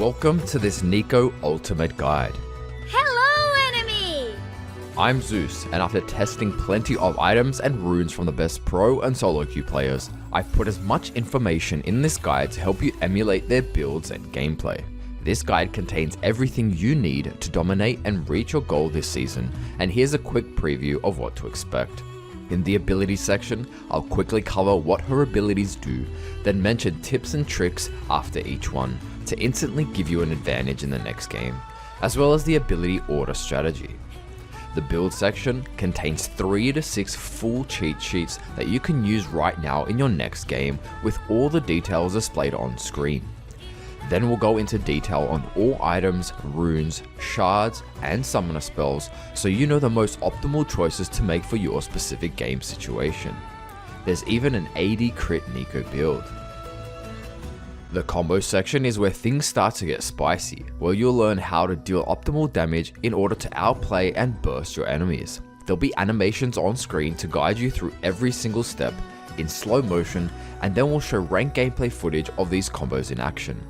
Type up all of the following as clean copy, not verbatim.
Welcome to this Neeko Ultimate Guide. Hello, enemy! I'm Zoose, and after testing plenty of items and runes from the best pro and solo queue players, I've put as much information in this guide to help you emulate their builds and gameplay. This guide contains everything you need to dominate and reach your goal this season, and here's a quick preview of what to expect. In the abilities section, I'll quickly cover what her abilities do, then mention tips and tricks after each one to instantly give you an advantage in the next game, as well as the ability order strategy. The build section contains 3 to 6 full cheat sheets that you can use right now in your next game with all the details displayed on screen. Then we'll go into detail on all items, runes, shards, and summoner spells so you know the most optimal choices to make for your specific game situation. There's even an AD crit Neeko build. The combo section is where things start to get spicy, where you'll learn how to deal optimal damage in order to outplay and burst your enemies. There'll be animations on screen to guide you through every single step in slow motion, and then we'll show ranked gameplay footage of these combos in action.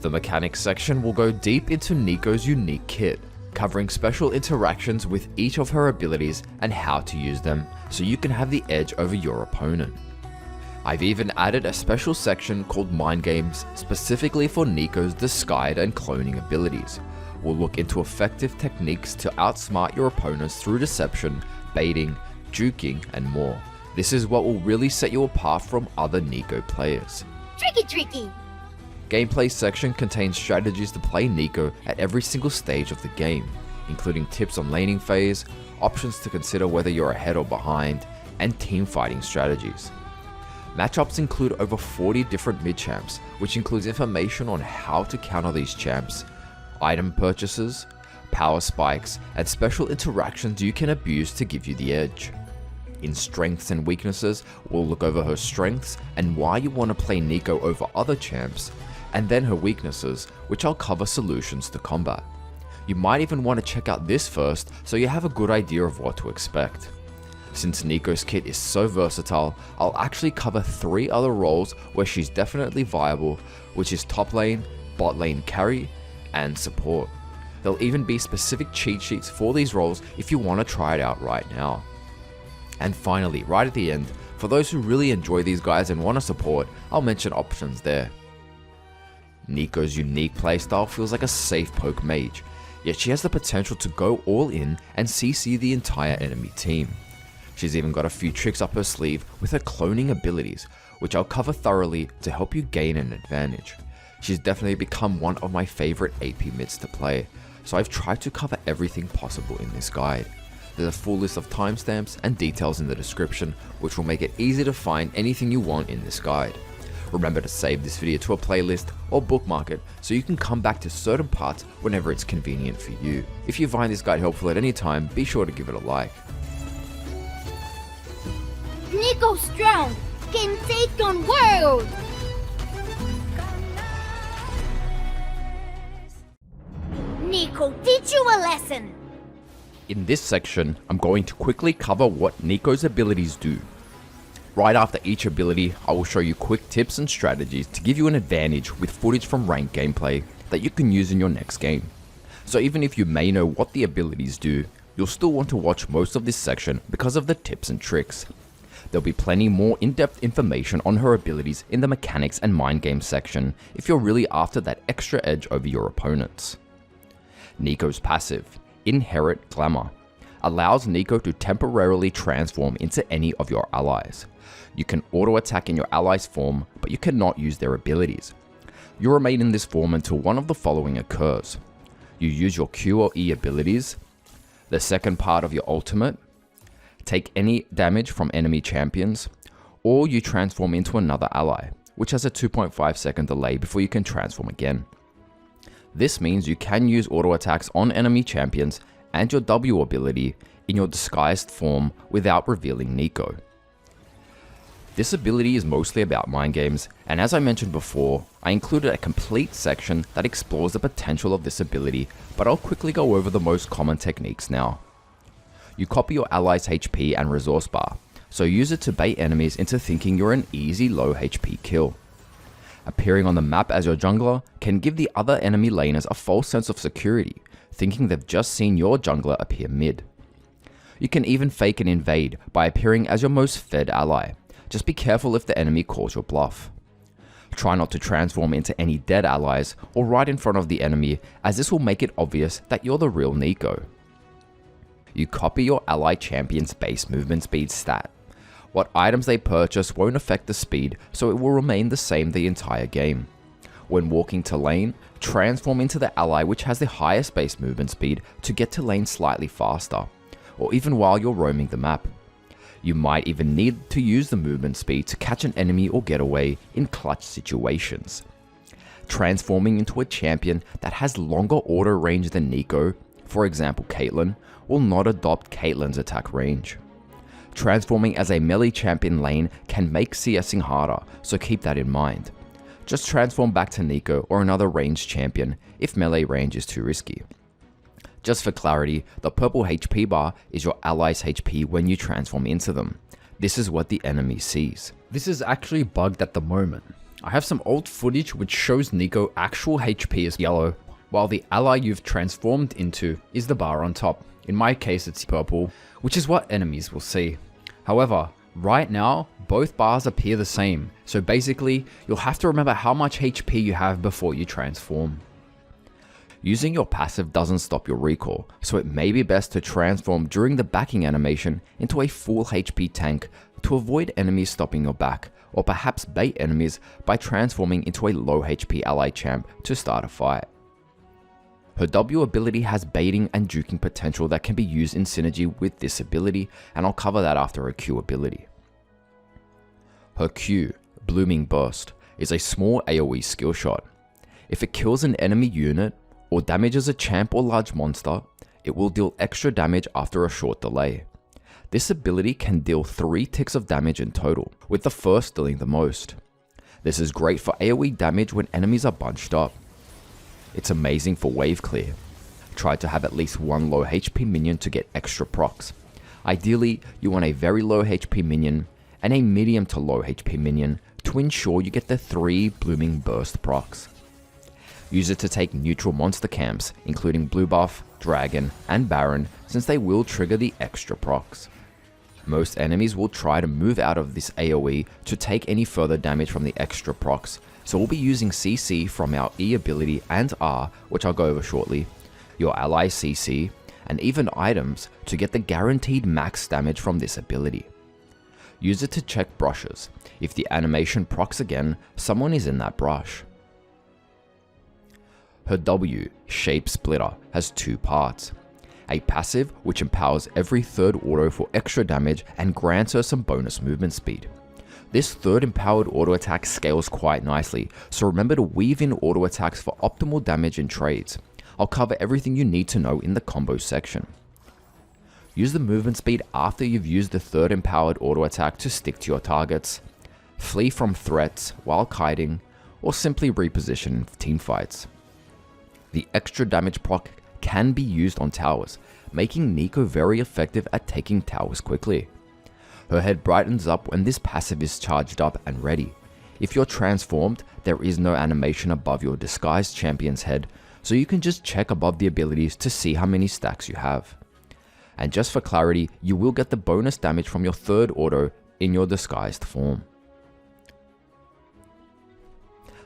The mechanics section will go deep into Neeko's unique kit, covering special interactions with each of her abilities and how to use them so you can have the edge over your opponent. I've even added a special section called Mind Games specifically for Neeko's disguise and cloning abilities. We'll look into effective techniques to outsmart your opponents through deception, baiting, juking, and more. This is what will really set you apart from other Neeko players. Tricky! Gameplay section contains strategies to play Neeko at every single stage of the game, including tips on laning phase, options to consider whether you're ahead or behind, and team fighting strategies. Matchups include over 40 different mid-champs, which includes information on how to counter these champs, item purchases, power spikes, and special interactions you can abuse to give you the edge. In strengths and weaknesses, we'll look over her strengths and why you want to play Neeko over other champs, and then her weaknesses, which I'll cover solutions to combat. You might even want to check out this first so you have a good idea of what to expect. Since Neeko's kit is so versatile, I'll actually cover 3 other roles where she's definitely viable, which is top lane, bot lane carry, and support. There'll even be specific cheat sheets for these roles if you want to try it out right now. And finally, right at the end, for those who really enjoy these guys and want to support, I'll mention options there. Neeko's unique playstyle feels like a safe poke mage, yet she has the potential to go all in and CC the entire enemy team. She's even got a few tricks up her sleeve with her cloning abilities, which I'll cover thoroughly to help you gain an advantage. She's definitely become one of my favorite AP mids to play, so I've tried to cover everything possible in this guide. There's a full list of timestamps and details in the description, which will make it easy to find anything you want in this guide. Remember to save this video to a playlist or bookmark it so you can come back to certain parts whenever it's convenient for you. If you find this guide helpful at any time, be sure to give it a like. Neeko strong, can take on world! Neeko, teach you a lesson! In this section, I'm going to quickly cover what Neeko's abilities do. Right after each ability, I will show you quick tips and strategies to give you an advantage with footage from ranked gameplay that you can use in your next game. So even if you may know what the abilities do, you'll still want to watch most of this section because of the tips and tricks. There'll be plenty more in-depth information on her abilities in the mechanics and mind game section if you're really after that extra edge over your opponents. Neeko's passive, Inherit Glamour, allows Neeko to temporarily transform into any of your allies. You can auto-attack in your ally's form, but you cannot use their abilities. You remain in this form until one of the following occurs. You use your Q or E abilities, the second part of your ultimate, take any damage from enemy champions, or you transform into another ally, which has a 2.5 second delay before you can transform again. This means you can use auto attacks on enemy champions and your W ability in your disguised form without revealing Neeko. This ability is mostly about mind games, and as I mentioned before, I included a complete section that explores the potential of this ability, but I'll quickly go over the most common techniques now. You copy your ally's HP and resource bar, so use it to bait enemies into thinking you're an easy low HP kill. Appearing on the map as your jungler can give the other enemy laners a false sense of security, thinking they've just seen your jungler appear mid. You can even fake an invade by appearing as your most fed ally. Just be careful if the enemy calls your bluff. Try not to transform into any dead allies or right in front of the enemy, as this will make it obvious that you're the real Neeko. You copy your ally champion's base movement speed stat. What items they purchase won't affect the speed, so it will remain the same the entire game. When walking to lane, transform into the ally which has the highest base movement speed to get to lane slightly faster, or even while you're roaming the map. You might even need to use the movement speed to catch an enemy or get away in clutch situations. Transforming into a champion that has longer auto range than Neeko, for example Caitlyn, will not adopt Caitlyn's attack range. Transforming as a melee champion lane can make CSing harder, so keep that in mind. Just transform back to Neeko or another ranged champion if melee range is too risky. Just for clarity, the purple HP bar is your ally's HP when you transform into them. This is what the enemy sees. This is actually bugged at the moment. I have some old footage which shows Neeko actual HP is yellow, while the ally you've transformed into is the bar on top. In my case it's purple, which is what enemies will see. However, right now, both bars appear the same, so basically, you'll have to remember how much HP you have before you transform. Using your passive doesn't stop your recall, so it may be best to transform during the backing animation into a full HP tank to avoid enemies stopping your back, or perhaps bait enemies by transforming into a low HP ally champ to start a fight. Her W ability has baiting and juking potential that can be used in synergy with this ability, and I'll cover that after her Q ability. Her Q, Blooming Burst, is a small AoE skill shot. If it kills an enemy unit, or damages a champ or large monster, it will deal extra damage after a short delay. This ability can deal 3 ticks of damage in total, with the first dealing the most. This is great for AoE damage when enemies are bunched up. It's amazing for wave clear. Try to have at least one low HP minion to get extra procs. Ideally, you want a very low HP minion and a medium to low HP minion to ensure you get the 3 Blooming Burst procs. Use it to take neutral monster camps, including Blue Buff, Dragon, and Baron, since they will trigger the extra procs. Most enemies will try to move out of this AoE to take any further damage from the extra procs, so we'll be using CC from our E ability and R, which I'll go over shortly, your ally CC, and even items to get the guaranteed max damage from this ability. Use it to check brushes. If the animation procs again, someone is in that brush. Her W, Shapesplitter, has 2 parts. A passive which empowers every third auto for extra damage and grants her some bonus movement speed. This third empowered auto attack scales quite nicely, so remember to weave in auto attacks for optimal damage in trades. I'll cover everything you need to know in the combo section. Use the movement speed after you've used the third empowered auto attack to stick to your targets, flee from threats while kiting, or simply reposition in team fights. The extra damage proc can be used on towers, making Neeko very effective at taking towers quickly. Her head brightens up when this passive is charged up and ready. If you're transformed, there is no animation above your disguised champion's head, so you can just check above the abilities to see how many stacks you have. And just for clarity, you will get the bonus damage from your third auto in your disguised form.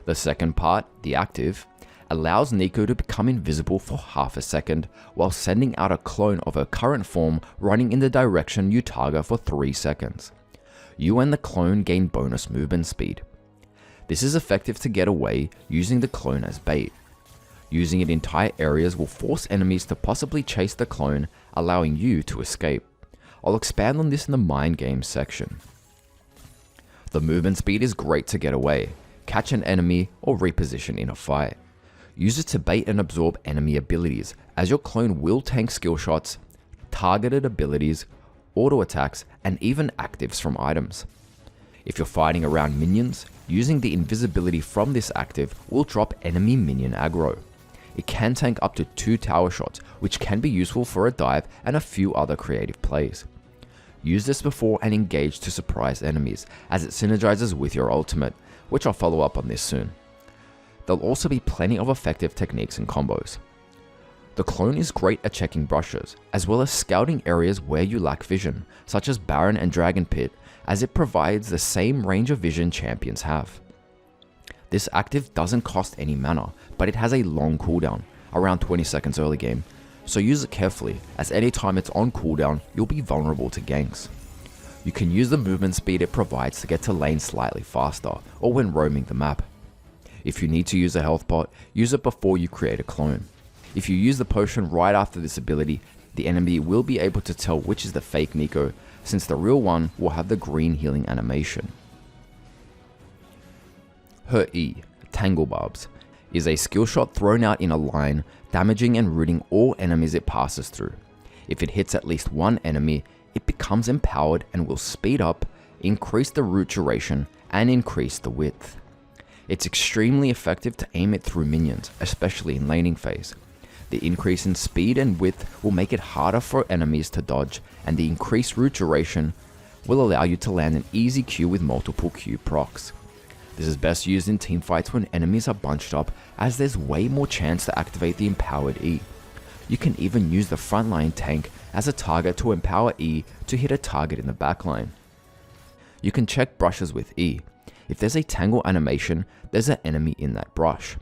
The second part, the active, allows Neeko to become invisible for half a second while sending out a clone of her current form running in the direction you target for 3 seconds. You and the clone gain bonus movement speed. This is effective to get away using the clone as bait. Using it in tight areas will force enemies to possibly chase the clone, allowing you to escape. I'll expand on this in the mind games section. The movement speed is great to get away, catch an enemy, or reposition in a fight. Use it to bait and absorb enemy abilities, as your clone will tank skill shots, targeted abilities, auto attacks, and even actives from items. If you're fighting around minions, using the invisibility from this active will drop enemy minion aggro. It can tank up to 2 tower shots, which can be useful for a dive and a few other creative plays. Use this before and engage to surprise enemies, as it synergizes with your ultimate, which I'll follow up on this soon. There'll also be plenty of effective techniques and combos. The clone is great at checking brushes, as well as scouting areas where you lack vision, such as Baron and Dragon Pit, as it provides the same range of vision champions have. This active doesn't cost any mana, but it has a long cooldown, around 20 seconds early game, so use it carefully, as anytime it's on cooldown, you'll be vulnerable to ganks. You can use the movement speed it provides to get to lane slightly faster, or when roaming the map. If you need to use a health pot, use it before you create a clone. If you use the potion right after this ability, the enemy will be able to tell which is the fake Neeko, since the real one will have the green healing animation. Her E, Tangle-Barbs, is a skill shot thrown out in a line, damaging and rooting all enemies it passes through. If it hits at least one enemy, it becomes empowered and will speed up, increase the root duration, and increase the width. It's extremely effective to aim it through minions, especially in laning phase. The increase in speed and width will make it harder for enemies to dodge, and the increased root duration will allow you to land an easy Q with multiple Q procs. This is best used in teamfights when enemies are bunched up, as there's way more chance to activate the empowered E. You can even use the frontline tank as a target to empower E to hit a target in the backline. You can check brushes with E. If there's a tangle animation, there's an enemy in that brush.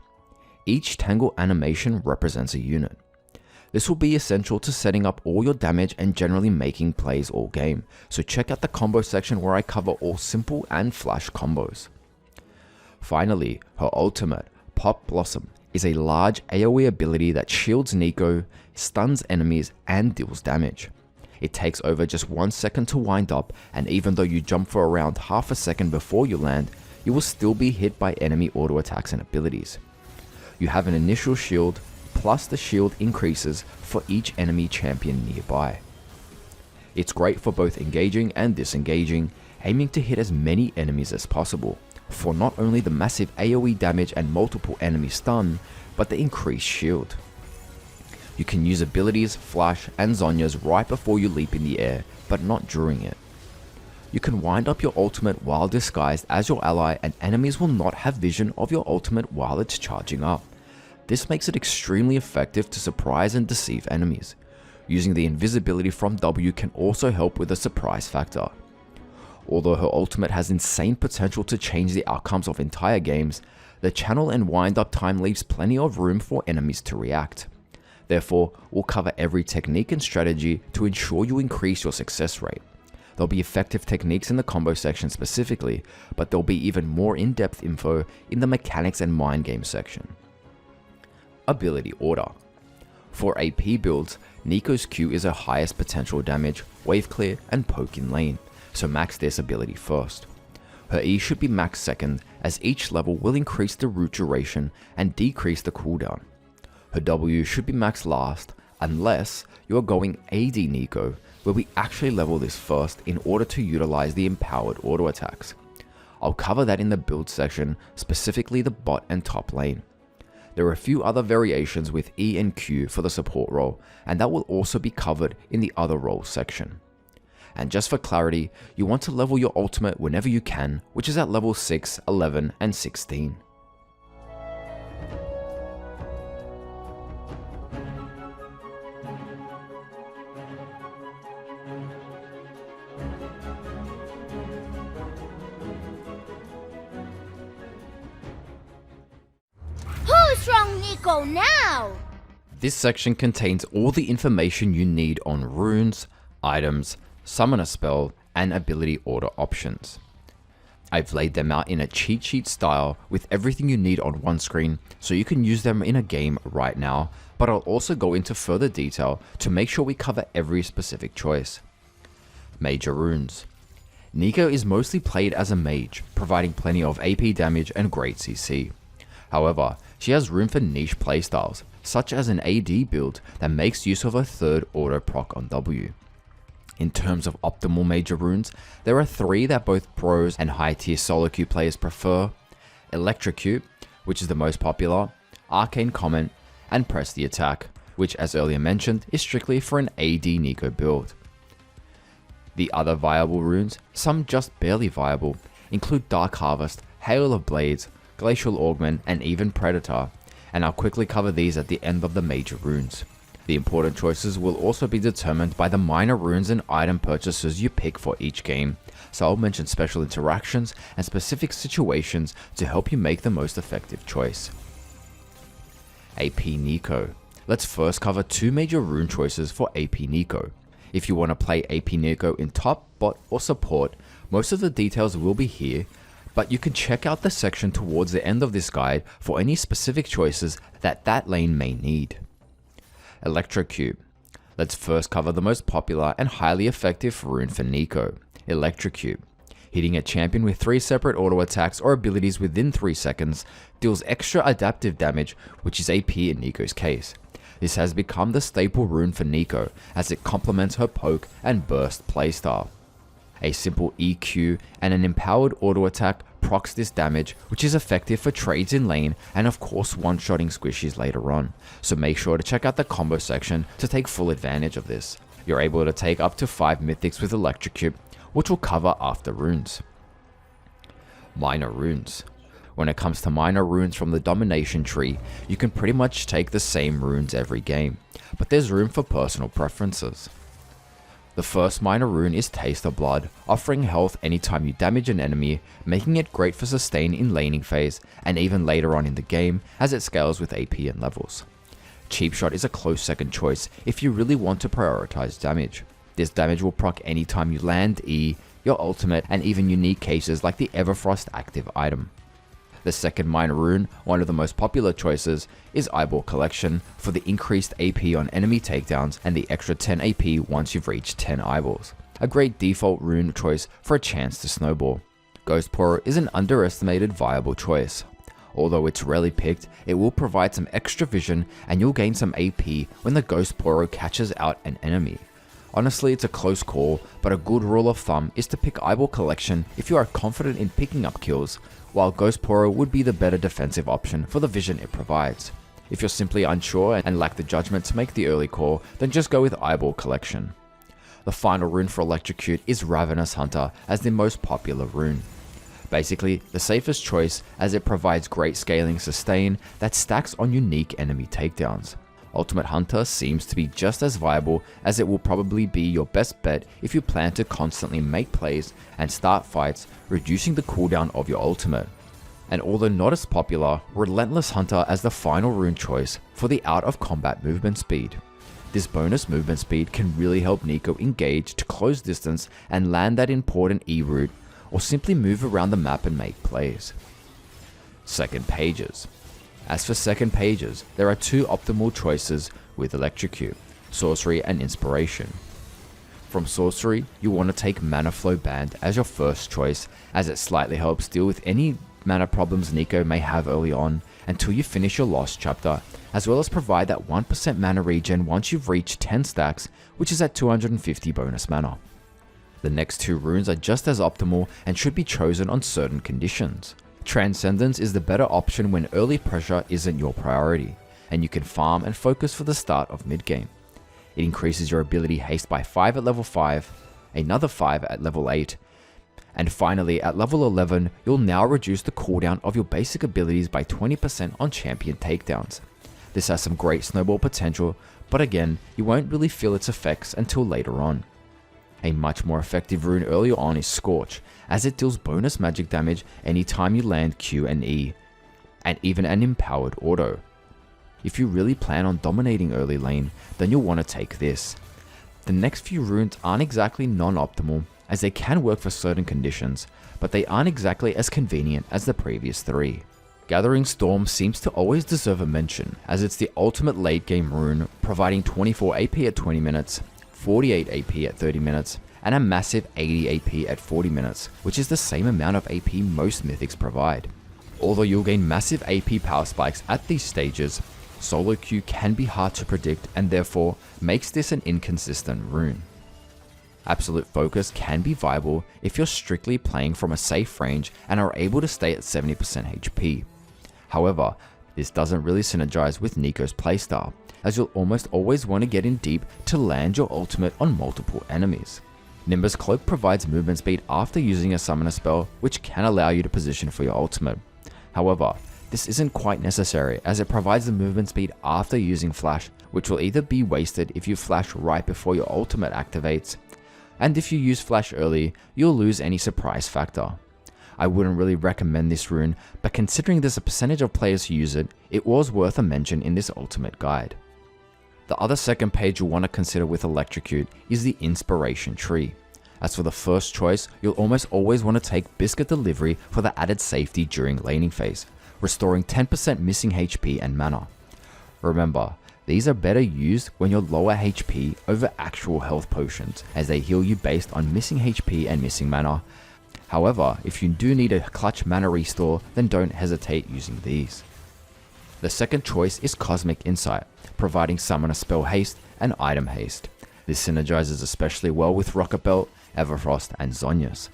Each tangle animation represents a unit. This will be essential to setting up all your damage and generally making plays all game, so check out the combo section where I cover all simple and flash combos. Finally, her ultimate, Pop Blossom, is a large AoE ability that shields Neeko, stuns enemies, and deals damage. It takes over just 1 second to wind up, and even though you jump for around half a second before you land, you will still be hit by enemy auto attacks and abilities. You have an initial shield, plus the shield increases for each enemy champion nearby. It's great for both engaging and disengaging, aiming to hit as many enemies as possible, for not only the massive AoE damage and multiple enemy stun, but the increased shield. You can use abilities, flash, and Zhonyas right before you leap in the air, but not during it. You can wind up your ultimate while disguised as your ally, and enemies will not have vision of your ultimate while it's charging up. This makes it extremely effective to surprise and deceive enemies. Using the invisibility from W can also help with the surprise factor. Although her ultimate has insane potential to change the outcomes of entire games, the channel and wind up time leaves plenty of room for enemies to react. Therefore, we'll cover every technique and strategy to ensure you increase your success rate. There'll be effective techniques in the combo section specifically, but there'll be even more in-depth info in the mechanics and mind game section. Ability order. For AP builds, Neeko's Q is her highest potential damage, wave clear, and poke in lane, so max this ability first. Her E should be max second, as each level will increase the root duration and decrease the cooldown. Her W should be max last, unless you are going AD Neeko, where we actually level this first in order to utilize the empowered auto attacks. I'll cover that in the build section, specifically the bot and top lane. There are a few other variations with E and Q for the support role, and that will also be covered in the other roles section. And just for clarity, you want to level your ultimate whenever you can, which is at level 6, 11, and 16. Who's strong Neeko now? This section contains all the information you need on runes, items, summon a spell, and ability order options. I've laid them out in a cheat sheet style with everything you need on one screen, so you can use them in a game right now, but I'll also go into further detail to make sure we cover every specific choice. Major runes. Neeko is mostly played as a mage, providing plenty of AP damage and great CC. However, she has room for niche playstyles, such as an AD build that makes use of a third auto proc on W. In terms of optimal major runes, there are 3 that both pros and high tier solo queue players prefer: Electrocute, which is the most popular, Arcane Comet, and Press the Attack, which as earlier mentioned is strictly for an AD Neeko build. The other viable runes, some just barely viable, include Dark Harvest, Hail of Blades, Glacial Augment, and even Predator, and I'll quickly cover these at the end of the major runes. The important choices will also be determined by the minor runes and item purchases you pick for each game, so I'll mention special interactions and specific situations to help you make the most effective choice. AP Neeko. Let's first cover two major rune choices for AP Neeko. If you want to play AP Neeko in top, bot, or support, most of the details will be here, but you can check out the section towards the end of this guide for any specific choices that lane may need. Electrocute. Let's first cover the most popular and highly effective rune for Neeko, Electrocute. Hitting a champion with 3 separate auto attacks or abilities within 3 seconds deals extra adaptive damage, which is AP in Neeko's case. This has become the staple rune for Neeko as it complements her poke and burst playstyle. A simple EQ and an empowered auto attack procs this damage, which is effective for trades in lane and of course one-shotting squishies later on, so make sure to check out the combo section to take full advantage of this. You're able to take up to 5 mythics with Electrocute, which we'll cover after runes. Minor runes. When it comes to minor runes from the Domination tree, you can pretty much take the same runes every game, but there's room for personal preferences. The first minor rune is Taste of Blood, offering health anytime you damage an enemy, making it great for sustain in laning phase and even later on in the game as it scales with AP and levels. Cheap Shot is a close second choice if you really want to prioritize damage. This damage will proc anytime you land E, your ultimate, and even unique cases like the Everfrost active item. The second minor rune, one of the most popular choices, is Eyeball Collection for the increased AP on enemy takedowns and the extra 10 AP once you've reached 10 eyeballs. A great default rune choice for a chance to snowball. Ghost Poro is an underestimated viable choice. Although it's rarely picked, it will provide some extra vision and you'll gain some AP when the Ghost Poro catches out an enemy. Honestly, it's a close call, but a good rule of thumb is to pick Eyeball Collection if you are confident in picking up kills, while Ghost Poro would be the better defensive option for the vision it provides. If you're simply unsure and lack the judgment to make the early call, then just go with Eyeball Collection. The final rune for Electrocute is Ravenous Hunter as the most popular rune. Basically, the safest choice as it provides great scaling sustain that stacks on unique enemy takedowns. Ultimate Hunter seems to be just as viable as it will probably be your best bet if you plan to constantly make plays and start fights, reducing the cooldown of your ultimate. And although not as popular, Relentless Hunter as the final rune choice for the out of combat movement speed. This bonus movement speed can really help Neeko engage to close distance and land that important E route, or simply move around the map and make plays. Second pages. As for second pages, there are two optimal choices with Electrocute, Sorcery and Inspiration. From Sorcery, you want to take Mana Flow Band as your first choice, as it slightly helps deal with any mana problems Neeko may have early on until you finish your Lost chapter, as well as provide that 1% mana regen once you've reached 10 stacks, which is at 250 bonus mana. The next two runes are just as optimal and should be chosen on certain conditions. Transcendence is the better option when early pressure isn't your priority, and you can farm and focus for the start of mid-game. It increases your ability haste by 5 at level 5, another 5 at level 8, and finally at level 11 you'll now reduce the cooldown of your basic abilities by 20% on champion takedowns. This has some great snowball potential, but again, you won't really feel its effects until later on. A much more effective rune earlier on is Scorch, as it deals bonus magic damage anytime you land Q and E, and even an empowered auto. If you really plan on dominating early lane, then you'll want to take this. The next few runes aren't exactly non-optimal, as they can work for certain conditions, but they aren't exactly as convenient as the previous three. Gathering Storm seems to always deserve a mention, as it's the ultimate late game rune, providing 24 AP at 20 minutes, 48 AP at 30 minutes, and a massive 80 AP at 40 minutes, which is the same amount of AP most mythics provide. Although you'll gain massive AP power spikes at these stages, solo queue can be hard to predict and therefore makes this an inconsistent rune. Absolute Focus can be viable if you're strictly playing from a safe range and are able to stay at 70% HP. However, this doesn't really synergize with Neeko's playstyle, as you'll almost always want to get in deep to land your ultimate on multiple enemies. Nimbus Cloak provides movement speed after using a summoner spell, which can allow you to position for your ultimate. However, this isn't quite necessary as it provides the movement speed after using flash, which will either be wasted if you flash right before your ultimate activates, and if you use flash early, you'll lose any surprise factor. I wouldn't really recommend this rune, but considering there's a percentage of players who use it, it was worth a mention in this ultimate guide. The other second page you'll want to consider with Electrocute is the inspiration tree. As for the first choice, you'll almost always want to take Biscuit Delivery for the added safety during laning phase, restoring 10% missing HP and mana. Remember, these are better used when you're lower HP over actual health potions, as they heal you based on missing HP and missing mana. However, if you do need a clutch mana restore, then don't hesitate using these. The second choice is Cosmic Insight, providing summoner spell haste and item haste. This synergizes especially well with Rocketbelt, Everfrost, and Zhonya's.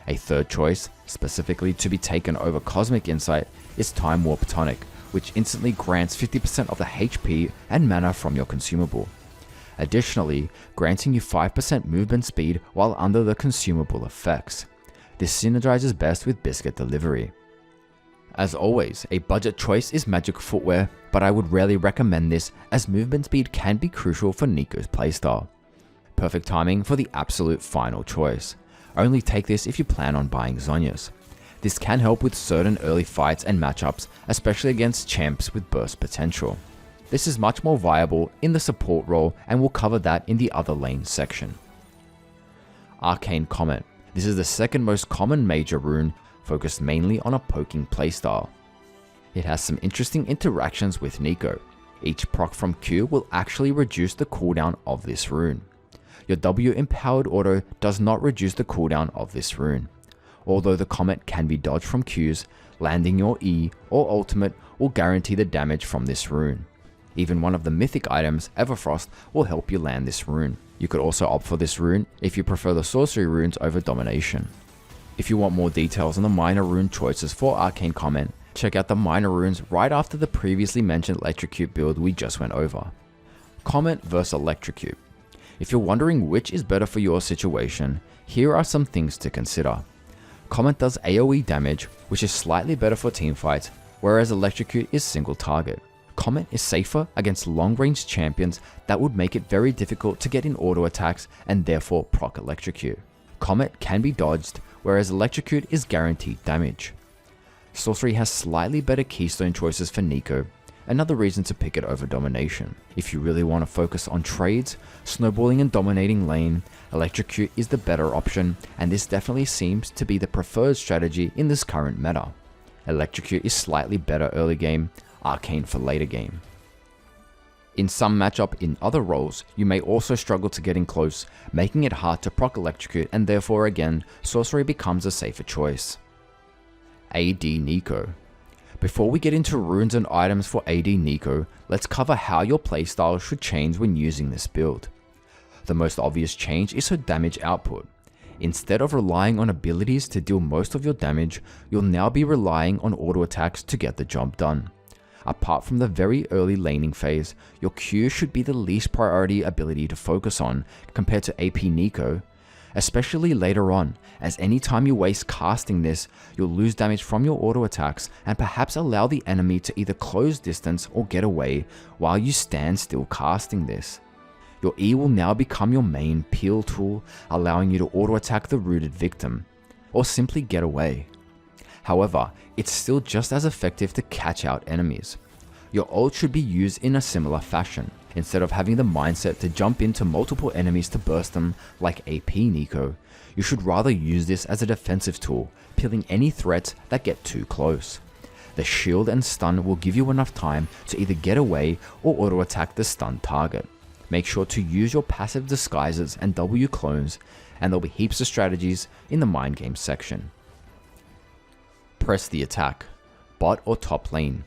A third choice, specifically to be taken over Cosmic Insight, is Time Warp Tonic, which instantly grants 50% of the HP and mana from your consumable. Additionally, granting you 5% movement speed while under the consumable effects. This synergizes best with Biscuit Delivery. As always, a budget choice is Magic Footwear, but I would rarely recommend this as movement speed can be crucial for Neeko's playstyle. Perfect timing for the absolute final choice. Only take this if you plan on buying Zhonya's. This can help with certain early fights and matchups, especially against champs with burst potential. This is much more viable in the support role, and we'll cover that in the other lane section. Arcane Comet. This is the second most common major rune, focused mainly on a poking playstyle. It has some interesting interactions with Neeko. Each proc from Q will actually reduce the cooldown of this rune. Your W empowered auto does not reduce the cooldown of this rune. Although the Comet can be dodged from Qs, landing your E or ultimate will guarantee the damage from this rune. Even one of the mythic items, Everfrost, will help you land this rune. You could also opt for this rune if you prefer the Sorcery runes over Domination. If you want more details on the minor rune choices for Arcane Comet, check out the minor runes right after the previously mentioned Electrocute build we just went over. Comet vs Electrocute. If you're wondering which is better for your situation, here are some things to consider. Comet does AoE damage, which is slightly better for teamfights, whereas Electrocute is single target. Comet is safer against long-range champions that would make it very difficult to get in auto attacks and therefore proc Electrocute. Comet can be dodged, whereas Electrocute is guaranteed damage. Sorcery has slightly better keystone choices for Neeko, another reason to pick it over Domination. If you really want to focus on trades, snowballing and dominating lane, Electrocute is the better option, and this definitely seems to be the preferred strategy in this current meta. Electrocute is slightly better early game, Arcane for later game. In some matchup in other roles, you may also struggle to get in close, making it hard to proc Electrocute, and therefore again, Sorcery becomes a safer choice. AD Neeko. Before we get into runes and items for AD Neeko, let's cover how your playstyle should change when using this build. The most obvious change is her damage output. Instead of relying on abilities to deal most of your damage, you'll now be relying on auto attacks to get the job done. Apart from the very early laning phase, your Q should be the least priority ability to focus on compared to AP Neeko, especially later on, as anytime you waste casting this, you'll lose damage from your auto attacks and perhaps allow the enemy to either close distance or get away while you stand still casting this. Your E will now become your main peel tool, allowing you to auto attack the rooted victim, or simply get away. However, it's still just as effective to catch out enemies. Your ult should be used in a similar fashion. Instead of having the mindset to jump into multiple enemies to burst them like AP Neeko, you should rather use this as a defensive tool, peeling any threats that get too close. The shield and stun will give you enough time to either get away or auto attack the stunned target. Make sure to use your passive disguises and W clones, and there'll be heaps of strategies in the mind game section. Press the attack, bot or top lane.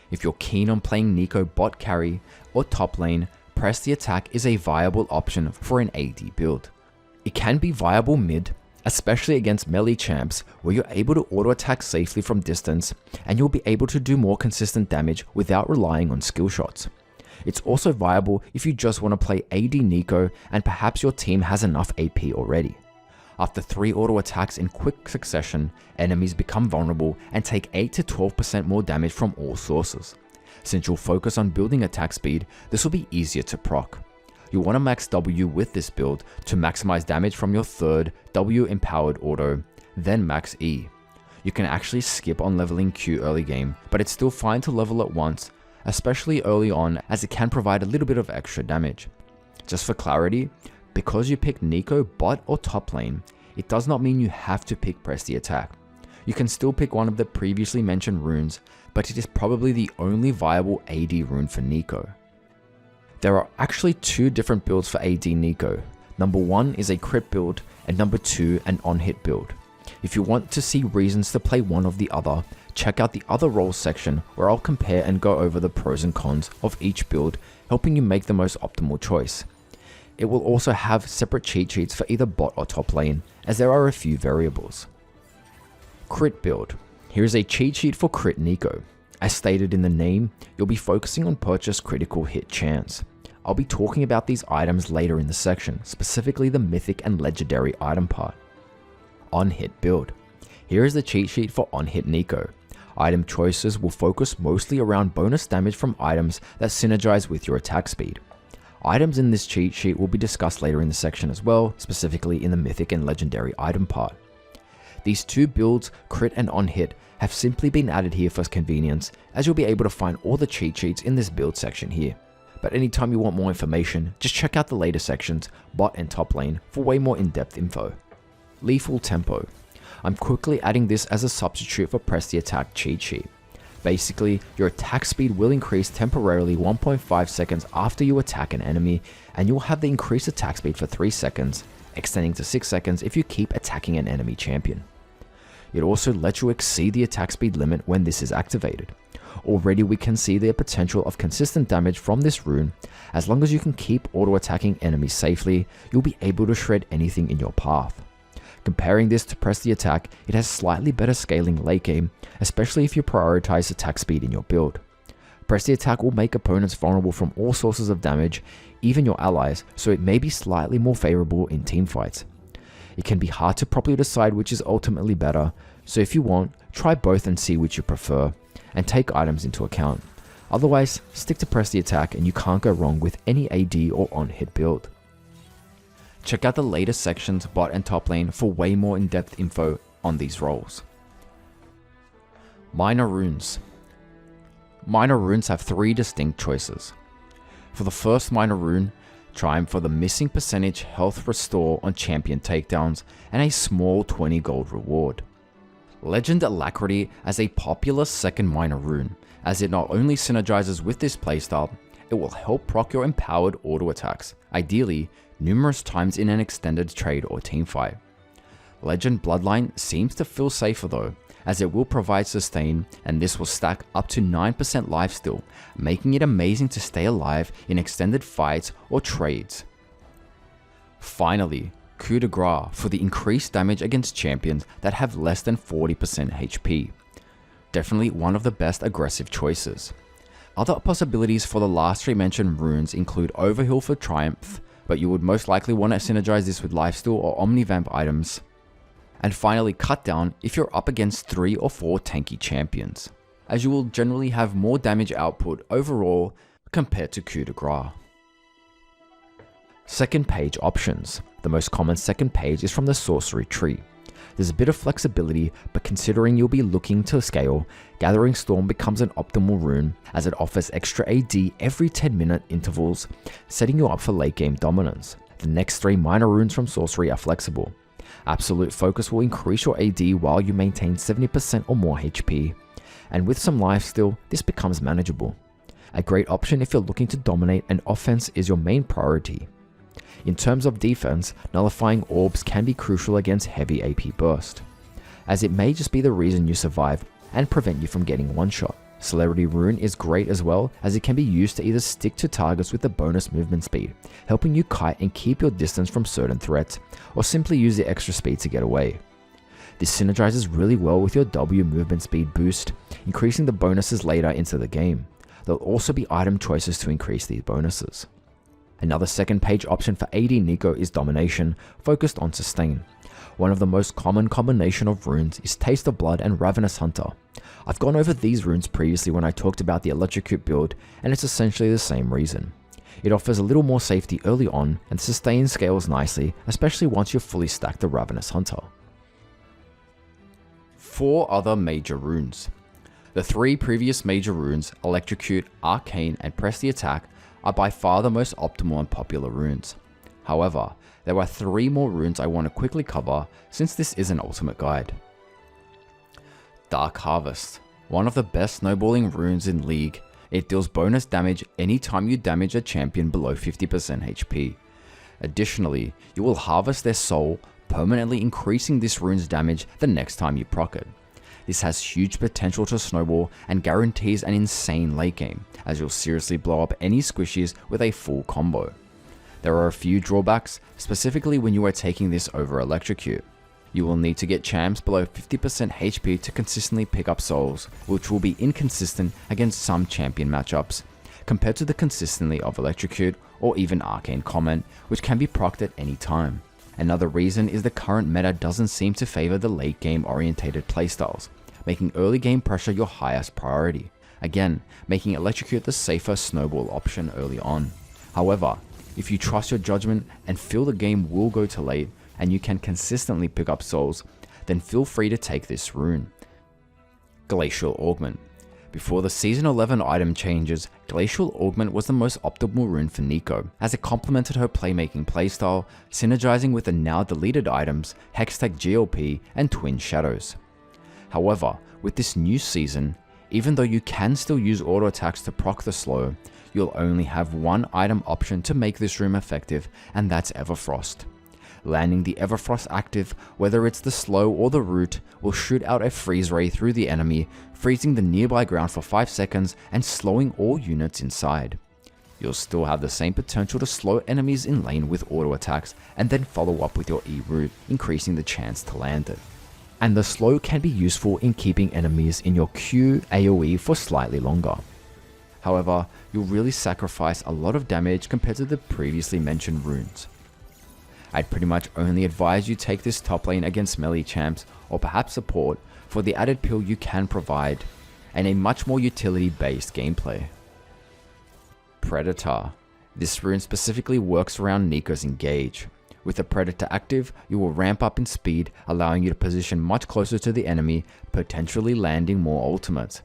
If you're keen on playing Neeko bot carry or top lane, press the attack is a viable option for an AD build. It can be viable mid, especially against melee champs where you're able to auto attack safely from distance and you'll be able to do more consistent damage without relying on skill shots. It's also viable if you just want to play AD Neeko and perhaps your team has enough AP already. After 3 auto attacks in quick succession, enemies become vulnerable and take 8 to 12% more damage from all sources. Since you'll focus on building attack speed, this will be easier to proc. You'll want to max W with this build to maximize damage from your third W empowered auto, then max E. You can actually skip on leveling Q early game, but it's still fine to level it once, especially early on, as it can provide a little bit of extra damage. Just for clarity, because you pick Neeko bot or top lane, it does not mean you have to pick press the attack. You can still pick one of the previously mentioned runes, but it is probably the only viable AD rune for Neeko. There are actually 2 different builds for AD Neeko. Number 1 is a crit build, and number 2 an on-hit build. If you want to see reasons to play one or the other, check out the other roles section where I'll compare and go over the pros and cons of each build, helping you make the most optimal choice. It will also have separate cheat sheets for either bot or top lane, as there are a few variables. Crit build. Here is a cheat sheet for crit Neeko. As stated in the name, you'll be focusing on purchase critical hit chance. I'll be talking about these items later in the section, specifically the mythic and legendary item part. On-hit build. Here is the cheat sheet for on-hit Neeko. Item choices will focus mostly around bonus damage from items that synergize with your attack speed. Items in this cheat sheet will be discussed later in the section as well, specifically in the mythic and legendary item part. These 2 builds, crit and on-hit, have simply been added here for convenience, as you'll be able to find all the cheat sheets in this build section here. But anytime you want more information, just check out the later sections, bot and top lane, for way more in-depth info. Lethal tempo. I'm quickly adding this as a substitute for press the attack cheat sheet. Basically, your attack speed will increase temporarily 1.5 seconds after you attack an enemy, and you'll have the increased attack speed for 3 seconds, extending to 6 seconds if you keep attacking an enemy champion. It also lets you exceed the attack speed limit when this is activated. Already we can see the potential of consistent damage from this rune. As long as you can keep auto attacking enemies safely, you'll be able to shred anything in your path. Comparing this to press the attack, it has slightly better scaling late game, especially if you prioritize attack speed in your build. Press the attack will make opponents vulnerable from all sources of damage, even your allies, so it may be slightly more favorable in teamfights. It can be hard to properly decide which is ultimately better, so if you want, try both and see which you prefer, and take items into account. Otherwise, stick to press the attack and you can't go wrong with any AD or on-hit build. Check out the latest sections, bot and top lane, for way more in-depth info on these roles. Minor runes. Minor runes have 3 distinct choices. For the first minor rune, try for the missing percentage health restore on champion takedowns and a small 20 gold reward. Legend Alacrity as a popular second minor rune, as it not only synergizes with this playstyle, it will help proc your empowered auto attacks, ideally numerous times in an extended trade or teamfight. Legend Bloodline seems to feel safer though, as it will provide sustain, and this will stack up to 9% lifesteal, making it amazing to stay alive in extended fights or trades. Finally, Coup de Grace for the increased damage against champions that have less than 40% HP. Definitely one of the best aggressive choices. Other possibilities for the last 3 mentioned runes include Overheal for Triumph, but you would most likely want to synergize this with Lifesteal or Omnivamp items. And finally, Cut Down if you're up against 3 or 4 tanky champions, as you will generally have more damage output overall compared to Coup de Grace. Second page options. The most common second page is from the Sorcery tree. There's a bit of flexibility, but considering you'll be looking to scale, Gathering Storm becomes an optimal rune as it offers extra AD every 10-minute intervals, setting you up for late game dominance. The next 3 minor runes from Sorcery are flexible. Absolute Focus will increase your AD while you maintain 70% or more HP, and with some lifesteal, this becomes manageable. A great option if you're looking to dominate and offense is your main priority. In terms of defense, Nullifying Orbs can be crucial against heavy AP burst, as it may just be the reason you survive and prevent you from getting one-shot. Celerity Rune is great as well, as it can be used to either stick to targets with the bonus movement speed, helping you kite and keep your distance from certain threats, or simply use the extra speed to get away. This synergizes really well with your W movement speed boost, increasing the bonuses later into the game. there'll also be item choices to increase these bonuses. Another second page option for AD Neeko is Domination, focused on sustain. One of the most common combination of runes is Taste of Blood and Ravenous Hunter. I've gone over these runes previously when I talked about the Electrocute build, and it's essentially the same reason. It offers a little more safety early on, and sustain scales nicely, especially once you've fully stacked the Ravenous Hunter. 4 other major runes. The 3 previous major runes, Electrocute, Arcane, and Press the Attack, are by far the most optimal and popular runes. However, there are 3 more runes I want to quickly cover since this is an ultimate guide. Dark Harvest. One of the best snowballing runes in League, it deals bonus damage anytime you damage a champion below 50% HP. Additionally, you will harvest their soul, permanently increasing this rune's damage the next time you proc it. This has huge potential to snowball and guarantees an insane late game, as you'll seriously blow up any squishies with a full combo. There are a few drawbacks, specifically when you are taking this over Electrocute. You will need to get champs below 50% HP to consistently pick up souls, which will be inconsistent against some champion matchups, compared to the consistency of Electrocute or even Arcane Comet, which can be procced at any time. Another reason is the current meta doesn't seem to favor the late game orientated playstyles, making early game pressure your highest priority. Again, making Electrocute the safer snowball option early on. However, if you trust your judgment and feel the game will go to late and you can consistently pick up souls, then feel free to take this rune. Glacial Augment. Before the Season 11 item changes, Glacial Augment was the most optimal rune for Neeko, as it complemented her playmaking playstyle, synergizing with the now deleted items Hextech GLP and Twin Shadows. However, with this new season, even though you can still use auto attacks to proc the slow, you'll only have one item option to make this rune effective, and that's Everfrost. Landing the Everfrost active, whether it's the slow or the root, will shoot out a freeze ray through the enemy, freezing the nearby ground for 5 seconds and slowing all units inside. You'll still have the same potential to slow enemies in lane with auto attacks and then follow up with your E-root, increasing the chance to land it. And the slow can be useful in keeping enemies in your Q AoE for slightly longer. However, you'll really sacrifice a lot of damage compared to the previously mentioned runes. I'd pretty much only advise you take this top lane against melee champs or perhaps support for the added peel you can provide and a much more utility based gameplay. Predator. This rune specifically works around Neeko's engage. With the Predator active, you will ramp up in speed, allowing you to position much closer to the enemy, potentially landing more ultimates.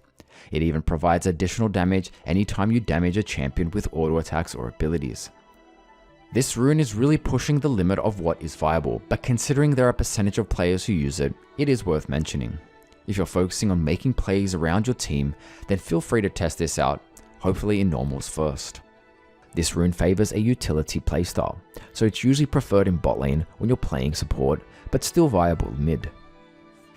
It even provides additional damage anytime you damage a champion with auto attacks or abilities. This rune is really pushing the limit of what is viable, but considering there are a percentage of players who use it, it is worth mentioning. If you're focusing on making plays around your team, then feel free to test this out, hopefully in normals first. This rune favors a utility playstyle, so it's usually preferred in bot lane when you're playing support, but still viable mid.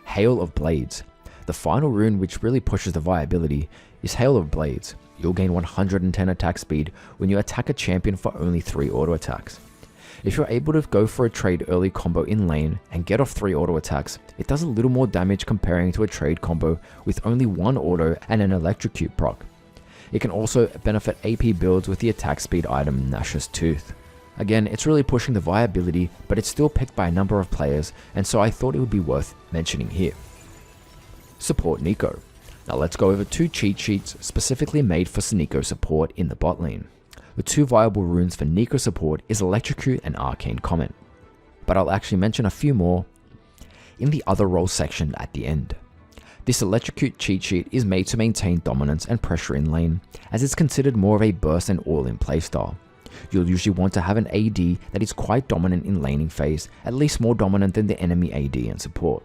Hail of Blades. The final rune which really pushes the viability is Hail of Blades. You'll gain 110 attack speed when you attack a champion for only 3 auto attacks. If you're able to go for a trade early combo in lane and get off 3 auto attacks, it does a little more damage comparing to a trade combo with only 1 auto and an Electrocute proc. It can also benefit AP builds with the attack speed item Nash's Tooth. Again, it's really pushing the viability, but it's still picked by a number of players, and so I thought it would be worth mentioning here. Support Neeko. Now let's go over 2 cheat sheets specifically made for Neeko support in the bot lane. The 2 viable runes for Neeko support is Electrocute and Arcane Comet, but I'll actually mention a few more in the other role section at the end. This Electrocute cheat sheet is made to maintain dominance and pressure in lane, as it's considered more of a burst and all-in playstyle. You'll usually want to have an AD that is quite dominant in laning phase, at least more dominant than the enemy AD and support.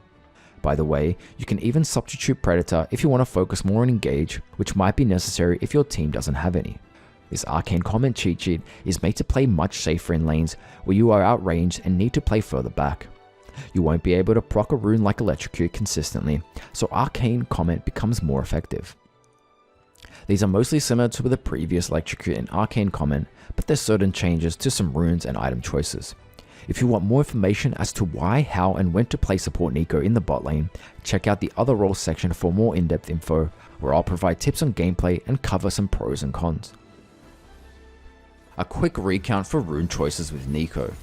By the way, you can even substitute Predator if you want to focus more on engage, which might be necessary if your team doesn't have any. This Arcane Comet cheat sheet is made to play much safer in lanes where you are outranged and need to play further back. You won't be able to proc a rune like Electrocute consistently, so Arcane Comet becomes more effective. These are mostly similar to the previous Electrocute and Arcane Comet, but there's certain changes to some runes and item choices. If you want more information as to why, how, and when to play support Neeko in the bot lane, check out the other roles section for more in-depth info, where I'll provide tips on gameplay and cover some pros and cons. A quick recount for rune choices with Neeko.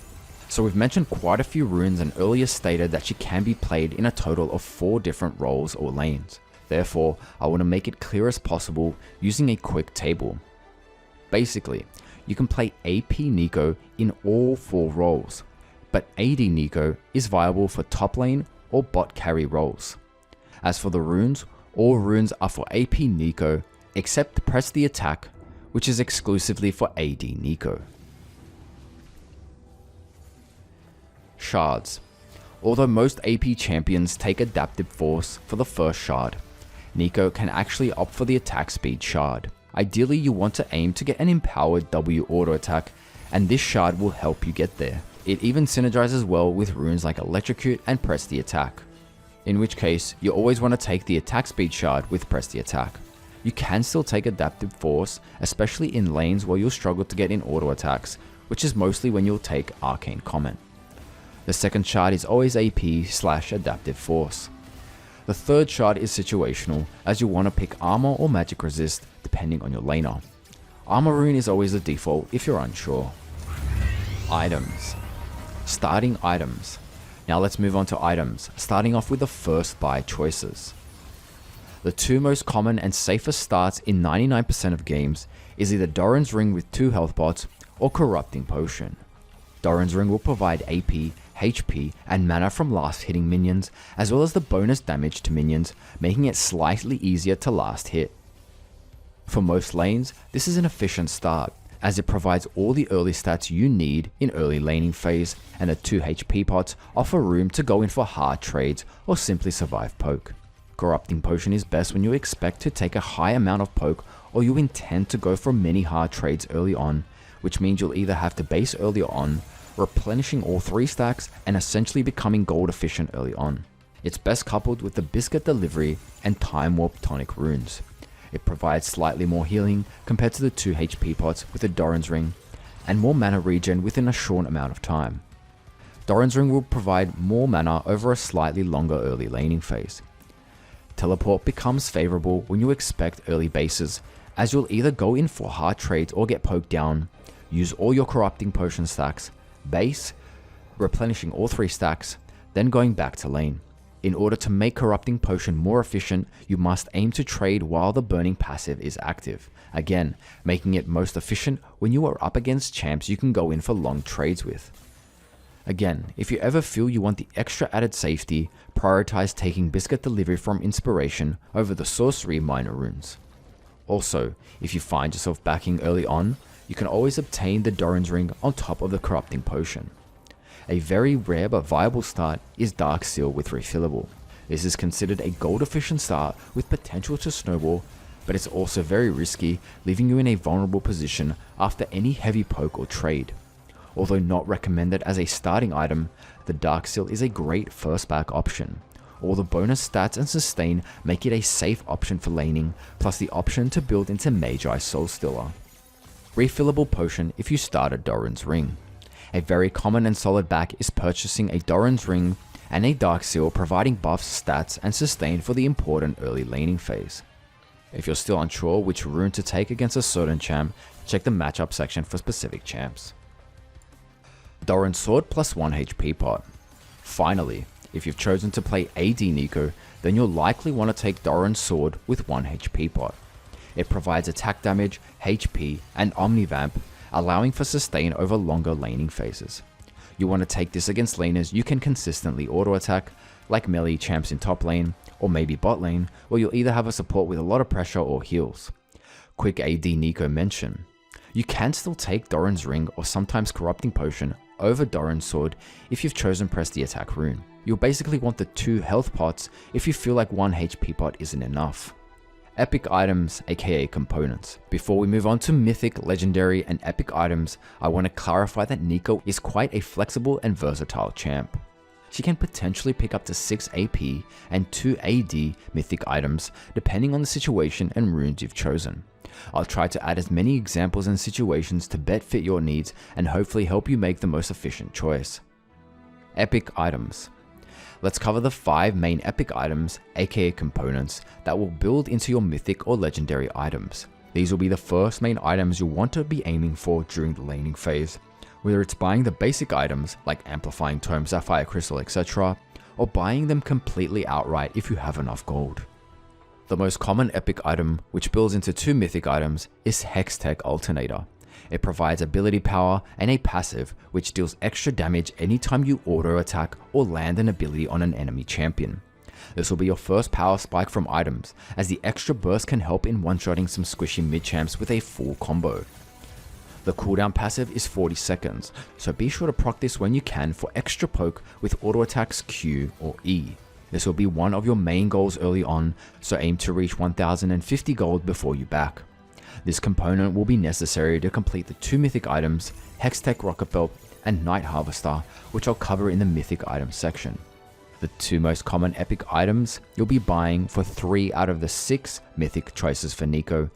So we've mentioned quite a few runes and earlier stated that she can be played in a total of 4 different roles or lanes. Therefore, I want to make it clear as possible using a quick table. Basically, you can play AP Neeko in all 4 roles, but AD Neeko is viable for top lane or bot carry roles. As for the runes, all runes are for AP Neeko except Press the Attack, which is exclusively for AD Neeko. Shards. Although most AP champions take Adaptive Force for the first shard, Neeko can actually opt for the attack speed shard. Ideally, you want to aim to get an empowered W auto attack, and this shard will help you get there. It even synergizes well with runes like Electrocute and Press the Attack, in which case you always want to take the attack speed shard with Press the Attack. You can still take Adaptive Force, especially in lanes where you'll struggle to get in auto attacks, which is mostly when you'll take Arcane Comet. The second shard is always AP/Adaptive Force. The third shard is situational, as you want to pick armor or magic resist depending on your laner. Armor rune is always the default if you're unsure. Items. Starting items. Now let's move on to items, starting off with the first buy choices. The 2 most common and safest starts in 99% of games is either Doran's Ring with 2 health pots or Corrupting Potion. Doran's Ring will provide AP, HP, and mana from last hitting minions, as well as the bonus damage to minions, making it slightly easier to last hit. For most lanes, this is an efficient start, as it provides all the early stats you need in early laning phase, and the 2 HP pots offer room to go in for hard trades or simply survive poke. Corrupting Potion is best when you expect to take a high amount of poke or you intend to go for many hard trades early on, which means you'll either have to base earlier on, replenishing all 3 stacks, and essentially becoming gold efficient early on. It's best coupled with the Biscuit Delivery and Time Warp Tonic runes. It provides slightly more healing compared to the 2 HP pots with the Doran's Ring, and more mana regen within a short amount of time. Doran's Ring will provide more mana over a slightly longer early laning phase. Teleport becomes favourable when you expect early bases, as you'll either go in for hard trades or get poked down, use all your Corrupting Potion stacks, base, replenishing all 3 stacks, then going back to lane. In order to make Corrupting Potion more efficient, you must aim to trade while the burning passive is active, again making it most efficient when you are up against champs you can go in for long trades with. Again, if you ever feel you want the extra added safety, prioritize taking Biscuit Delivery from Inspiration over the Sorcery minor runes. Also, if you find yourself backing early on, you can always obtain the Doran's Ring on top of the Corrupting Potion. A very rare but viable start is Dark Seal with Refillable. This is considered a gold efficient start with potential to snowball, but it's also very risky, leaving you in a vulnerable position after any heavy poke or trade. Although not recommended as a starting item, the Dark Seal is a great first back option. All the bonus stats and sustain make it a safe option for laning, plus the option to build into Magi Soul Stealer. Refillable Potion if you start a Doran's Ring. A very common and solid back is purchasing a Doran's Ring and a Dark Seal, providing buffs, stats, and sustain for the important early laning phase. If you're still unsure which rune to take against a certain champ, check the matchup section for specific champs. Doran's Sword plus 1 HP pot. Finally, if you've chosen to play AD Neeko, then you'll likely want to take Doran's Sword with 1 HP pot. It provides attack damage, HP, and Omnivamp, allowing for sustain over longer laning phases. You want to take this against laners you can consistently auto attack, like melee champs in top lane, or maybe bot lane, where you'll either have a support with a lot of pressure or heals. Quick AD Neeko mention. You can still take Doran's Ring or sometimes Corrupting Potion over Doran's Sword if you've chosen Press the Attack rune. You'll basically want the 2 health pots if you feel like 1 HP pot isn't enough. Epic items, aka components. Before we move on to mythic, legendary, and epic items, I want to clarify that Neeko is quite a flexible and versatile champ. She can potentially pick up to 6 AP and 2 AD mythic items depending on the situation and runes you've chosen. I'll try to add as many examples and situations to best fit your needs and hopefully help you make the most efficient choice. Epic items. Let's cover the 5 main epic items, aka components, that will build into your mythic or legendary items. These will be the first main items you'll want to be aiming for during the laning phase, whether it's buying the basic items like Amplifying Tome, Sapphire Crystal, etc., or buying them completely outright if you have enough gold. The most common epic item, which builds into 2 mythic items, is Hextech Alternator. It provides ability power and a passive which deals extra damage anytime you auto attack or land an ability on an enemy champion. This will be your first power spike from items, as the extra burst can help in one-shotting some squishy mid-champs with a full combo. The cooldown passive is 40 seconds, so be sure to proc this when you can for extra poke with auto attacks Q or E. This will be one of your main goals early on, so aim to reach 1050 gold before you back. This component will be necessary to complete the 2 mythic items, Hextech Rocketbelt and Night Harvester, which I'll cover in the mythic items section. The 2 most common epic items you'll be buying for 3 out of the 6 mythic choices for Neeko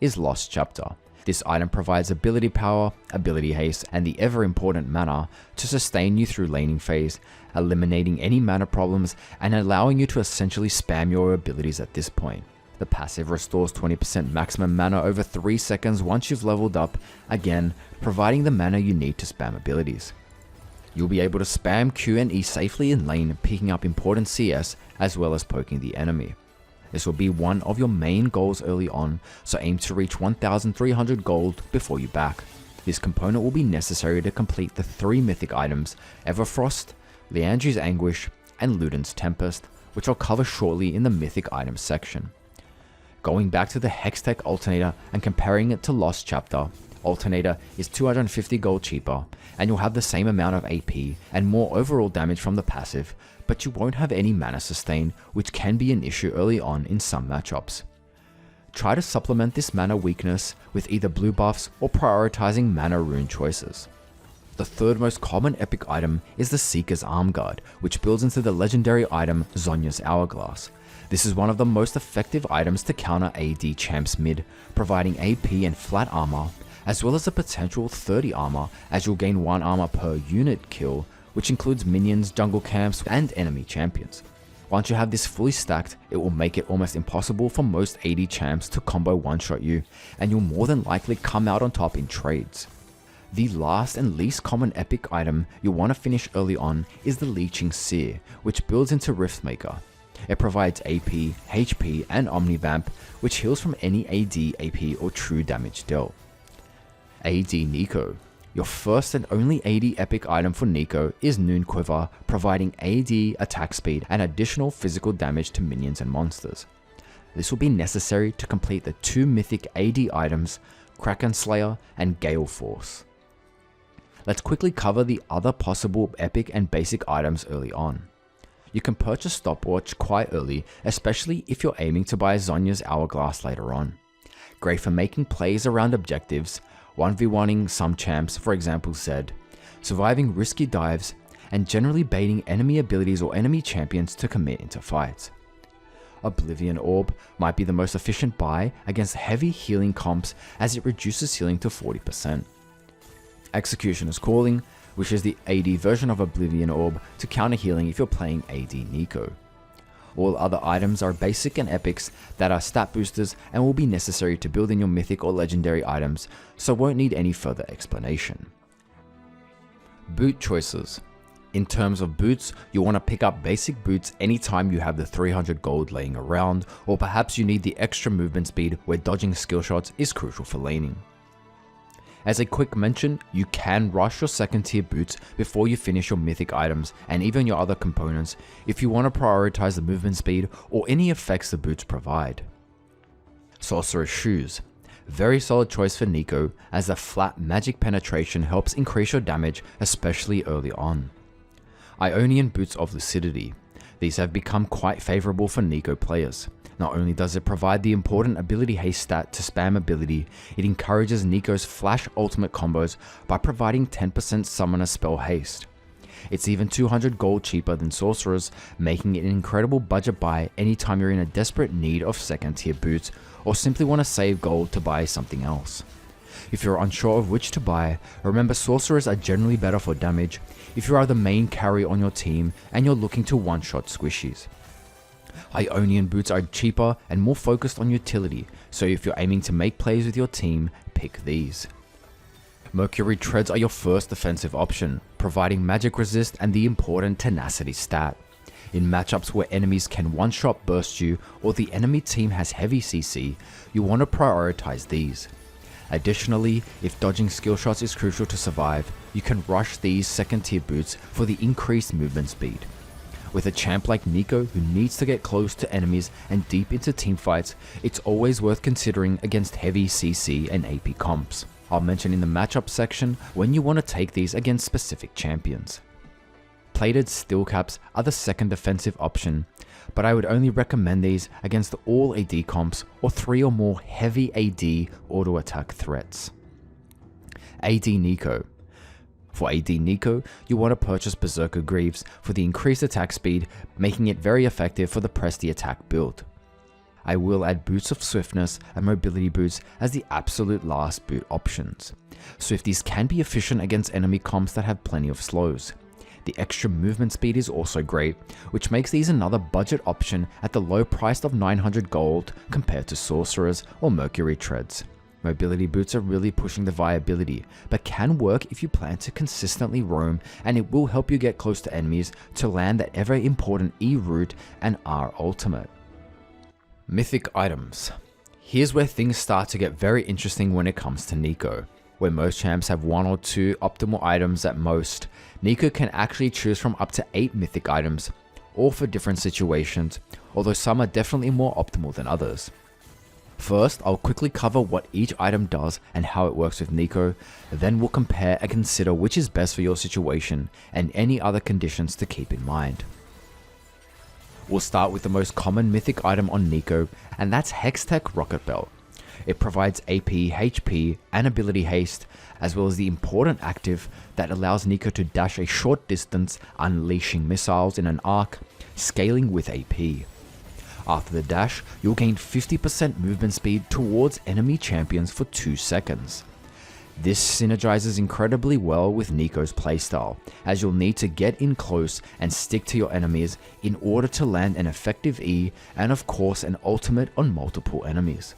is Lost Chapter. This item provides ability power, ability haste, and the ever important mana to sustain you through laning phase, eliminating any mana problems and allowing you to essentially spam your abilities at this point. The passive restores 20% maximum mana over 3 seconds once you've leveled up, again providing the mana you need to spam abilities. You'll be able to spam Q and E safely in lane, picking up important CS as well as poking the enemy. This will be one of your main goals early on, so aim to reach 1300 gold before you back. This component will be necessary to complete the 3 mythic items, Everfrost, Liandry's Anguish, and Luden's Tempest, which I'll cover shortly in the mythic items section. Going back to the Hextech Alternator and comparing it to Lost Chapter, Alternator is 250 gold cheaper, and you'll have the same amount of AP and more overall damage from the passive, but you won't have any mana sustain, which can be an issue early on in some matchups. Try to supplement this mana weakness with either blue buffs or prioritizing mana rune choices. The 3rd most common epic item is the Seeker's Arm Guard, which builds into the legendary item Zhonya's Hourglass. This is one of the most effective items to counter AD champs mid, providing AP and flat armor, as well as a potential 30 armor, as you'll gain 1 armor per unit kill, which includes minions, jungle camps, and enemy champions. Once you have this fully stacked, it will make it almost impossible for most AD champs to combo one-shot you, and you'll more than likely come out on top in trades. The last and least common epic item you'll want to finish early on is the Leeching Seer, which builds into Riftmaker. It provides AP, HP, and Omnivamp, which heals from any AD, AP, or true damage dealt. AD Neeko. Your first and only AD epic item for Neeko is Noon Quiver, providing AD attack speed and additional physical damage to minions and monsters. This will be necessary to complete the 2 mythic AD items, Kraken Slayer and Galeforce. Let's quickly cover the other possible epic and basic items early on. You can purchase Stopwatch quite early, especially if you're aiming to buy Zhonya's Hourglass later on. Great for making plays around objectives, 1v1ing some champs, for example Zed, surviving risky dives, and generally baiting enemy abilities or enemy champions to commit into fights. Oblivion Orb might be the most efficient buy against heavy healing comps, as it reduces healing to 40%. Executioner's Calling, which is the AD version of Oblivion Orb to counter healing if you're playing AD Neeko. All other items are basic and epics that are stat boosters and will be necessary to build in your mythic or legendary items, so won't need any further explanation. Boot choices. In terms of boots, you'll want to pick up basic boots anytime you have the 300 gold laying around, or perhaps you need the extra movement speed where dodging skill shots is crucial for laning. As a quick mention, you can rush your 2nd tier boots before you finish your mythic items and even your other components if you want to prioritize the movement speed or any effects the boots provide. Sorcerer's Shoes. Very solid choice for Neeko, as the flat magic penetration helps increase your damage, especially early on. Ionian Boots of Lucidity. These have become quite favorable for Neeko players. Not only does it provide the important ability haste stat to spam ability, it encourages Neeko's flash ultimate combos by providing 10% summoner spell haste. It's even 200 gold cheaper than Sorcerers, making it an incredible budget buy anytime you're in a desperate need of 2nd tier boots or simply want to save gold to buy something else. If you're unsure of which to buy, remember sorcerers are generally better for damage if you are the main carry on your team and you're looking to one-shot squishies. Ionian boots are cheaper and more focused on utility, so if you're aiming to make plays with your team, pick these. Mercury treads are your first defensive option, providing magic resist and the important tenacity stat. In matchups where enemies can one-shot burst you or the enemy team has heavy CC, you want to prioritize these. Additionally, if dodging skill shots is crucial to survive, you can rush these second tier boots for the increased movement speed. With a champ like Neeko who needs to get close to enemies and deep into teamfights, it's always worth considering against heavy CC and AP comps. I'll mention in the matchup section when you want to take these against specific champions. Plated steel caps are the second defensive option, but I would only recommend these against all AD comps or 3 or more heavy AD auto attack threats. AD Neeko. For AD Neeko, you want to purchase Berserker Greaves for the increased attack speed, making it very effective for the press the attack build. I will add Boots of Swiftness and Mobility Boots as the absolute last boot options. Swifties can be efficient against enemy comps that have plenty of slows. The extra movement speed is also great, which makes these another budget option at the low price of 900 gold compared to Sorcerers or Mercury Treads. Mobility boots are really pushing the viability, but can work if you plan to consistently roam, and it will help you get close to enemies to land that ever important E root and R ultimate. Mythic items. Here's where things start to get very interesting when it comes to Neeko. Where most champs have 1 or 2 optimal items at most, Neeko can actually choose from up to 8 mythic items, all for different situations, although some are definitely more optimal than others. First, I'll quickly cover what each item does and how it works with Neeko, then we'll compare and consider which is best for your situation and any other conditions to keep in mind. We'll start with the most common mythic item on Neeko, and that's Hextech Rocketbelt. It provides AP, HP, and ability haste, as well as the important active that allows Neeko to dash a short distance, unleashing missiles in an arc, scaling with AP. After the dash, you'll gain 50% movement speed towards enemy champions for 2 seconds. This synergizes incredibly well with Neeko's playstyle, as you'll need to get in close and stick to your enemies in order to land an effective E and of course an ultimate on multiple enemies.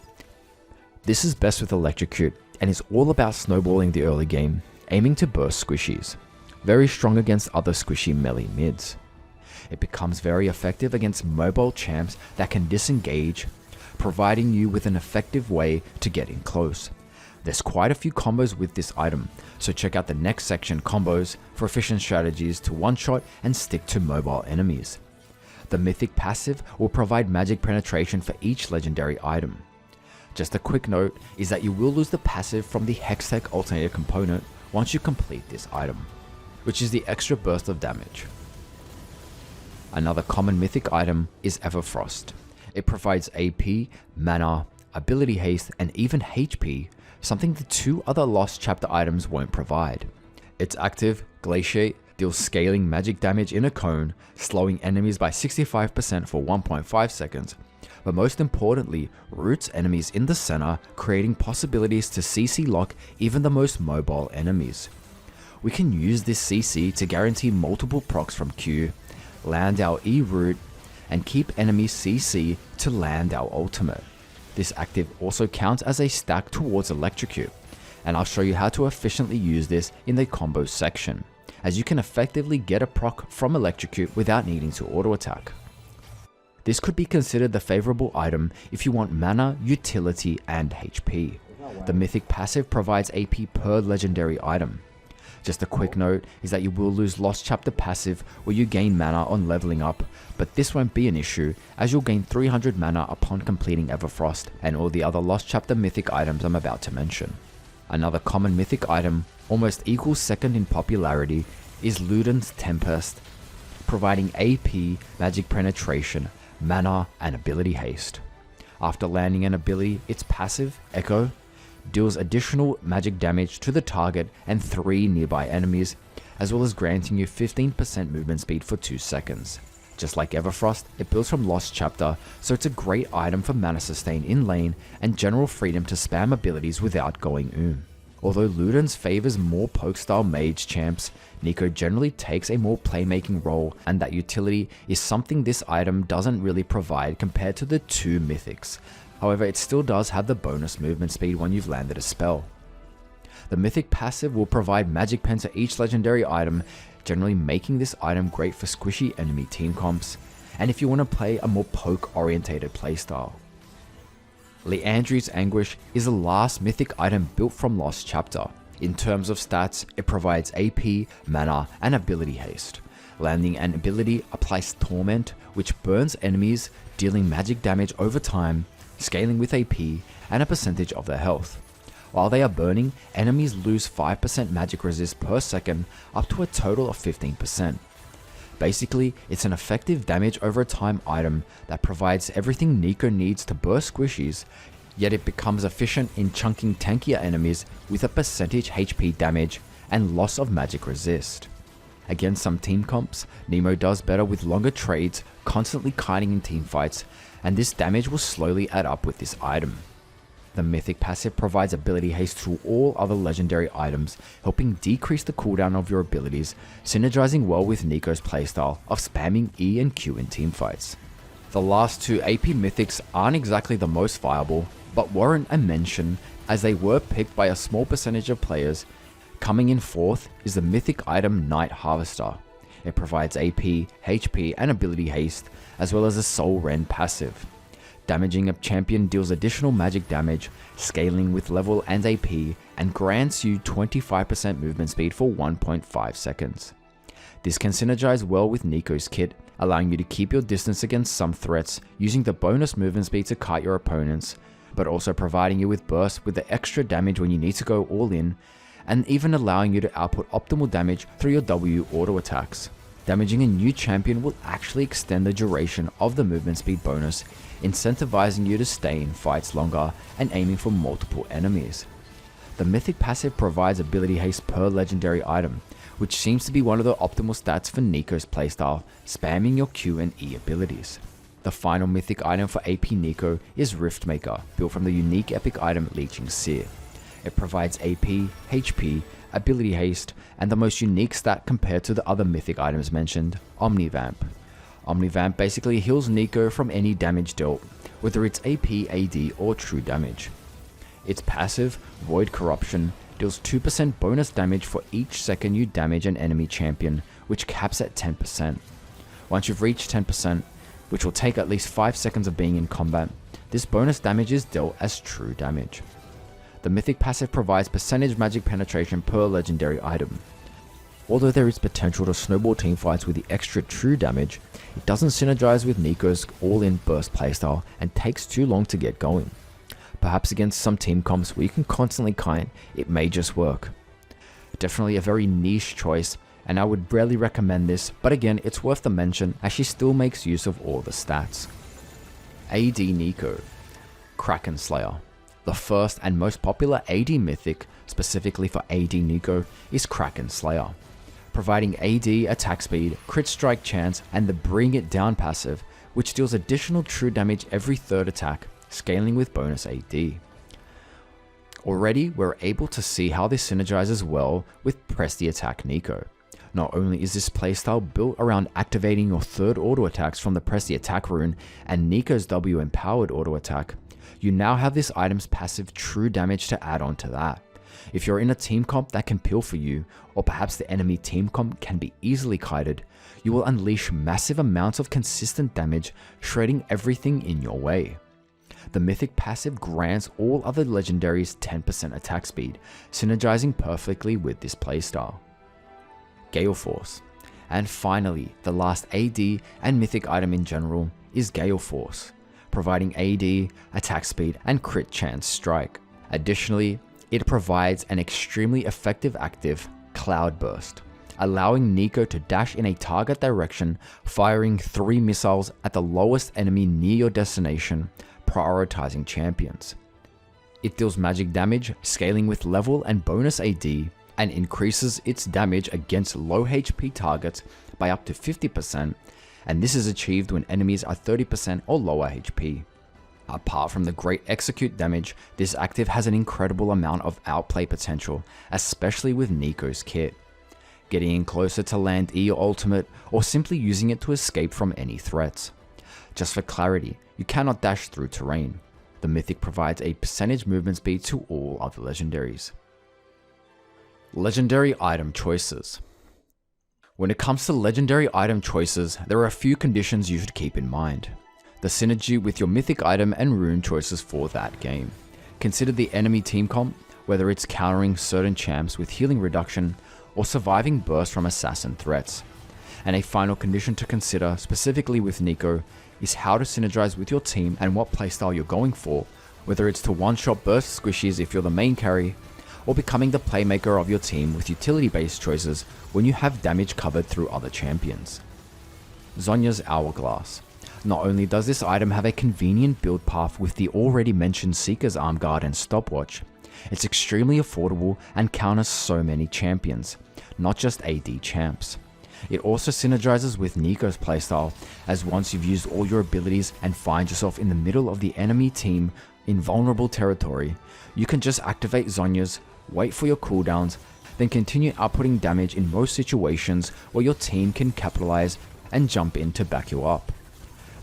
This is best with Electrocute and is all about snowballing the early game, aiming to burst squishies. Very strong against other squishy melee mids. It becomes very effective against mobile champs that can disengage, providing you with an effective way to get in close. There's quite a few combos with this item, so check out the next section, combos, for efficient strategies to one-shot and stick to mobile enemies. The mythic passive will provide magic penetration for each legendary item. Just a quick note is that you will lose the passive from the Hextech alternator component once you complete this item, which is the extra burst of damage. Another common mythic item is Everfrost. It provides AP, mana, ability haste, and even HP, something the 2 other Lost Chapter items won't provide. Its active, Glaciate, deals scaling magic damage in a cone, slowing enemies by 65% for 1.5 seconds, but most importantly, roots enemies in the center, creating possibilities to CC lock even the most mobile enemies. We can use this CC to guarantee multiple procs from Q, land our E root, and keep enemies CC to land our ultimate. This active also counts as a stack towards Electrocute, and I'll show you how to efficiently use this in the combo section, as you can effectively get a proc from Electrocute without needing to auto attack. This could be considered the favorable item if you want mana, utility, and HP. The mythic passive provides AP per legendary item. Just a quick note is that you will lose Lost Chapter passive where you gain mana on leveling up, but this won't be an issue as you'll gain 300 mana upon completing Everfrost and all the other Lost Chapter mythic items I'm about to mention. Another common mythic item, almost equal second in popularity, is Luden's Tempest, providing AP, magic penetration, mana, and ability haste. After landing an ability, its passive, Echo, deals additional magic damage to the target and 3 nearby enemies, as well as granting you 15% movement speed for 2 seconds. Just like Everfrost, it builds from Lost Chapter, so it's a great item for mana sustain in lane and general freedom to spam abilities without going Although Ludens favors more poke style mage champs, Neeko generally takes a more playmaking role, and that utility is something this item doesn't really provide compared to the two mythics. However, it still does have the bonus movement speed when you've landed a spell. The mythic passive will provide magic pen to each legendary item, generally making this item great for squishy enemy team comps, and if you want to play a more poke orientated playstyle. Liandry's Anguish is the last mythic item built from Lost Chapter. In terms of stats, it provides AP, mana, and ability haste. Landing an ability applies Torment, which burns enemies, dealing magic damage over time, scaling with AP, and a percentage of their health. While they are burning, enemies lose 5% magic resist per second, up to a total of 15%. Basically, it's an effective damage over time item that provides everything Neeko needs to burst squishies, yet it becomes efficient in chunking tankier enemies with a percentage HP damage and loss of magic resist. Against some team comps, Nemo does better with longer trades, constantly kiting in team fights, and this damage will slowly add up with this item. The mythic passive provides ability haste through all other legendary items, helping decrease the cooldown of your abilities, synergizing well with Neeko's playstyle of spamming E and Q in teamfights. The last two AP mythics aren't exactly the most viable, but warrant a mention as they were picked by a small percentage of players. Coming in fourth is the mythic item Night Harvester. It provides AP, HP, and ability haste, as well as a Soul Rend passive. Damaging a champion deals additional magic damage, scaling with level and AP, and grants you 25% movement speed for 1.5 seconds. This can synergize well with Neeko's kit, allowing you to keep your distance against some threats, using the bonus movement speed to kite your opponents, but also providing you with burst with the extra damage when you need to go all in, and even allowing you to output optimal damage through your W auto attacks. Damaging a new champion will actually extend the duration of the movement speed bonus, incentivizing you to stay in fights longer and aiming for multiple enemies. The mythic passive provides ability haste per legendary item, which seems to be one of the optimal stats for Neeko's playstyle, spamming your Q and E abilities. The final mythic item for AP Neeko is Riftmaker, built from the unique epic item Leeching Seer. It provides AP, HP, ability haste, and the most unique stat compared to the other mythic items mentioned, Omnivamp. Omnivamp basically heals Neeko from any damage dealt, whether it's AP, AD, or true damage. Its passive, Void Corruption, deals 2% bonus damage for each second you damage an enemy champion, which caps at 10%. Once you've reached 10%, which will take at least 5 seconds of being in combat, this bonus damage is dealt as true damage. The mythic passive provides percentage magic penetration per legendary item. Although there is potential to snowball teamfights with the extra true damage, it doesn't synergize with Neeko's all-in burst playstyle and takes too long to get going. Perhaps against some team comps where you can constantly kite, it may just work. Definitely a very niche choice, and I would rarely recommend this, but again it's worth the mention as she still makes use of all the stats. AD Neeko, Kraken Slayer. The first and most popular AD mythic, specifically for AD Neeko, is Kraken Slayer. Providing AD attack speed, crit strike chance, and the Bring It Down passive, which deals additional true damage every third attack, scaling with bonus AD. Already, we're able to see how this synergizes well with Press the Attack Neeko. Not only is this playstyle built around activating your third auto attacks from the Press the Attack rune and Neeko's W empowered auto attack, you now have this item's passive true damage to add on to that. If you're in a team comp that can peel for you, or perhaps the enemy team comp can be easily kited, you will unleash massive amounts of consistent damage, shredding everything in your way. The mythic passive grants all other legendaries 10% attack speed, synergizing perfectly with this playstyle. Galeforce. And finally, the last AD and mythic item in general is Galeforce, providing AD, attack speed, and crit chance strike. Additionally, it provides an extremely effective active, Cloud Burst, allowing Neeko to dash in a target direction, firing 3 missiles at the lowest enemy near your destination, prioritizing champions. It deals magic damage, scaling with level and bonus AD, and increases its damage against low HP targets by up to 50%, and this is achieved when enemies are 30% or lower HP. Apart from the great execute damage, this active has an incredible amount of outplay potential, especially with Neeko's kit. Getting in closer to land E or ultimate, or simply using it to escape from any threats. Just for clarity, you cannot dash through terrain. The Mythic provides a percentage movement speed to all other legendaries. Legendary item choices. When it comes to legendary item choices, there are a few conditions you should keep in mind. The synergy with your mythic item and rune choices for that game. Consider the enemy team comp, whether it's countering certain champs with healing reduction or surviving burst from assassin threats. And a final condition to consider, specifically with Neeko, is how to synergize with your team and what playstyle you're going for, whether it's to one-shot burst squishies if you're the main carry, or becoming the playmaker of your team with utility-based choices when you have damage covered through other champions. Zhonya's Hourglass. Not only does this item have a convenient build path with the already mentioned Seeker's Arm Guard and Stopwatch, it's extremely affordable and counters so many champions, not just AD champs. It also synergizes with Neeko's playstyle, as once you've used all your abilities and find yourself in the middle of the enemy team in vulnerable territory, you can just activate Zhonya's, wait for your cooldowns, then continue outputting damage in most situations where your team can capitalize and jump in to back you up.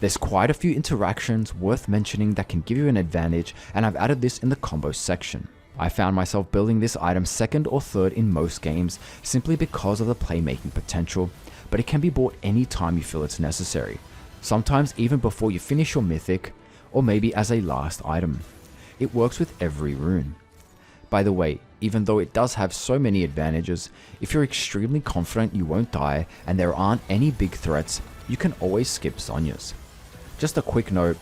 There's quite a few interactions worth mentioning that can give you an advantage, and I've added this in the combo section. I found myself building this item second or third in most games simply because of the playmaking potential, but it can be bought anytime you feel it's necessary, sometimes even before you finish your mythic, or maybe as a last item. It works with every rune. By the way, even though it does have so many advantages, if you're extremely confident you won't die and there aren't any big threats, you can always skip Zhonya's. Just a quick note,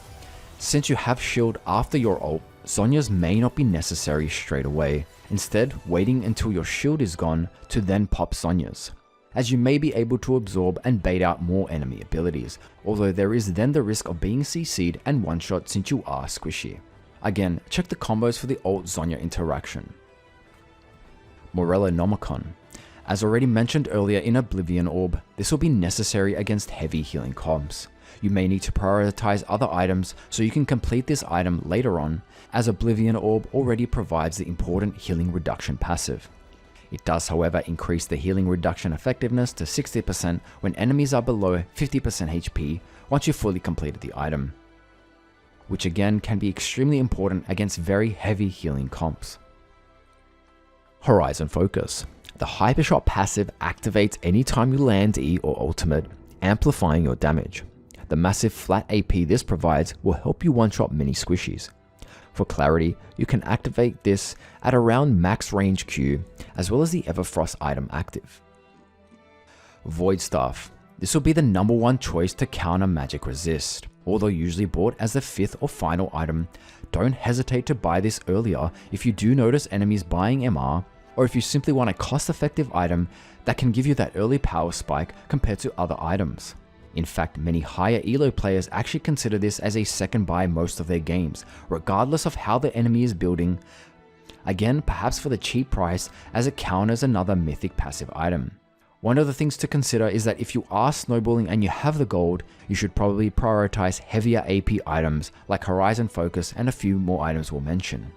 since you have shield after your ult, Zhonya's may not be necessary straight away, instead waiting until your shield is gone to then pop Zhonya's, as you may be able to absorb and bait out more enemy abilities, although there is then the risk of being CC'd and one-shot since you are squishy. Again, check the combos for the ult Zhonya interaction. Morellonomicon. As already mentioned earlier in Oblivion Orb, this will be necessary against heavy healing comps. You may need to prioritize other items so you can complete this item later on, as Oblivion Orb already provides the important healing reduction passive. It does however increase the healing reduction effectiveness to 60% when enemies are below 50% HP once you've fully completed the item, which again can be extremely important against very heavy healing comps. Horizon Focus. The Hypershot passive activates anytime you land E or ultimate, amplifying your damage. The massive flat AP this provides will help you one-shot many squishies. For clarity, you can activate this at around max range Q, as well as the Everfrost item active. Void Staff. This will be the #1 choice to counter magic resist. Although usually bought as the 5th or final item, don't hesitate to buy this earlier if you do notice enemies buying MR, or if you simply want a cost-effective item that can give you that early power spike compared to other items. In fact, many higher elo players actually consider this as a second buy most of their games, regardless of how the enemy is building. Again, perhaps for the cheap price, as it counters another mythic passive item. One of the things to consider is that if you are snowballing and you have the gold, you should probably prioritize heavier AP items like Horizon Focus and a few more items we'll mention.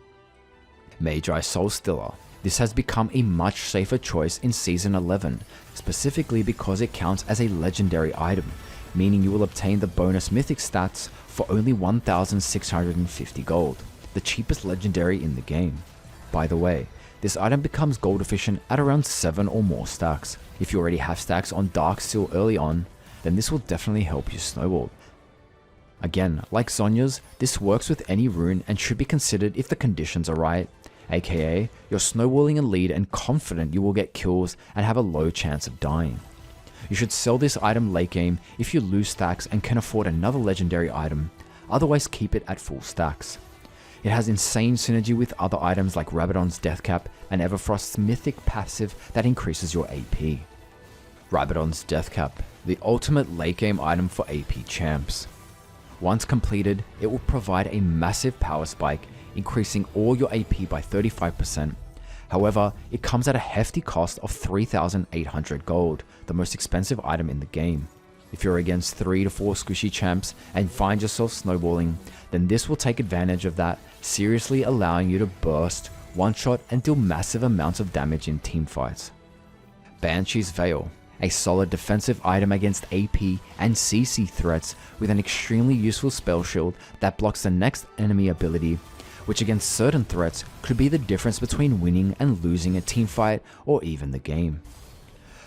Magi Soul Stiller. This has become a much safer choice in Season 11, specifically because it counts as a legendary item, meaning you will obtain the bonus mythic stats for only 1,650 gold, the cheapest legendary in the game. By the way, this item becomes gold efficient at around 7 or more stacks. If you already have stacks on Dark Steel early on, then this will definitely help you snowball. Again, like Zhonya's, this works with any rune and should be considered if the conditions are right, aka you're snowballing a lead and confident you will get kills and have a low chance of dying. You should sell this item late game if you lose stacks and can afford another legendary item, otherwise keep it at full stacks. It has insane synergy with other items like Rabadon's Deathcap and Everfrost's mythic passive that increases your AP. Rabadon's Deathcap, the ultimate late game item for AP champs. Once completed, it will provide a massive power spike, increasing all your AP by 35%. However, it comes at a hefty cost of 3,800 gold, the most expensive item in the game. If you're against 3 to 4 squishy champs and find yourself snowballing, then this will take advantage of that, seriously allowing you to burst, one-shot and deal massive amounts of damage in teamfights. Banshee's Veil, a solid defensive item against AP and CC threats with an extremely useful spell shield that blocks the next enemy ability, which against certain threats could be the difference between winning and losing a teamfight or even the game.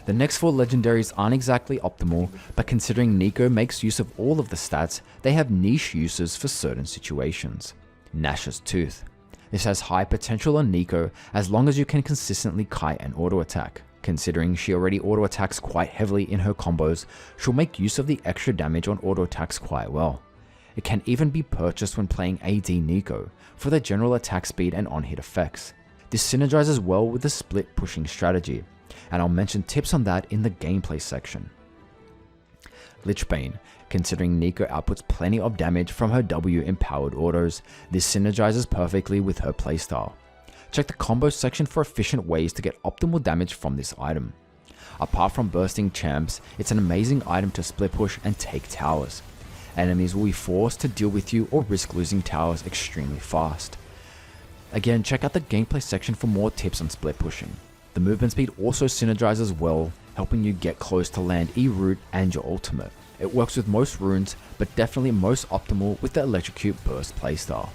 The next 4 legendaries aren't exactly optimal, but considering Neeko makes use of all of the stats, they have niche uses for certain situations. Nash's Tooth. This has high potential on Neeko as long as you can consistently kite and auto attack. Considering she already auto attacks quite heavily in her combos, she'll make use of the extra damage on auto attacks quite well. It can even be purchased when playing AD Neeko for the general attack speed and on-hit effects. This synergizes well with the split pushing strategy, and I'll mention tips on that in the gameplay section. Lich Bane. Considering Neeko outputs plenty of damage from her W empowered autos, this synergizes perfectly with her playstyle. Check the combo section for efficient ways to get optimal damage from this item. Apart from bursting champs, it's an amazing item to split push and take towers. Enemies will be forced to deal with you or risk losing towers extremely fast. Again, check out the gameplay section for more tips on split pushing. The movement speed also synergizes well, helping you get close to land E-root and your ultimate. It works with most runes, but definitely most optimal with the Electrocute burst playstyle.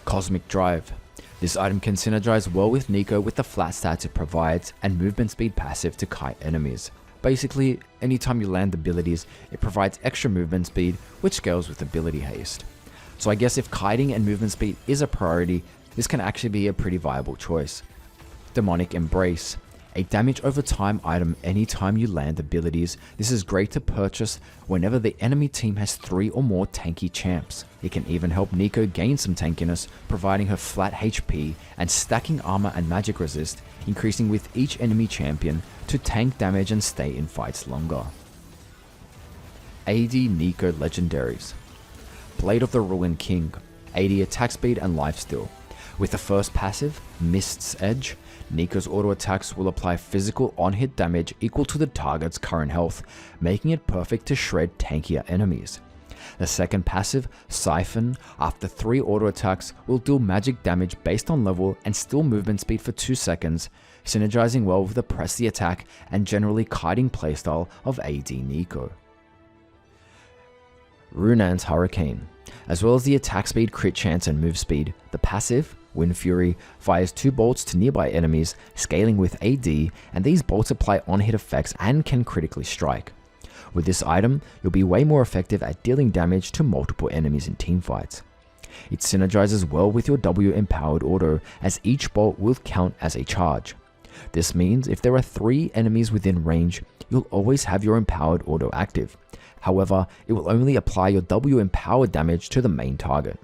Cosmic Drive. This item can synergize well with Neeko with the flat stats it provides and movement speed passive to kite enemies. Basically, anytime you land abilities, it provides extra movement speed, which scales with ability haste. So I guess if kiting and movement speed is a priority, this can actually be a pretty viable choice. Demonic Embrace. A damage over time item anytime you land abilities. This is great to purchase whenever the enemy team has 3 or more tanky champs. It can even help Neeko gain some tankiness, providing her flat HP and stacking armor and magic resist, increasing with each enemy champion to tank damage and stay in fights longer. AD Neeko Legendaries. Blade of the Ruined King. AD attack speed and lifesteal. With the first passive, Mist's Edge, Neeko's auto attacks will apply physical on-hit damage equal to the target's current health, making it perfect to shred tankier enemies. The second passive, Siphon, after 3 auto attacks will deal magic damage based on level and still movement speed for 2 seconds, synergizing well with the press the attack and generally kiting playstyle of AD Neeko. RUNES Hurricane. As well as the attack speed, crit chance and move speed, the passive, Wind Fury, fires 2 bolts to nearby enemies, scaling with AD, and these bolts apply on-hit effects and can critically strike. With this item, you'll be way more effective at dealing damage to multiple enemies in teamfights. It synergizes well with your W empowered auto, as each bolt will count as a charge. This means if there are 3 enemies within range, you'll always have your empowered auto active. However, it will only apply your W empowered damage to the main target.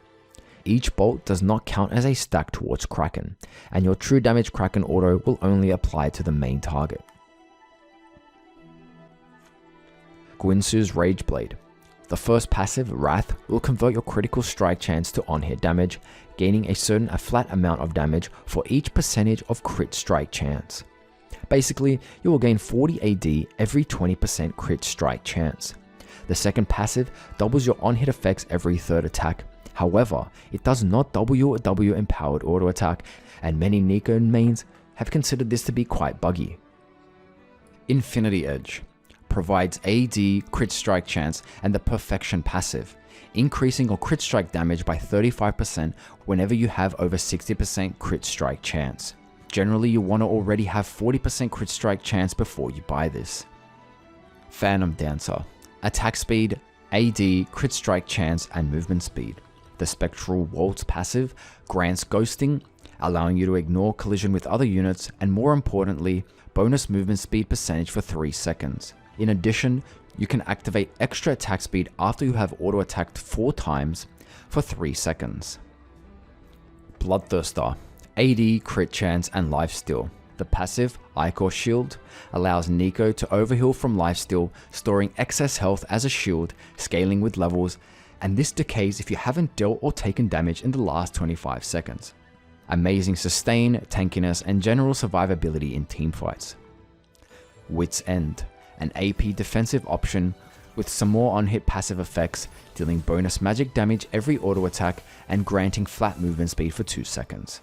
Each bolt does not count as a stack towards Kraken, and your true damage Kraken auto will only apply to the main target. Guinsoo's Rageblade. The first passive, Wrath, will convert your critical strike chance to on-hit damage, gaining a flat amount of damage for each percentage of crit strike chance. Basically, you will gain 40 AD every 20% crit strike chance. The second passive doubles your on-hit effects every 3rd attack. However, it does not double your W empowered auto attack, and many Neeko mains have considered this to be quite buggy. Infinity Edge provides AD crit strike chance and the Perfection passive, increasing your crit strike damage by 35% whenever you have over 60% crit strike chance. Generally, you want to already have 40% crit strike chance before you buy this. Phantom Dancer. Attack speed, AD, crit strike chance, and movement speed. The Spectral Waltz passive grants ghosting, allowing you to ignore collision with other units, and more importantly, bonus movement speed percentage for 3 seconds. In addition, you can activate extra attack speed after you have auto attacked 4 times for 3 seconds. Bloodthirster. AD, crit chance, and lifesteal. The passive, Ichor Shield, allows Neeko to overheal from lifesteal, storing excess health as a shield, scaling with levels, and this decays if you haven't dealt or taken damage in the last 25 seconds. Amazing sustain, tankiness, and general survivability in teamfights. Wit's End. an AP defensive option with some more on-hit passive effects, dealing bonus magic damage every auto attack and granting flat movement speed for 2 seconds.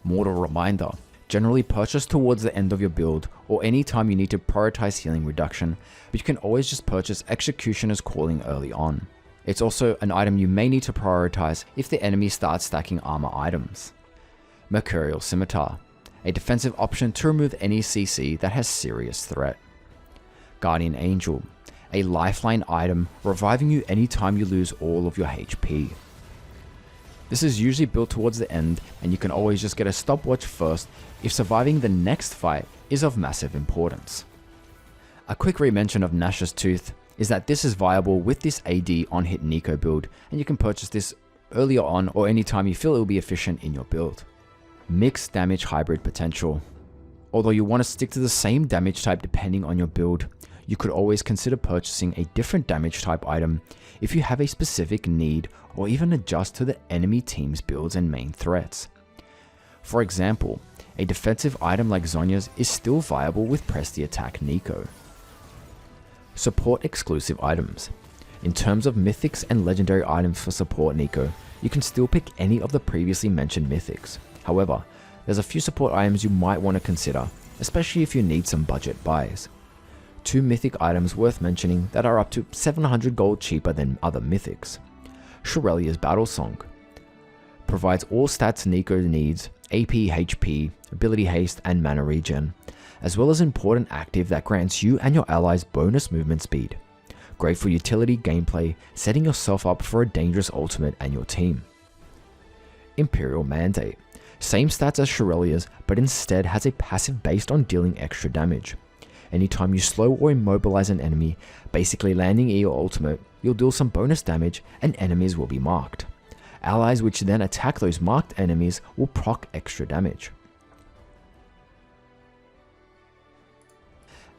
Mortal Reminder, generally purchased towards the end of your build or any time you need to prioritize healing reduction, but you can always just purchase Executioner's Calling early on. It's also an item you may need to prioritize if the enemy starts stacking armor items. Mercurial Scimitar, a defensive option to remove any CC that has serious threat. Guardian Angel, a lifeline item reviving you anytime you lose all of your HP. This is usually built towards the end, and you can always just get a stopwatch first if surviving the next fight is of massive importance. A quick re-mention of Nash's Tooth is that this is viable with this AD on hit Neeko build, and you can purchase this earlier on or anytime you feel it will be efficient in your build. Mixed damage hybrid potential. Although you want to stick to the same damage type depending on your build, you could always consider purchasing a different damage type item if you have a specific need, or even adjust to the enemy team's builds and main threats. For example, a defensive item like Zhonya's is still viable with Press the Attack Neeko. Support exclusive items. In terms of mythics and legendary items for support Neeko, you can still pick any of the previously mentioned mythics. However, there's a few support items you might want to consider, especially if you need some budget buys. 2 mythic items worth mentioning that are up to 700 gold cheaper than other mythics. Shurelia's Battle Song provides all stats Neeko needs, AP, HP, ability haste, and mana regen, as well as important active that grants you and your allies bonus movement speed. Great for utility gameplay, setting yourself up for a dangerous ultimate and your team. Imperial Mandate, same stats as Shurelia's, but instead has a passive based on dealing extra damage. Anytime you slow or immobilize an enemy, basically landing your ultimate, you'll deal some bonus damage and enemies will be marked. Allies which then attack those marked enemies will proc extra damage.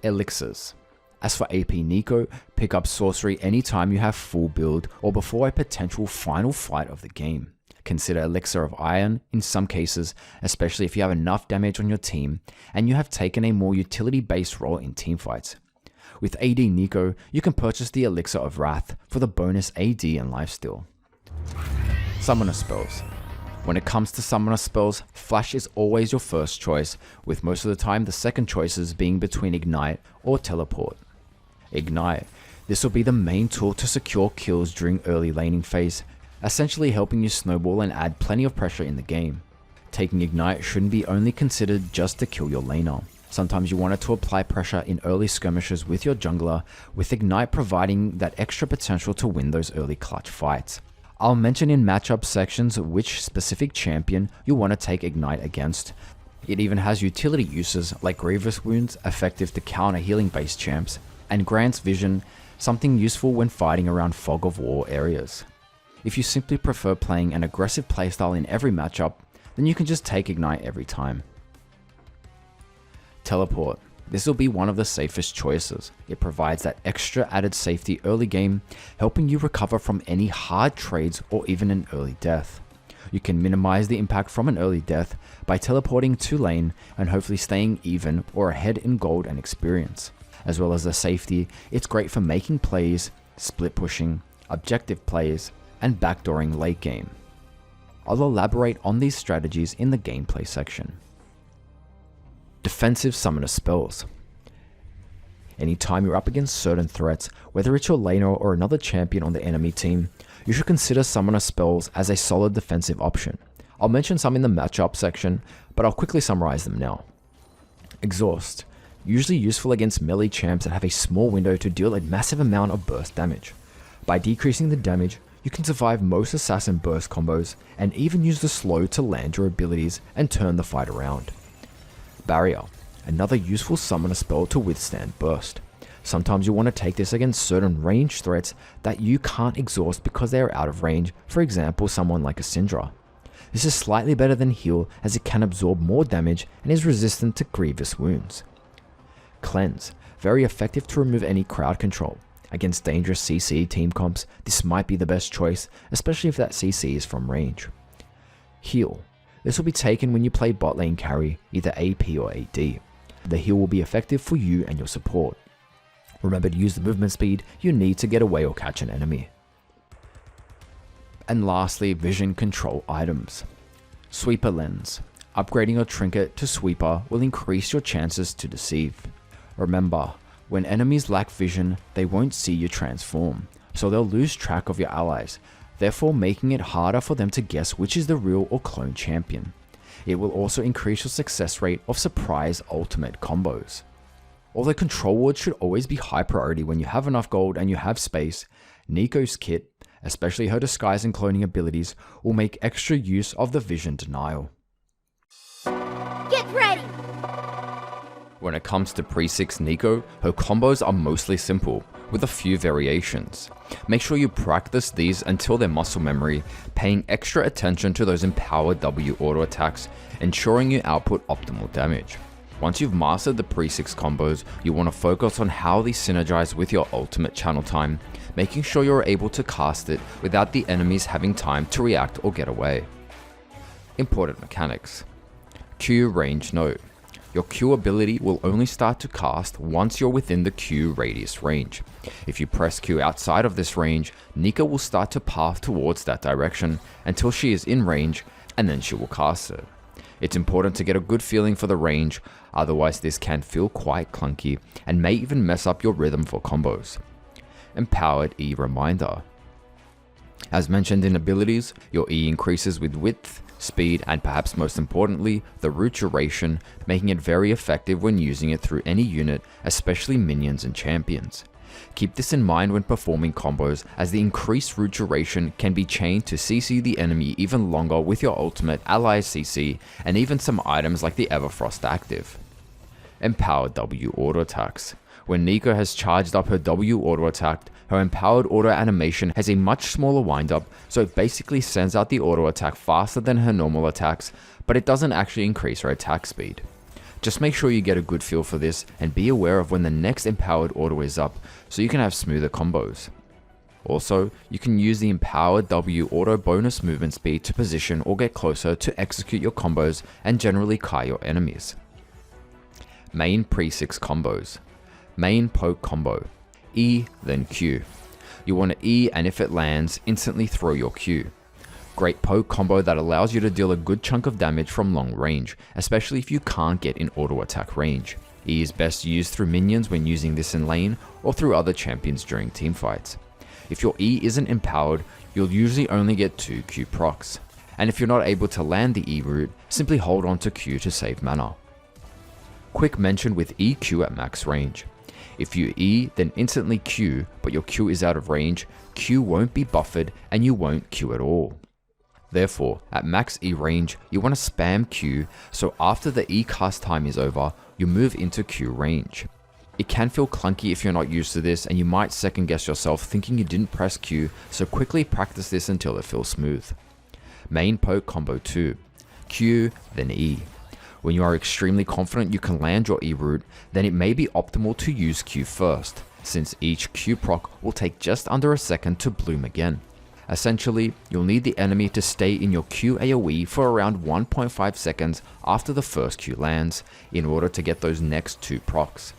ELIXIRS. As for AP Neeko, pick up Sorcery anytime you have full build or before a potential final fight of the game. Consider Elixir of Iron in some cases, especially if you have enough damage on your team and you have taken a more utility-based role in teamfights. With AD Neeko, you can purchase the Elixir of Wrath for the bonus AD and lifesteal. Summoner Spells. When it comes to summoner spells, Flash is always your first choice, with most of the time the second choices being between Ignite or Teleport. Ignite. This will be the main tool to secure kills during early laning phase, essentially helping you snowball and add plenty of pressure in the game. Taking Ignite shouldn't be only considered just to kill your laner. Sometimes you want it to apply pressure in early skirmishes with your jungler, with Ignite providing that extra potential to win those early clutch fights. I'll mention in matchup sections which specific champion you want to take Ignite against. It even has utility uses like Grievous Wounds, effective to counter healing based champs, and grants vision, something useful when fighting around fog of war areas. If you simply prefer playing an aggressive playstyle in every matchup, then you can just take Ignite every time. Teleport. This will be one of the safest choices. It provides that extra added safety early game, helping you recover from any hard trades or even an early death. You can minimize the impact from an early death by teleporting to lane and hopefully staying even or ahead in gold and experience. As well as the safety, it's great for making plays, split pushing, objective plays, and backdooring late game. I'll elaborate on these strategies in the gameplay section. Defensive summoner spells. Anytime you're up against certain threats, whether it's your laner or another champion on the enemy team, you should consider summoner spells as a solid defensive option. I'll mention some in the matchup section, but I'll quickly summarize them now. Exhaust. Usually useful against melee champs that have a small window to deal a massive amount of burst damage. By decreasing the damage, you can survive most assassin burst combos and even use the slow to land your abilities and turn the fight around. Barrier. Another useful summoner spell to withstand burst. Sometimes you want to take this against certain ranged threats that you can't exhaust because they are out of range, for example someone like a Syndra. This is slightly better than heal as it can absorb more damage and is resistant to grievous wounds. Cleanse. Very effective to remove any crowd control. Against dangerous CC team comps, this might be the best choice, especially if that CC is from range. Heal. This will be taken when you play bot lane carry, either AP or AD. The heal will be effective for you and your support. Remember to use the movement speed you need to get away or catch an enemy. And lastly, vision control items. Sweeper Lens. Upgrading your trinket to Sweeper will increase your chances to deceive. Remember, when enemies lack vision, they won't see you transform, so they'll lose track of your allies, therefore making it harder for them to guess which is the real or clone champion. It will also increase your success rate of surprise ultimate combos. Although control wards should always be high priority when you have enough gold and you have space, Neeko's kit, especially her disguise and cloning abilities, will make extra use of the vision denial. Get ready! When it comes to Pre-6 Neeko, her combos are mostly simple, with a few variations. Make sure you practice these until they're muscle memory, paying extra attention to those empowered W auto attacks, ensuring you output optimal damage. Once you've mastered the Pre-6 combos, you want to focus on how these synergize with your ultimate channel time, making sure you're able to cast it without the enemies having time to react or get away. Important mechanics. Q range note. Your Q ability will only start to cast once you're within the Q radius range. If you press Q outside of this range, Neeko will start to path towards that direction until she is in range, and then she will cast it. It's important to get a good feeling for the range, otherwise this can feel quite clunky and may even mess up your rhythm for combos. Empowered E reminder. As mentioned in abilities, your E increases with width, speed, and perhaps most importantly, the root duration, making it very effective when using it through any unit, especially minions and champions. Keep this in mind when performing combos, as the increased root duration can be chained to CC the enemy even longer with your ultimate ally CC, and even some items like the Everfrost active. Empowered W auto attacks. When Neeko has charged up her W auto attack, her empowered auto animation has a much smaller windup, so it basically sends out the auto attack faster than her normal attacks, but it doesn't actually increase her attack speed. Just make sure you get a good feel for this and be aware of when the next empowered auto is up, so you can have smoother combos. Also, you can use the empowered W auto bonus movement speed to position or get closer to execute your combos and generally kite your enemies. Main Pre-6 combos. Main poke combo. E, then Q. You want to E, and if it lands, instantly throw your Q. Great poke combo that allows you to deal a good chunk of damage from long range, especially if you can't get in auto attack range. E is best used through minions when using this in lane, or through other champions during teamfights. If your E isn't empowered, you'll usually only get 2 Q procs. And if you're not able to land the E route, simply hold on to Q to save mana. Quick mention with EQ at max range. If you E, then instantly Q, but your Q is out of range, Q won't be buffered and you won't Q at all. Therefore, at max E range, you want to spam Q, so after the E cast time is over, you move into Q range. It can feel clunky if you're not used to this, and you might second guess yourself thinking you didn't press Q, so quickly practice this until it feels smooth. Main poke combo 2. Q, then E. When you are extremely confident you can land your E route, then it may be optimal to use Q first, since each Q proc will take just under a second to bloom again. Essentially, you'll need the enemy to stay in your Q AoE for around 1.5 seconds after the first Q lands, in order to get those next 2 procs.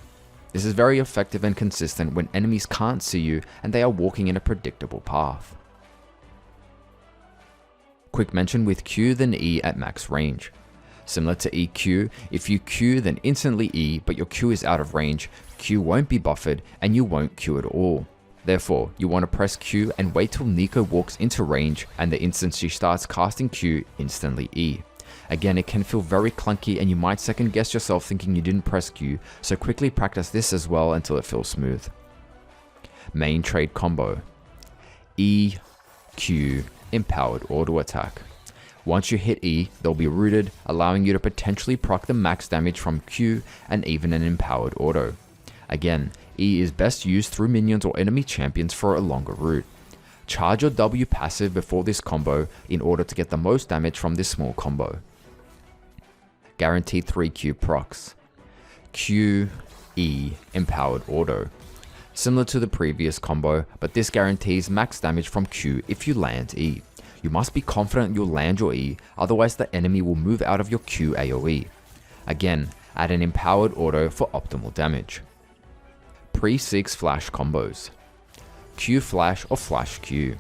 This is very effective and consistent when enemies can't see you and they are walking in a predictable path. Quick mention with Q then E at max range. Similar to EQ, if you Q then instantly E but your Q is out of range, Q won't be buffered and you won't Q at all. Therefore, you want to press Q and wait till Neeko walks into range, and the instant she starts casting Q, instantly E. Again, it can feel very clunky and you might second guess yourself thinking you didn't press Q, so quickly practice this as well until it feels smooth. Main trade combo. E, Q, empowered auto attack. Once you hit E, they'll be rooted, allowing you to potentially proc the max damage from Q and even an empowered auto. Again, E is best used through minions or enemy champions for a longer route. Charge your W passive before this combo in order to get the most damage from this small combo. Guaranteed 3 Q procs. Q, E, empowered auto. Similar to the previous combo, but this guarantees max damage from Q if you land E. You must be confident you'll land your E, otherwise the enemy will move out of your Q AoE. Again, add an empowered auto for optimal damage. pre-6 flash combos. Q flash or flash Q.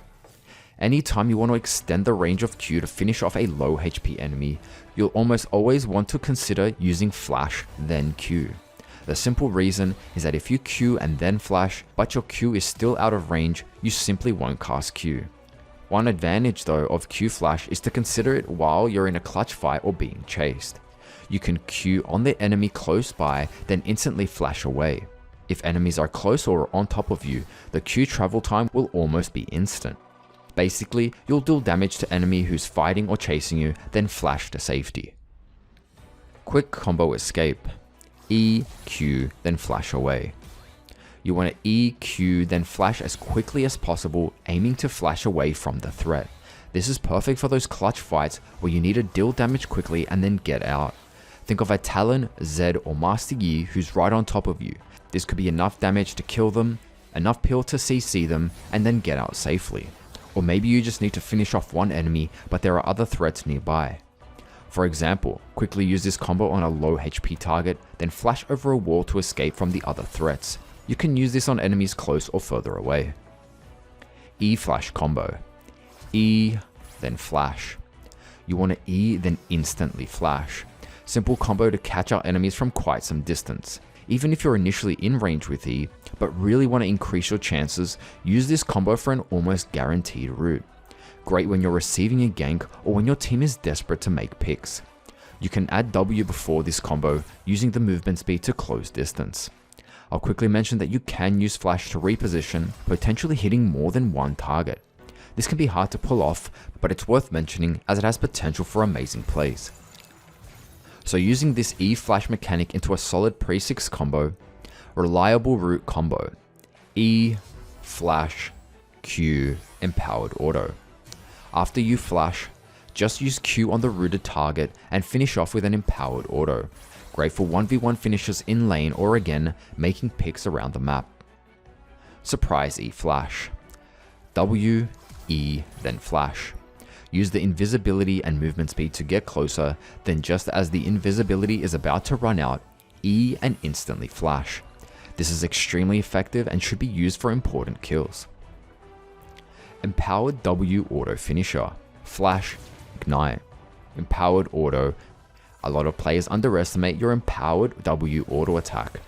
Anytime you want to extend the range of Q to finish off a low HP enemy, you'll almost always want to consider using flash then Q. The simple reason is that if you Q and then flash, but your Q is still out of range, you simply won't cast Q. One advantage though of Q flash is to consider it while you're in a clutch fight or being chased. You can Q on the enemy close by, then instantly flash away. If enemies are close or on top of you, the Q travel time will almost be instant. Basically, you'll deal damage to enemy who's fighting or chasing you, then flash to safety. Quick combo escape. E, Q, then flash away. You want to E, Q, then flash as quickly as possible, aiming to flash away from the threat. This is perfect for those clutch fights where you need to deal damage quickly and then get out. Think of a Talon, Zed, or Master Yi who's right on top of you. This could be enough damage to kill them, enough peel to CC them, and then get out safely. Or maybe you just need to finish off one enemy, but there are other threats nearby. For example, quickly use this combo on a low HP target, then flash over a wall to escape from the other threats. You can use this on enemies close or further away. E flash combo. E, then flash. You want to E, then instantly flash. Simple combo to catch out enemies from quite some distance. Even if you're initially in range with E, but really want to increase your chances, use this combo for an almost guaranteed route. Great when you're receiving a gank or when your team is desperate to make picks. You can add W before this combo using the movement speed to close distance. I'll quickly mention that you can use flash to reposition, potentially hitting more than one target. This can be hard to pull off, but it's worth mentioning as it has potential for amazing plays. So using this E flash mechanic into a solid pre-6 combo, reliable route combo. E, flash, Q, empowered auto. After you flash, just use Q on the rooted target and finish off with an empowered auto. Great for 1v1 finishes in lane or again, making picks around the map. Surprise E flash. W, E, then flash. Use the invisibility and movement speed to get closer, then just as the invisibility is about to run out, E and instantly flash. This is extremely effective and should be used for important kills. Empowered W auto finisher. Flash, ignite. Empowered auto. A lot of players underestimate your empowered W auto attack.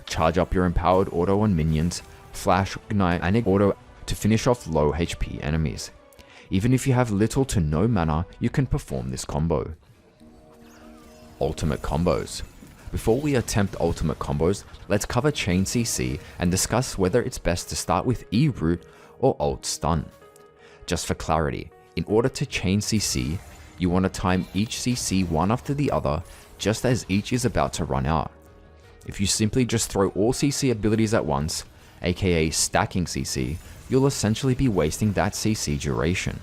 Charge up your empowered auto on minions, flash, ignite, and auto to finish off low HP enemies. Even if you have little to no mana, you can perform this combo. Ultimate combos. Before we attempt ultimate combos, let's cover chain CC and discuss whether it's best to start with E root or ult stun. Just for clarity, in order to chain CC, you want to time each CC one after the other, just as each is about to run out. If you simply just throw all CC abilities at once, aka stacking CC, you'll essentially be wasting that CC duration.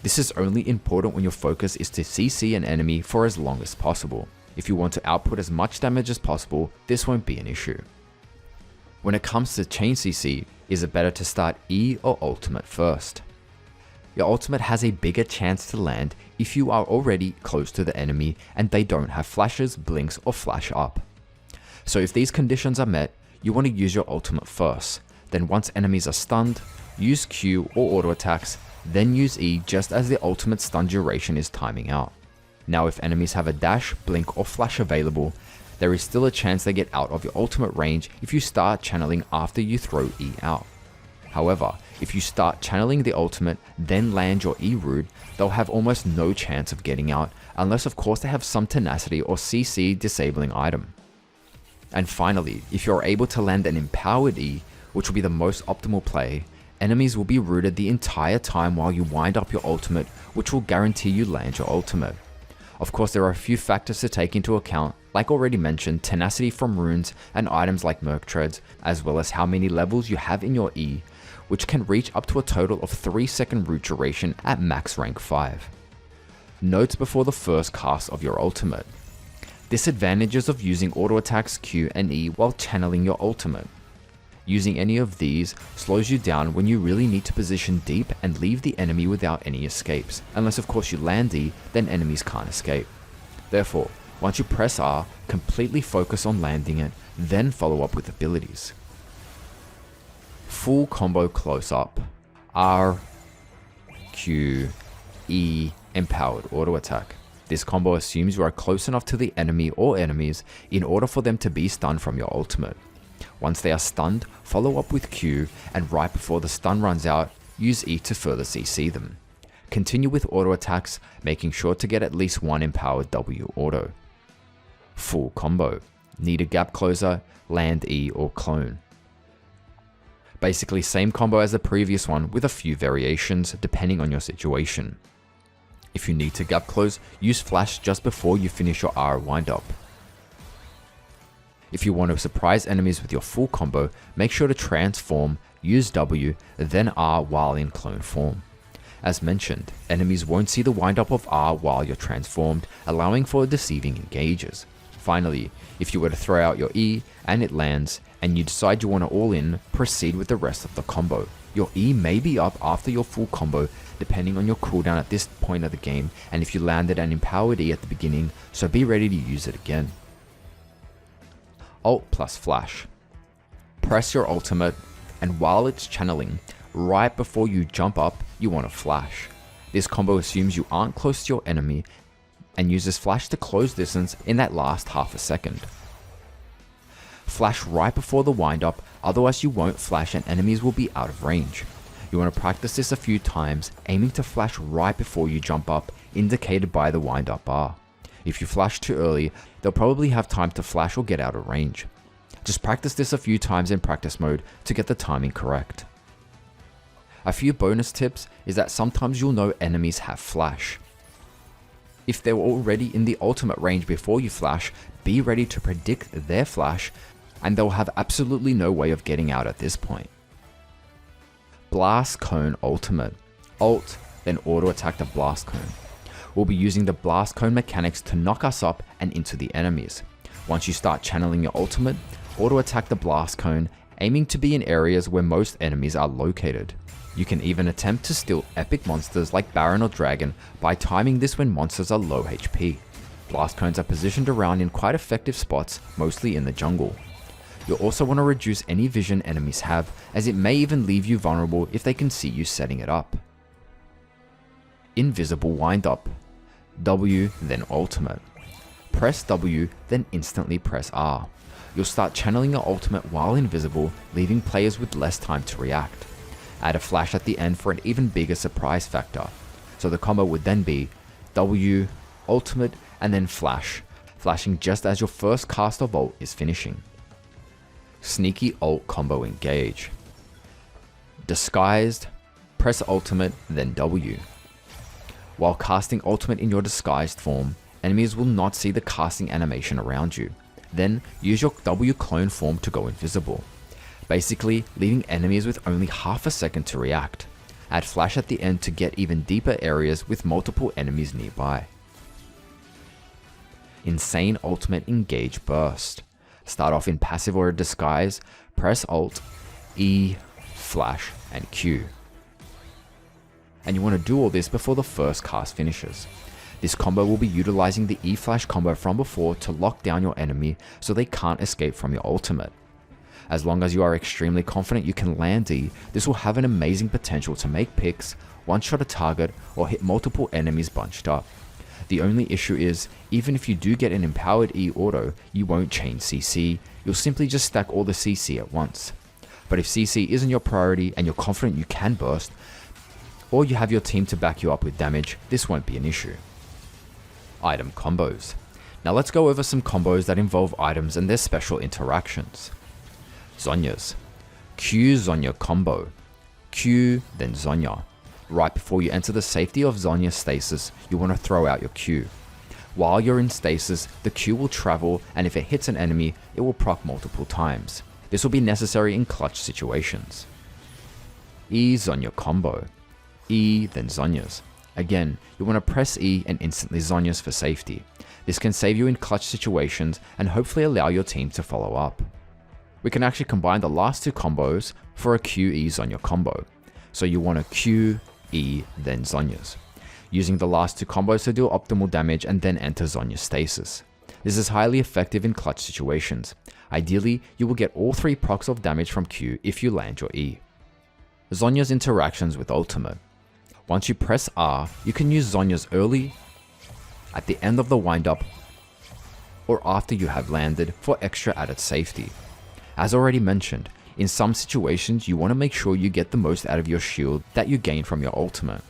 This is only important when your focus is to CC an enemy for as long as possible. If you want to output as much damage as possible, this won't be an issue. When it comes to chain CC, is it better to start E or ultimate first? Your ultimate has a bigger chance to land if you are already close to the enemy and they don't have flashes, blinks, or flash up. So if these conditions are met, you want to use your ultimate first. Then once enemies are stunned, use Q or auto attacks, then use E just as the ultimate stun duration is timing out. Now if enemies have a dash, blink, or flash available, there is still a chance they get out of your ultimate range if you start channeling after you throw E out. However, if you start channeling the ultimate, then land your E root, they'll have almost no chance of getting out, unless of course they have some tenacity or CC disabling item. And finally, if you're able to land an empowered E, which will be the most optimal play, enemies will be rooted the entire time while you wind up your ultimate, which will guarantee you land your ultimate. Of course, there are a few factors to take into account, like already mentioned, tenacity from runes and items like Merc Treads, as well as how many levels you have in your E, which can reach up to a total of 3-second root duration at max rank 5. Notes before the first cast of your ultimate. Disadvantages of using auto attacks Q and E while channeling your ultimate. Using any of these slows you down when you really need to position deep and leave the enemy without any escapes, unless of course you land E, then enemies can't escape. Therefore, once you press R, completely focus on landing it, then follow up with abilities. full combo close up. R, Q, E, empowered auto attack. This combo assumes you are close enough to the enemy or enemies in order for them to be stunned from your ultimate. Once they are stunned, follow up with Q, and right before the stun runs out, use E to further CC them. Continue with auto attacks, making sure to get at least one empowered W auto. Full combo. Need a gap closer, land E or clone. Basically same combo as the previous one with a few variations depending on your situation. If you need to gap close, use flash just before you finish your R wind up. If you want to surprise enemies with your full combo, make sure to transform, use W, then R while in clone form. As mentioned, enemies won't see the wind up of R while you're transformed, allowing for deceiving engages. Finally, if you were to throw out your E and it lands, and you decide you want to all in, proceed with the rest of the combo. Your E may be up after your full combo depending on your cooldown at this point of the game, and if you landed an empowered E at the beginning, so be ready to use it again. Alt plus flash. Press your ultimate, and while it's channeling, right before you jump up, you want to flash. This combo assumes you aren't close to your enemy and uses flash to close distance in that last half a second. Flash right before the wind up, otherwise you won't flash and enemies will be out of range. You want to practice this a few times, aiming to flash right before you jump up, indicated by the wind up bar. If you flash too early, they'll probably have time to flash or get out of range. Just practice this a few times in practice mode to get the timing correct. A few bonus tips is that sometimes you'll know enemies have flash. If they're already in the ultimate range before you flash, be ready to predict their flash, and they'll have absolutely no way of getting out at this point. Blast Cone Ultimate. Ult, then auto attack the Blast Cone. We'll be using the Blast Cone mechanics to knock us up and into the enemies. Once you start channeling your ultimate, auto attack the Blast Cone, aiming to be in areas where most enemies are located. You can even attempt to steal epic monsters like Baron or Dragon by timing this when monsters are low HP. Blast Cones are positioned around in quite effective spots, mostly in the jungle. You'll also want to reduce any vision enemies have, as it may even leave you vulnerable if they can see you setting it up. Invisible Wind Up. W, then Ultimate. Press W, then instantly press R. You'll start channeling your ultimate while invisible, leaving players with less time to react. Add a flash at the end for an even bigger surprise factor. So the combo would then be W, Ultimate, and then Flash, flashing just as your first cast of ult is finishing. Sneaky ult combo engage. Disguised, press ultimate, then W. While casting ultimate in your disguised form, enemies will not see the casting animation around you. Then use your W clone form to go invisible, basically leaving enemies with only half a second to react. Add flash at the end to get even deeper areas with multiple enemies nearby. Insane ultimate engage burst. Start off in passive or disguise, press Alt, E, flash, and Q. And you want to do all this before the first cast finishes. This combo will be utilizing the E flash combo from before to lock down your enemy so they can't escape from your ultimate. As long as you are extremely confident you can land E, this will have an amazing potential to make picks, one-shot a target, or hit multiple enemies bunched up. The only issue is, even if you do get an empowered E auto, you won't chain CC, you'll simply just stack all the CC at once. But if CC isn't your priority and you're confident you can burst, or you have your team to back you up with damage, this won't be an issue. Item combos. Now let's go over some combos that involve items and their special interactions. Zhonyas. Q Zhonya combo. Q, then Zhonya. Right before you enter the safety of Zhonya's stasis, you want to throw out your Q. While you're in stasis, the Q will travel, and if it hits an enemy, it will proc multiple times. This will be necessary in clutch situations. E Zhonya combo. E, then Zhonyas. Again, you want to press E and instantly Zhonyas for safety. This can save you in clutch situations and hopefully allow your team to follow up. We can actually combine the last two combos for a Q E Zhonya combo. So you want a Q, E, then Zhonyas, using the last two combos to deal optimal damage and then enter Zhonya's stasis. This is highly effective in clutch situations. Ideally, you will get all three procs of damage from Q if you land your E. Zhonya's interactions with ultimate. Once you press R, you can use Zhonya's early, at the end of the windup, or after you have landed for extra added safety. As already mentioned, in some situations you want to make sure you get the most out of your shield that you gain from your ultimate.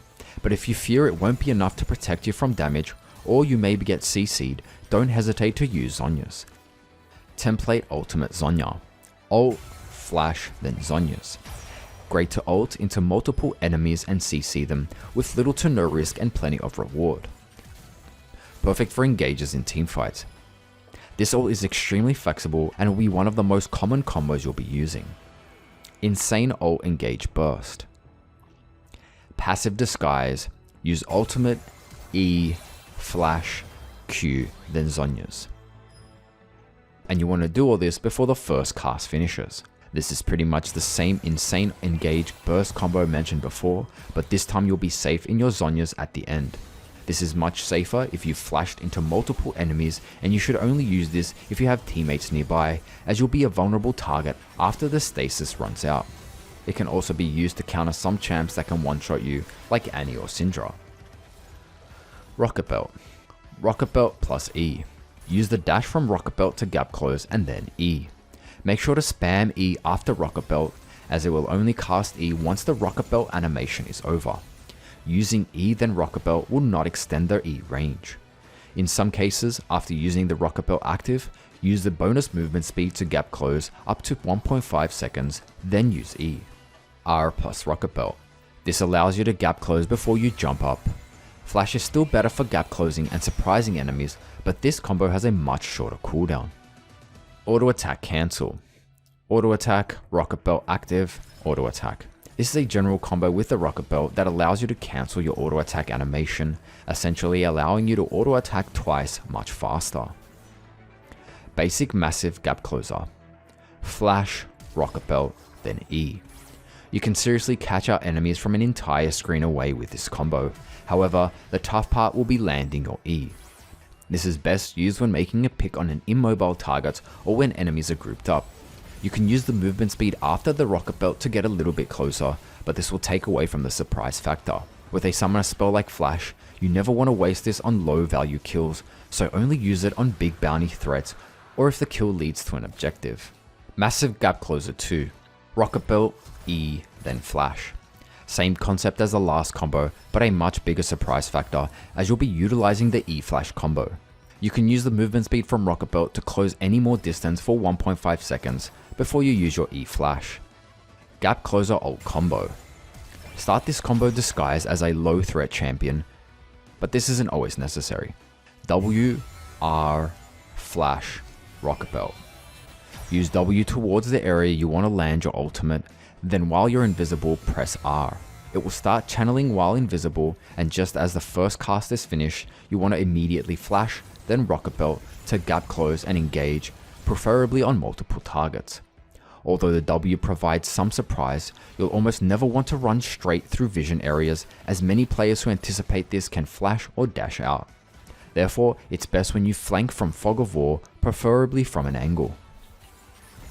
But if you fear it won't be enough to protect you from damage, or you maybe get CC'd, don't hesitate to use Zhonya's. Template Ultimate Zhonya. Ult, Flash, then Zhonya's. Great to ult into multiple enemies and CC them with little to no risk and plenty of reward. Perfect for engages in teamfights. This ult is extremely flexible and will be one of the most common combos you'll be using. Insane ult engage burst. Passive disguise, use ultimate, E, Flash, Q, then Zhonya's. And you want to do all this before the first cast finishes. This is pretty much the same insane engage burst combo mentioned before, but this time you'll be safe in your Zhonya's at the end. This is much safer if you've flashed into multiple enemies, and you should only use this if you have teammates nearby, as you'll be a vulnerable target after the stasis runs out. It can also be used to counter some champs that can one-shot you, like Annie or Syndra. Rocketbelt. Rocketbelt plus E. Use the dash from Rocketbelt to gap close and then E. Make sure to spam E after Rocketbelt, as it will only cast E once the Rocketbelt animation is over. Using E then Rocketbelt will not extend their E range. In some cases, after using the Rocketbelt active, use the bonus movement speed to gap close up to 1.5 seconds, then use E. R plus Rocketbelt. This allows you to gap close before you jump up. Flash is still better for gap closing and surprising enemies, but this combo has a much shorter cooldown. Auto attack cancel. Auto attack, Rocketbelt active, auto attack. This is a general combo with the Rocketbelt that allows you to cancel your auto attack animation, essentially allowing you to auto attack twice much faster. Basic massive gap closer. Flash, Rocketbelt, then E. You can seriously catch out enemies from an entire screen away with this combo. However, the tough part will be landing your E. This is best used when making a pick on an immobile target or when enemies are grouped up. You can use the movement speed after the Rocketbelt to get a little bit closer, but this will take away from the surprise factor. With a summoner spell like Flash, you never want to waste this on low value kills, so only use it on big bounty threats or if the kill leads to an objective. Massive gap closer 2. Rocketbelt, E, then Flash. Same concept as the last combo, but a much bigger surprise factor as you'll be utilizing the E-Flash combo. You can use the movement speed from Rocketbelt to close any more distance for 1.5 seconds before you use your E-Flash. Gap Closer ult combo. Start this combo disguised as a low threat champion, but this isn't always necessary. W, R, Flash, Rocketbelt. Use W towards the area you want to land your ultimate, then while you're invisible, press R. It will start channeling while invisible, and just as the first cast is finished, you want to immediately flash, then Rocketbelt to gap close and engage, preferably on multiple targets. Although the W provides some surprise, you'll almost never want to run straight through vision areas, as many players who anticipate this can flash or dash out. Therefore, it's best when you flank from Fog of War, preferably from an angle.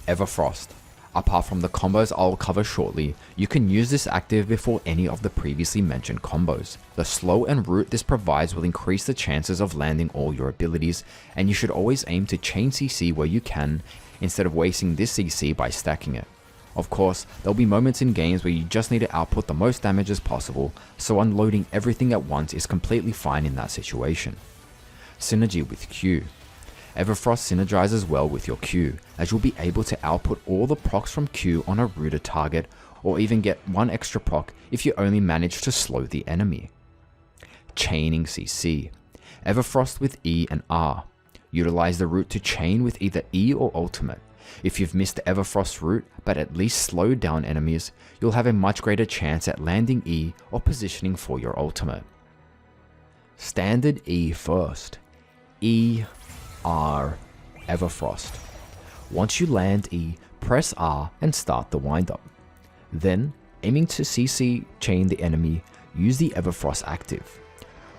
Everfrost. Apart from the combos I'll cover shortly, you can use this active before any of the previously mentioned combos. The slow and root this provides will increase the chances of landing all your abilities, and you should always aim to chain CC where you can, instead of wasting this CC by stacking it. Of course, there'll be moments in games where you just need to output the most damage as possible, so unloading everything at once is completely fine in that situation. Synergy with Q. Everfrost synergizes well with your Q, as you'll be able to output all the procs from Q on a rooted target, or even get one extra proc if you only manage to slow the enemy. Chaining CC. Everfrost with E and R. Utilize the root to chain with either E or ultimate. If you've missed the Everfrost route, but at least slowed down enemies, you'll have a much greater chance at landing E or positioning for your ultimate. Standard E first. E, R, Everfrost. Once you land E, press R and start the windup. Then, aiming to CC chain the enemy, use the Everfrost active.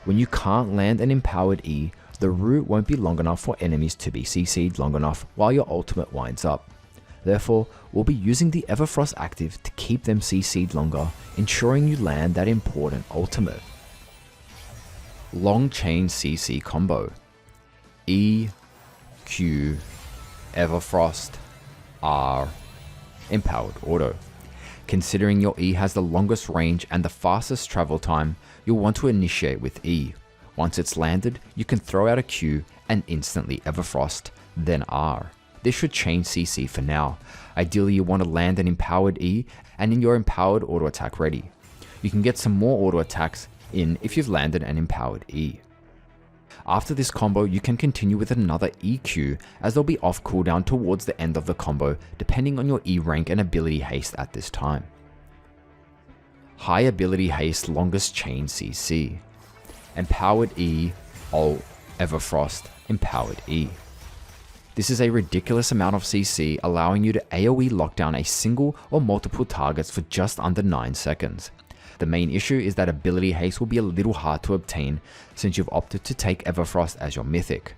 When you can't land an empowered E, the route won't be long enough for enemies to be CC'd long enough while your ultimate winds up. Therefore, we'll be using the Everfrost active to keep them CC'd longer, ensuring you land that important ultimate. Long Chain CC Combo. E, Q, Everfrost, R, Empowered Auto. Considering your E has the longest range and the fastest travel time, you'll want to initiate with E. Once it's landed, you can throw out a Q and instantly Everfrost, then R. This should change CC for now. Ideally, you want to land an empowered E and in your empowered auto attack ready. You can get some more auto attacks in if you've landed an empowered E. After this combo, you can continue with another EQ as they'll be off cooldown towards the end of the combo depending on your E rank and ability haste at this time. High ability haste longest chain CC. Empowered E, Alt, Everfrost, Empowered E. This is a ridiculous amount of CC, allowing you to AoE lockdown a single or multiple targets for just under 9 seconds. The main issue is that ability haste will be a little hard to obtain since you've opted to take Everfrost as your mythic.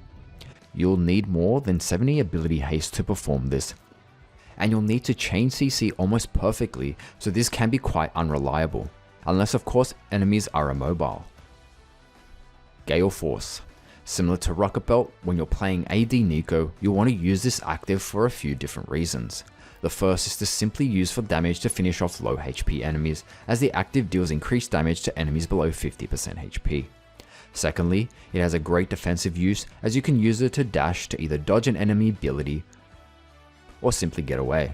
You'll need more than 70 ability haste to perform this, and you'll need to chain CC almost perfectly, so this can be quite unreliable, unless of course enemies are immobile. Galeforce. Similar to Rocketbelt, when you're playing AD Neeko, you'll want to use this active for a few different reasons. The first is to simply use for damage to finish off low HP enemies, as the active deals increased damage to enemies below 50% HP. Secondly, it has a great defensive use, as you can use it to dash to either dodge an enemy ability or simply get away.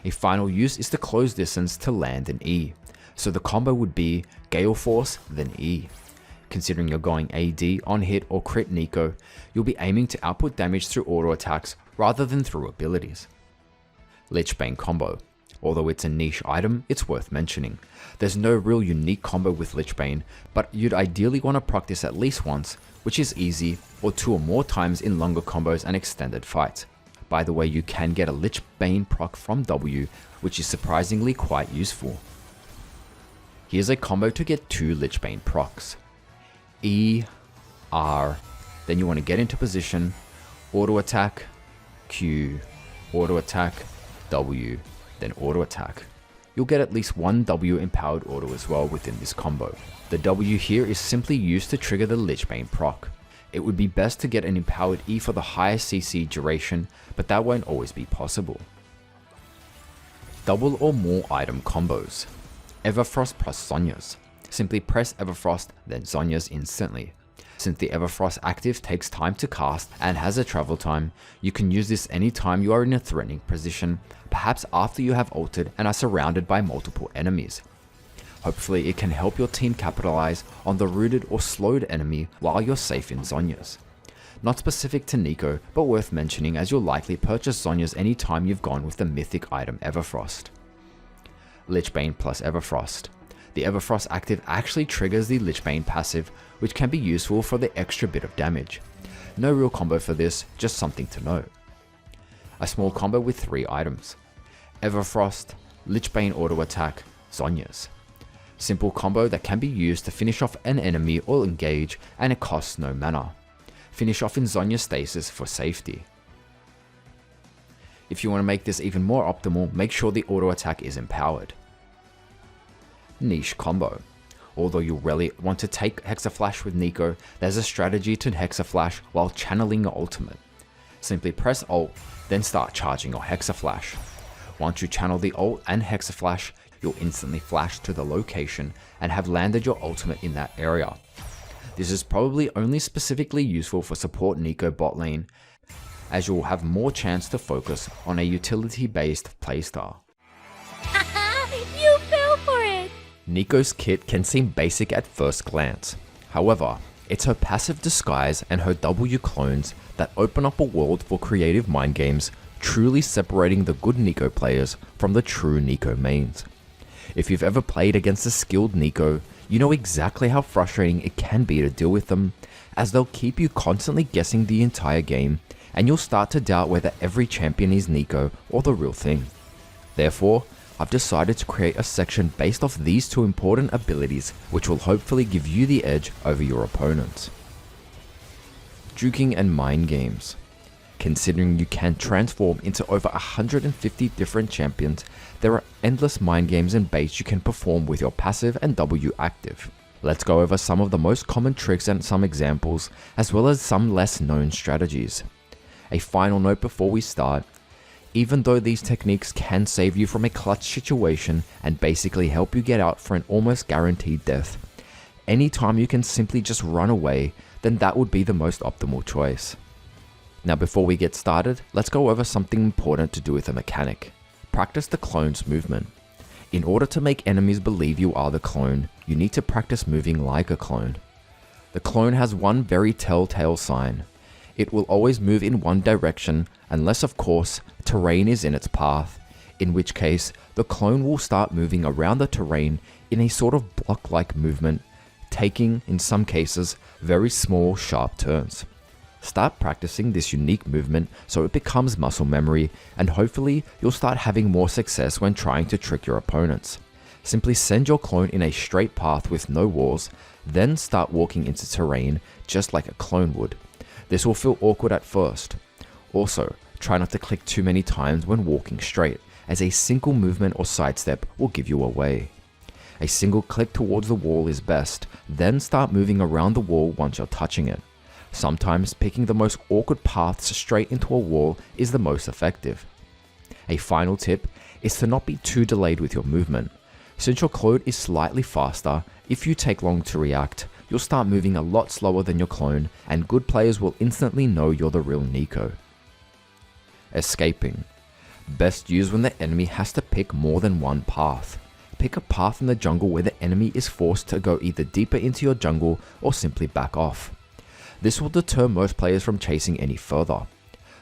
A final use is to close distance to land an E, so the combo would be Galeforce then E. Considering you're going AD on hit or crit Neeko, you'll be aiming to output damage through auto attacks rather than through abilities. Lich Bane combo. Although it's a niche item, it's worth mentioning. There's no real unique combo with Lich Bane, but you'd ideally want to proc this at least once, which is easy, or 2 or more times in longer combos and extended fights. By the way, you can get a Lich Bane proc from W, which is surprisingly quite useful. Here's a combo to get 2 Lich Bane procs. E, R, then you want to get into position, auto attack, Q, auto attack, W, then auto attack. You'll get at least one W empowered auto as well within this combo. The W here is simply used to trigger the Lich Bane proc. It would be best to get an empowered E for the highest CC duration, but that won't always be possible. Double or more item combos. Everfrost plus Zhonya's. Simply press Everfrost, then Zhonya's instantly. Since the Everfrost active takes time to cast and has a travel time, you can use this anytime you are in a threatening position, perhaps after you have ulted and are surrounded by multiple enemies. Hopefully it can help your team capitalize on the rooted or slowed enemy while you're safe in Zhonya's. Not specific to Neeko, but worth mentioning as you'll likely purchase Zhonya's anytime you've gone with the mythic item Everfrost. Lich Bane plus Everfrost. The Everfrost active actually triggers the Lich Bane passive, which can be useful for the extra bit of damage. No real combo for this, just something to note. A small combo with 3 items. Everfrost, Lich Bane auto attack, Zhonya's. Simple combo that can be used to finish off an enemy or engage, and it costs no mana. Finish off in Zhonya's stasis for safety. If you want to make this even more optimal, make sure the auto attack is empowered. Niche combo. Although you'll rarely want to take Hexaflash with Neeko, there's a strategy to Hexaflash while channeling your ultimate. Simply press Alt, then start charging your Hexaflash. Once you channel the ult and Hexaflash, you'll instantly flash to the location and have landed your ultimate in that area. This is probably only specifically useful for support Neeko bot lane, as you'll have more chance to focus on a utility based playstyle. You fell for it! Neeko's kit can seem basic at first glance. However, it's her passive disguise and her W clones that open up a world for creative mind games, truly separating the good Neeko players from the true Neeko mains. If you've ever played against a skilled Neeko, you know exactly how frustrating it can be to deal with them, as they'll keep you constantly guessing the entire game, and you'll start to doubt whether every champion is Neeko or the real thing. Therefore, I've decided to create a section based off these 2 important abilities, which will hopefully give you the edge over your opponents. Juking and mind games. Considering you can transform into over 150 different champions, there are endless mind games and baits you can perform with your passive and W active. Let's go over some of the most common tricks and some examples, as well as some less known strategies. A final note before we start: even though these techniques can save you from a clutch situation and basically help you get out for an almost guaranteed death, anytime you can simply just run away, then that would be the most optimal choice. Now before we get started, let's go over something important to do with a mechanic. Practice the clone's movement. In order to make enemies believe you are the clone, you need to practice moving like a clone. The clone has one very telltale sign. It will always move in one direction unless of course terrain is in its path, in which case the clone will start moving around the terrain in a sort of block-like movement, taking, in some cases, very small sharp turns. Start practicing this unique movement so it becomes muscle memory, and hopefully you'll start having more success when trying to trick your opponents. Simply send your clone in a straight path with no walls, then start walking into terrain just like a clone would. This will feel awkward at first. Also, try not to click too many times when walking straight, as a single movement or sidestep will give you away. A single click towards the wall is best, then start moving around the wall once you're touching it. Sometimes picking the most awkward paths straight into a wall is the most effective. A final tip is to not be too delayed with your movement. Since your clone is slightly faster, if you take long to react, you'll start moving a lot slower than your clone, and good players will instantly know you're the real Neeko. Escaping. Best used when the enemy has to pick more than one path. Pick a path in the jungle where the enemy is forced to go either deeper into your jungle or simply back off. This will deter most players from chasing any further.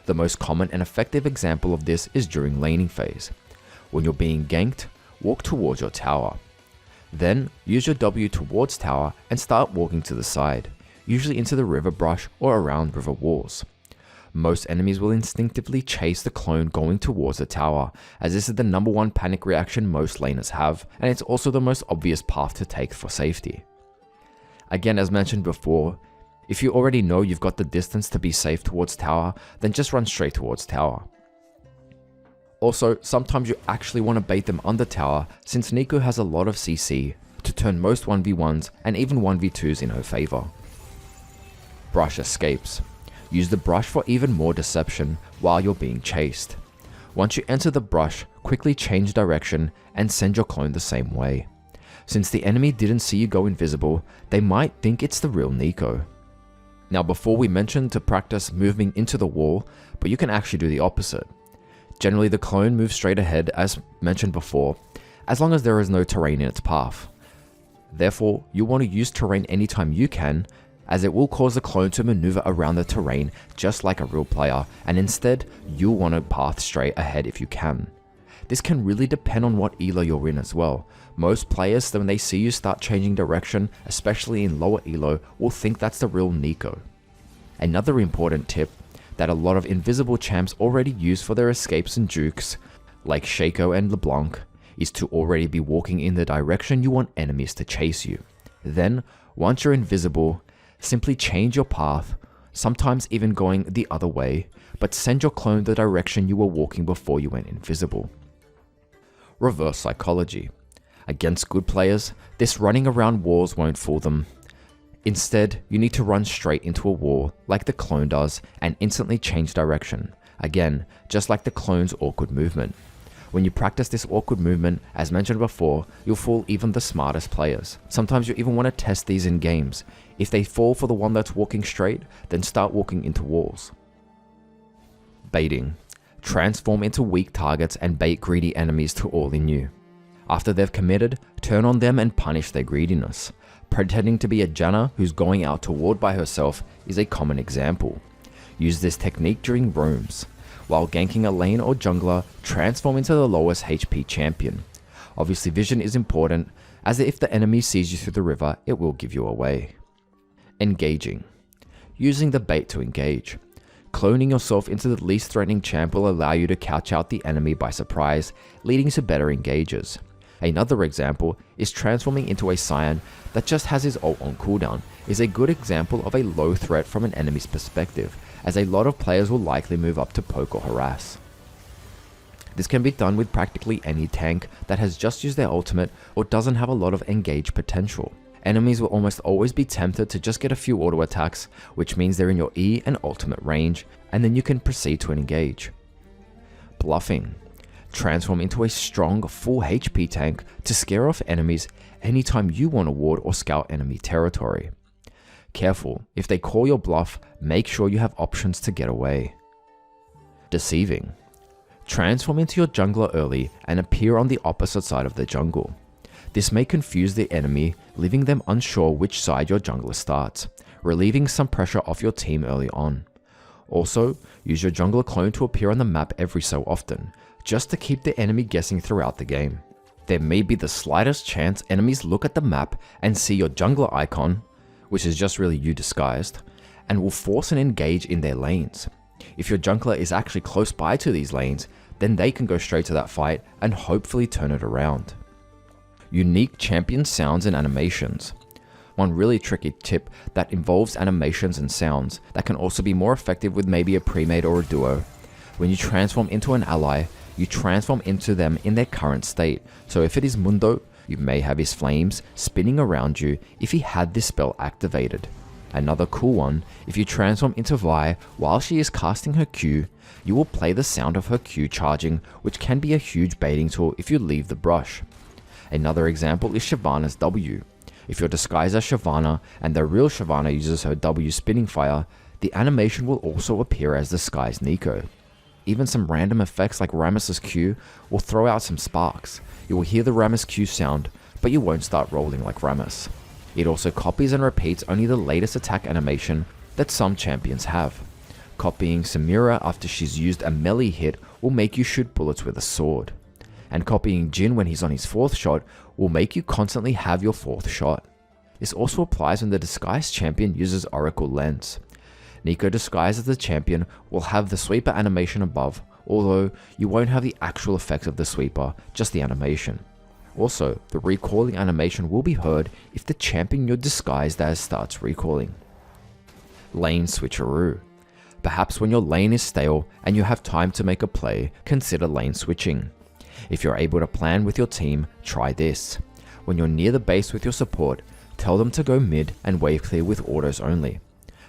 The most common and effective example of this is during laning phase. When you're being ganked, walk towards your tower. Then use your W towards tower and start walking to the side, usually into the river brush or around river walls. Most enemies will instinctively chase the clone going towards the tower, as this is the number one panic reaction most laners have, and it's also the most obvious path to take for safety. Again, as mentioned before, if you already know you've got the distance to be safe towards tower, then just run straight towards tower. Also, sometimes you actually want to bait them under tower, since Neeko has a lot of CC to turn most 1v1s and even 1v2s in her favor. Brush escapes. Use the brush for even more deception while you're being chased. Once you enter the brush, quickly change direction and send your clone the same way. Since the enemy didn't see you go invisible, they might think it's the real Neeko. Now before we mentioned to practice moving into the wall, but you can actually do the opposite. Generally the clone moves straight ahead as mentioned before, as long as there is no terrain in its path. Therefore, you want to use terrain anytime you can, as it will cause the clone to maneuver around the terrain just like a real player, and instead you'll want to path straight ahead if you can. This can really depend on what elo you're in as well. Most players, when they see you start changing direction, especially in lower elo, will think that's the real Neeko. Another important tip that a lot of invisible champs already use for their escapes and jukes, like Shaco and LeBlanc, is to already be walking in the direction you want enemies to chase you. Then, once you're invisible, simply change your path, sometimes even going the other way, but send your clone the direction you were walking before you went invisible. Reverse psychology. Against good players, this running around walls won't fool them. Instead, you need to run straight into a wall like the clone does and instantly change direction. Again, just like the clone's awkward movement. When you practice this awkward movement, as mentioned before, you'll fool even the smartest players. Sometimes you even want to test these in games. If they fall for the one that's walking straight, then start walking into walls. Baiting. Transform into weak targets and bait greedy enemies to all in you. After they've committed, turn on them and punish their greediness. Pretending to be a Zhonya who's going out to ward by herself is a common example. Use this technique during roams. While ganking a lane or jungler, transform into the lowest HP champion. Obviously vision is important, as if the enemy sees you through the river, it will give you away. Engaging. Using the bait to engage. Cloning yourself into the least threatening champ will allow you to catch out the enemy by surprise, leading to better engages. Another example is transforming into a Scion that just has his ult on cooldown is a good example of a low threat from an enemy's perspective, as a lot of players will likely move up to poke or harass. This can be done with practically any tank that has just used their ultimate or doesn't have a lot of engage potential. Enemies will almost always be tempted to just get a few auto attacks, which means they're in your E and ultimate range, and then you can proceed to engage. Bluffing. Transform into a strong full HP tank to scare off enemies anytime you want to ward or scout enemy territory. Careful, if they call your bluff, make sure you have options to get away. Deceiving. Transform into your jungler early and appear on the opposite side of the jungle. This may confuse the enemy, leaving them unsure which side your jungler starts, relieving some pressure off your team early on. Also, use your jungler clone to appear on the map every so often, just to keep the enemy guessing throughout the game. There may be the slightest chance enemies look at the map and see your jungler icon, which is just really you disguised, and will force an engage in their lanes. If your jungler is actually close by to these lanes, then they can go straight to that fight and hopefully turn it around. Unique champion sounds and animations. One really tricky tip that involves animations and sounds that can also be more effective with maybe a pre-made or a duo. When you transform into an ally, you transform into them in their current state. So if it is Mundo, you may have his flames spinning around you if he had this spell activated. Another cool one, if you transform into Vi while she is casting her Q, you will play the sound of her Q charging, which can be a huge baiting tool if you leave the brush. Another example is Shyvana's W. If you're disguised as Shyvana and the real Shyvana uses her W spinning fire, the animation will also appear as disguised Neeko. Even some random effects like Rammus's Q will throw out some sparks. You will hear the Rammus Q sound, but you won't start rolling like Rammus. It also copies and repeats only the latest attack animation that some champions have. Copying Samira after she's used a melee hit will make you shoot bullets with a sword. And copying Jhin when he's on his 4th shot will make you constantly have your 4th shot. This also applies when the disguised champion uses Oracle Lens. Neeko disguised as the champion will have the sweeper animation above, although you won't have the actual effect of the sweeper, just the animation. Also, the recalling animation will be heard if the champion you're disguised as starts recalling. Lane switcheroo. Perhaps when your lane is stale and you have time to make a play, consider lane switching. If you're able to plan with your team, try this. When you're near the base with your support, tell them to go mid and wave clear with autos only.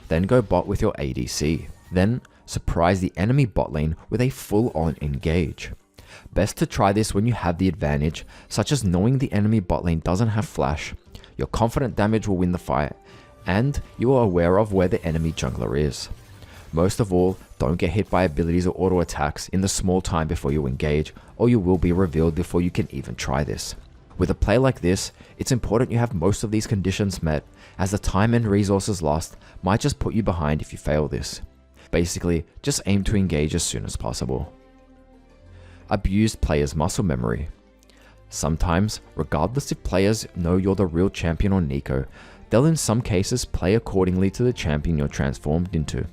Then go bot with your ADC. Then surprise the enemy bot lane with a full-on engage. Best to try this when you have the advantage, such as knowing the enemy bot lane doesn't have flash, your confident damage will win the fight, and you are aware of where the enemy jungler is. Most of all, don't get hit by abilities or auto attacks in the small time before you engage, or you will be revealed before you can even try this. With a play like this, it's important you have most of these conditions met, as the time and resources lost might just put you behind if you fail this. Basically, just aim to engage as soon as possible. Abused players' muscle memory. Sometimes, regardless if players know you're the real champion or Neeko, they'll in some cases play accordingly to the champion you're transformed into.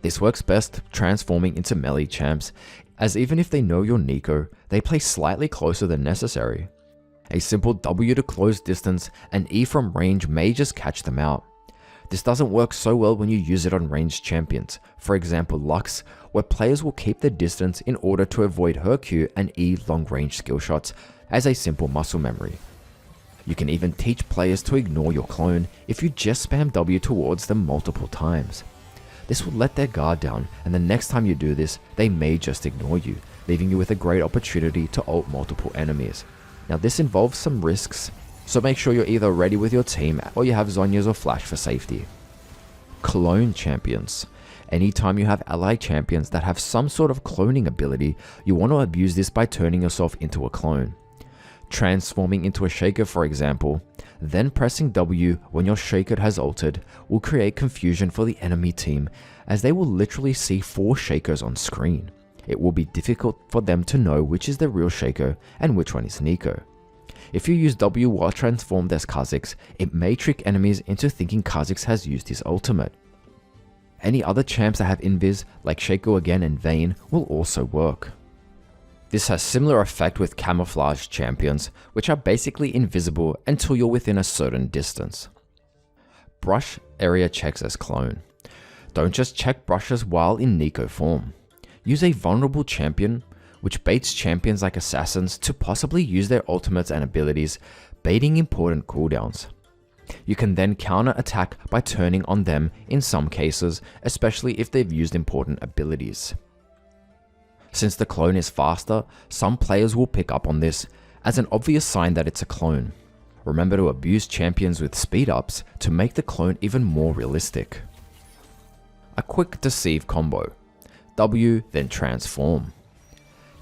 This works best transforming into melee champs, as even if they know you're Neeko, they play slightly closer than necessary. A simple W to close distance and E from range may just catch them out. This doesn't work so well when you use it on ranged champions, for example Lux, where players will keep their distance in order to avoid her Q and E long range skill shots as a simple muscle memory. You can even teach players to ignore your clone if you just spam W towards them multiple times. This will let their guard down, and the next time you do this, they may just ignore you, leaving you with a great opportunity to ult multiple enemies. Now this involves some risks, so make sure you're either ready with your team or you have Zhonyas or Flash for safety. Clone champions. Anytime you have ally champions that have some sort of cloning ability, you want to abuse this by turning yourself into a clone. Transforming into a Shaker for example, then pressing W when your Shaker has ulted will create confusion for the enemy team, as they will literally see 4 Shakers on screen. It will be difficult for them to know which is the real Shaker and which one is Neeko. If you use W while transformed as Kha'Zix, it may trick enemies into thinking Kha'Zix has used his ultimate. Any other champs that have invis, like Shaco again and Bane, will also work. This has similar effect with camouflage champions, which are basically invisible until you're within a certain distance. Brush area checks as clone. Don't just check brushes while in Neeko form. Use a vulnerable champion, which baits champions like assassins to possibly use their ultimates and abilities, baiting important cooldowns. You can then counter attack by turning on them in some cases, especially if they've used important abilities. Since the clone is faster, some players will pick up on this as an obvious sign that it's a clone. Remember to abuse champions with speed ups to make the clone even more realistic. A quick Deceive combo. W, then transform.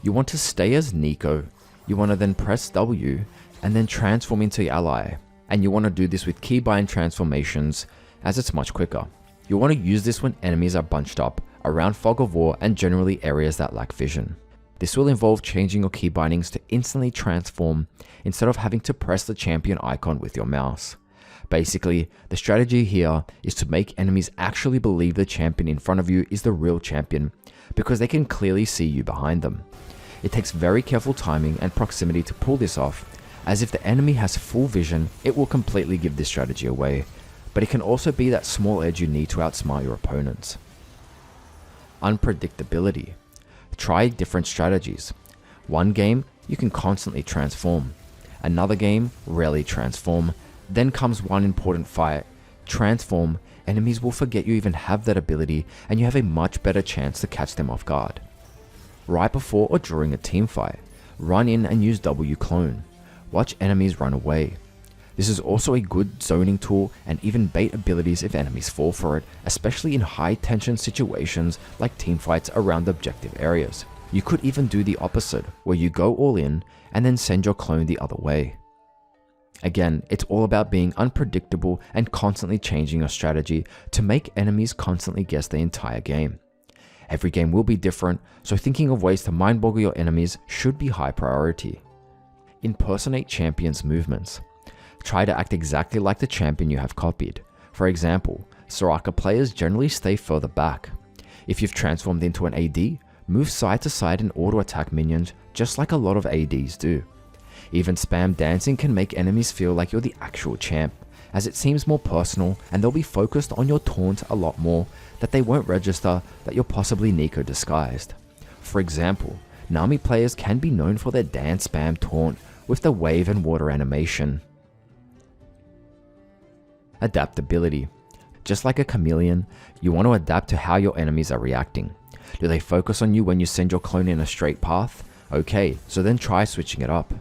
You want to stay as Neeko, you want to then press W and then transform into your ally. And you want to do this with keybind transformations as it's much quicker. You want to use this when enemies are bunched up around Fog of War and generally areas that lack vision. This will involve changing your key bindings to instantly transform instead of having to press the champion icon with your mouse. Basically, the strategy here is to make enemies actually believe the champion in front of you is the real champion because they can clearly see you behind them. It takes very careful timing and proximity to pull this off, as if the enemy has full vision, it will completely give this strategy away, but it can also be that small edge you need to outsmart your opponents. Unpredictability. Try different strategies. One game, you can constantly transform. Another game, rarely transform. Then comes one important fight. Transform, enemies will forget you even have that ability and you have a much better chance to catch them off guard. Right before or during a team fight, run in and use W clone. Watch enemies run away. This is also a good zoning tool and even bait abilities if enemies fall for it, especially in high tension situations like teamfights around objective areas. You could even do the opposite, where you go all in and then send your clone the other way. Again, it's all about being unpredictable and constantly changing your strategy to make enemies constantly guess the entire game. Every game will be different, so thinking of ways to mind boggle your enemies should be high priority. Impersonate champions' movements. Try to act exactly like the champion you have copied. For example, Soraka players generally stay further back. If you've transformed into an AD, move side to side and auto attack minions just like a lot of ADs do. Even spam dancing can make enemies feel like you're the actual champ, as it seems more personal and they'll be focused on your taunt a lot more that they won't register that you're possibly Neeko disguised. For example, Nami players can be known for their dance spam taunt with the wave and water animation. Adaptability. Just like a chameleon, you want to adapt to how your enemies are reacting. Do they focus on you when you send your clone in a straight path? Okay, so then try switching it up.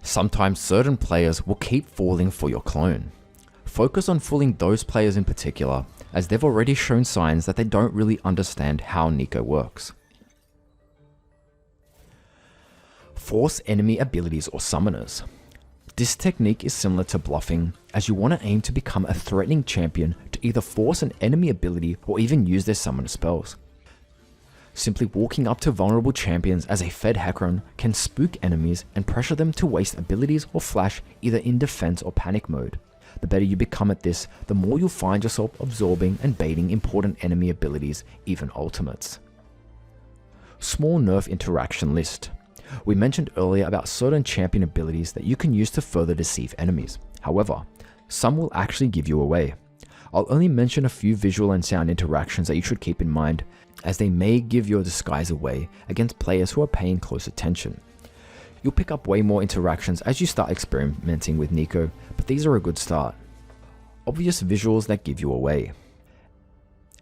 Sometimes certain players will keep falling for your clone. Focus on fooling those players in particular, as they've already shown signs that they don't really understand how Neeko works. Force enemy abilities or summoners. This technique is similar to bluffing, as you want to aim to become a threatening champion to either force an enemy ability or even use their summoner spells. Simply walking up to vulnerable champions as a fed Hecarim can spook enemies and pressure them to waste abilities or flash either in defense or panic mode. The better you become at this, the more you'll find yourself absorbing and baiting important enemy abilities, even ultimates. Small nerf interaction list. We mentioned earlier about certain champion abilities that you can use to further deceive enemies. However, some will actually give you away. I'll only mention a few visual and sound interactions that you should keep in mind, as they may give your disguise away against players who are paying close attention. You'll pick up way more interactions as you start experimenting with Neeko, but these are a good start. Obvious visuals that give you away.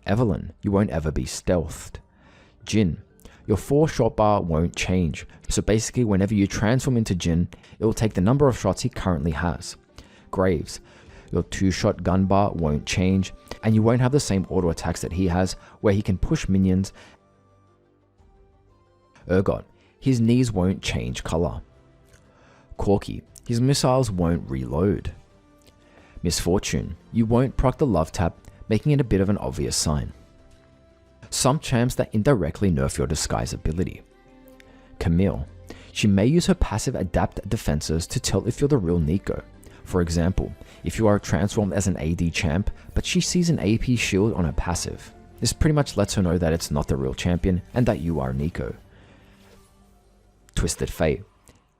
Evelyn, you won't ever be stealthed. Jhin, your 4 shot bar won't change, so basically whenever you transform into Jhin, it will take the number of shots he currently has. Graves, your 2-shot gun bar won't change, and you won't have the same auto attacks that he has, where he can push minions. Urgot, his knees won't change color. Corki, his missiles won't reload. Misfortune, you won't proc the love tap, making it a bit of an obvious sign. Some champs that indirectly nerf your disguise ability. Camille, she may use her passive adapt defenses to tell if you're the real Neeko. For example, if you are transformed as an AD champ, but she sees an AP shield on her passive. This pretty much lets her know that it's not the real champion and that you are Neeko. Twisted Fate.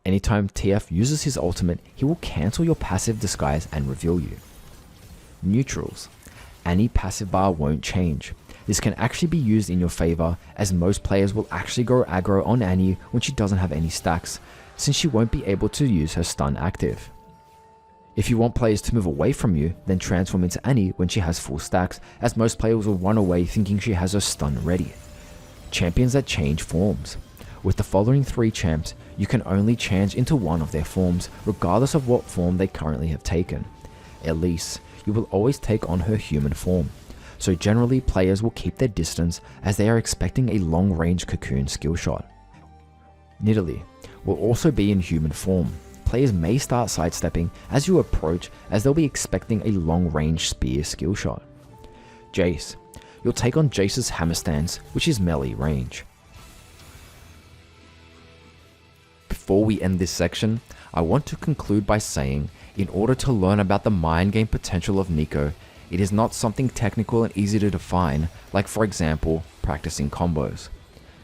Anytime TF uses his ultimate, he will cancel your passive disguise and reveal you. Neutrals. Any passive bar won't change. This can actually be used in your favor, as most players will actually go aggro on Annie when she doesn't have any stacks, since she won't be able to use her stun active. If you want players to move away from you, then transform into Annie when she has full stacks, as most players will run away thinking she has her stun ready. Champions that change forms. With the following 3 champs, you can only change into one of their forms, regardless of what form they currently have taken. Elise, you will always take on her human form, so generally players will keep their distance as they are expecting a long range cocoon skill shot. Nidalee will also be in human form. Players may start sidestepping as you approach, as they'll be expecting a long range spear skill shot. Jace, you'll take on Jace's hammer stance, which is melee range. Before we end this section, I want to conclude by saying, in order to learn about the mind game potential of Neeko, it is not something technical and easy to define, like for example, practicing combos.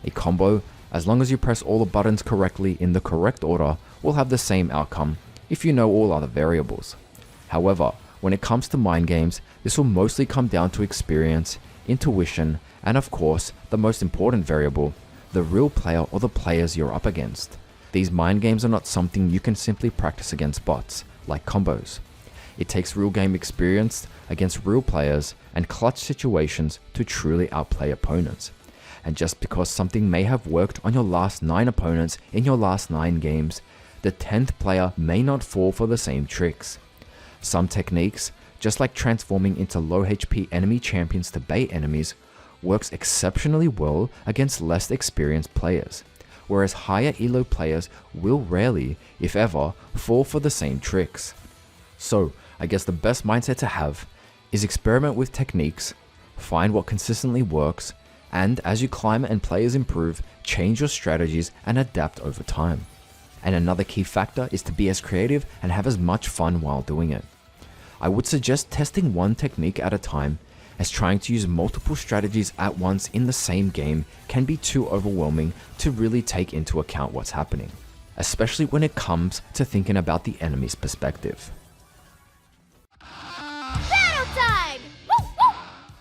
A combo, as long as you press all the buttons correctly in the correct order, will have the same outcome if you know all other variables. However, when it comes to mind games, this will mostly come down to experience, intuition, and of course, the most important variable, the real player or the players you're up against. These mind games are not something you can simply practice against bots, like combos. It takes real game experience against real players and clutch situations to truly outplay opponents. And just because something may have worked on your last 9 opponents in your last 9 games, the 10th player may not fall for the same tricks. Some techniques, just like transforming into low HP enemy champions to bait enemies, works exceptionally well against less experienced players, whereas higher elo players will rarely, if ever, fall for the same tricks. So, I guess the best mindset to have is experiment with techniques, find what consistently works, and as you climb and players improve, change your strategies and adapt over time. And another key factor is to be as creative and have as much fun while doing it. I would suggest testing one technique at a time, as trying to use multiple strategies at once in the same game can be too overwhelming to really take into account what's happening, especially when it comes to thinking about the enemy's perspective. Battle time! Woo, woo!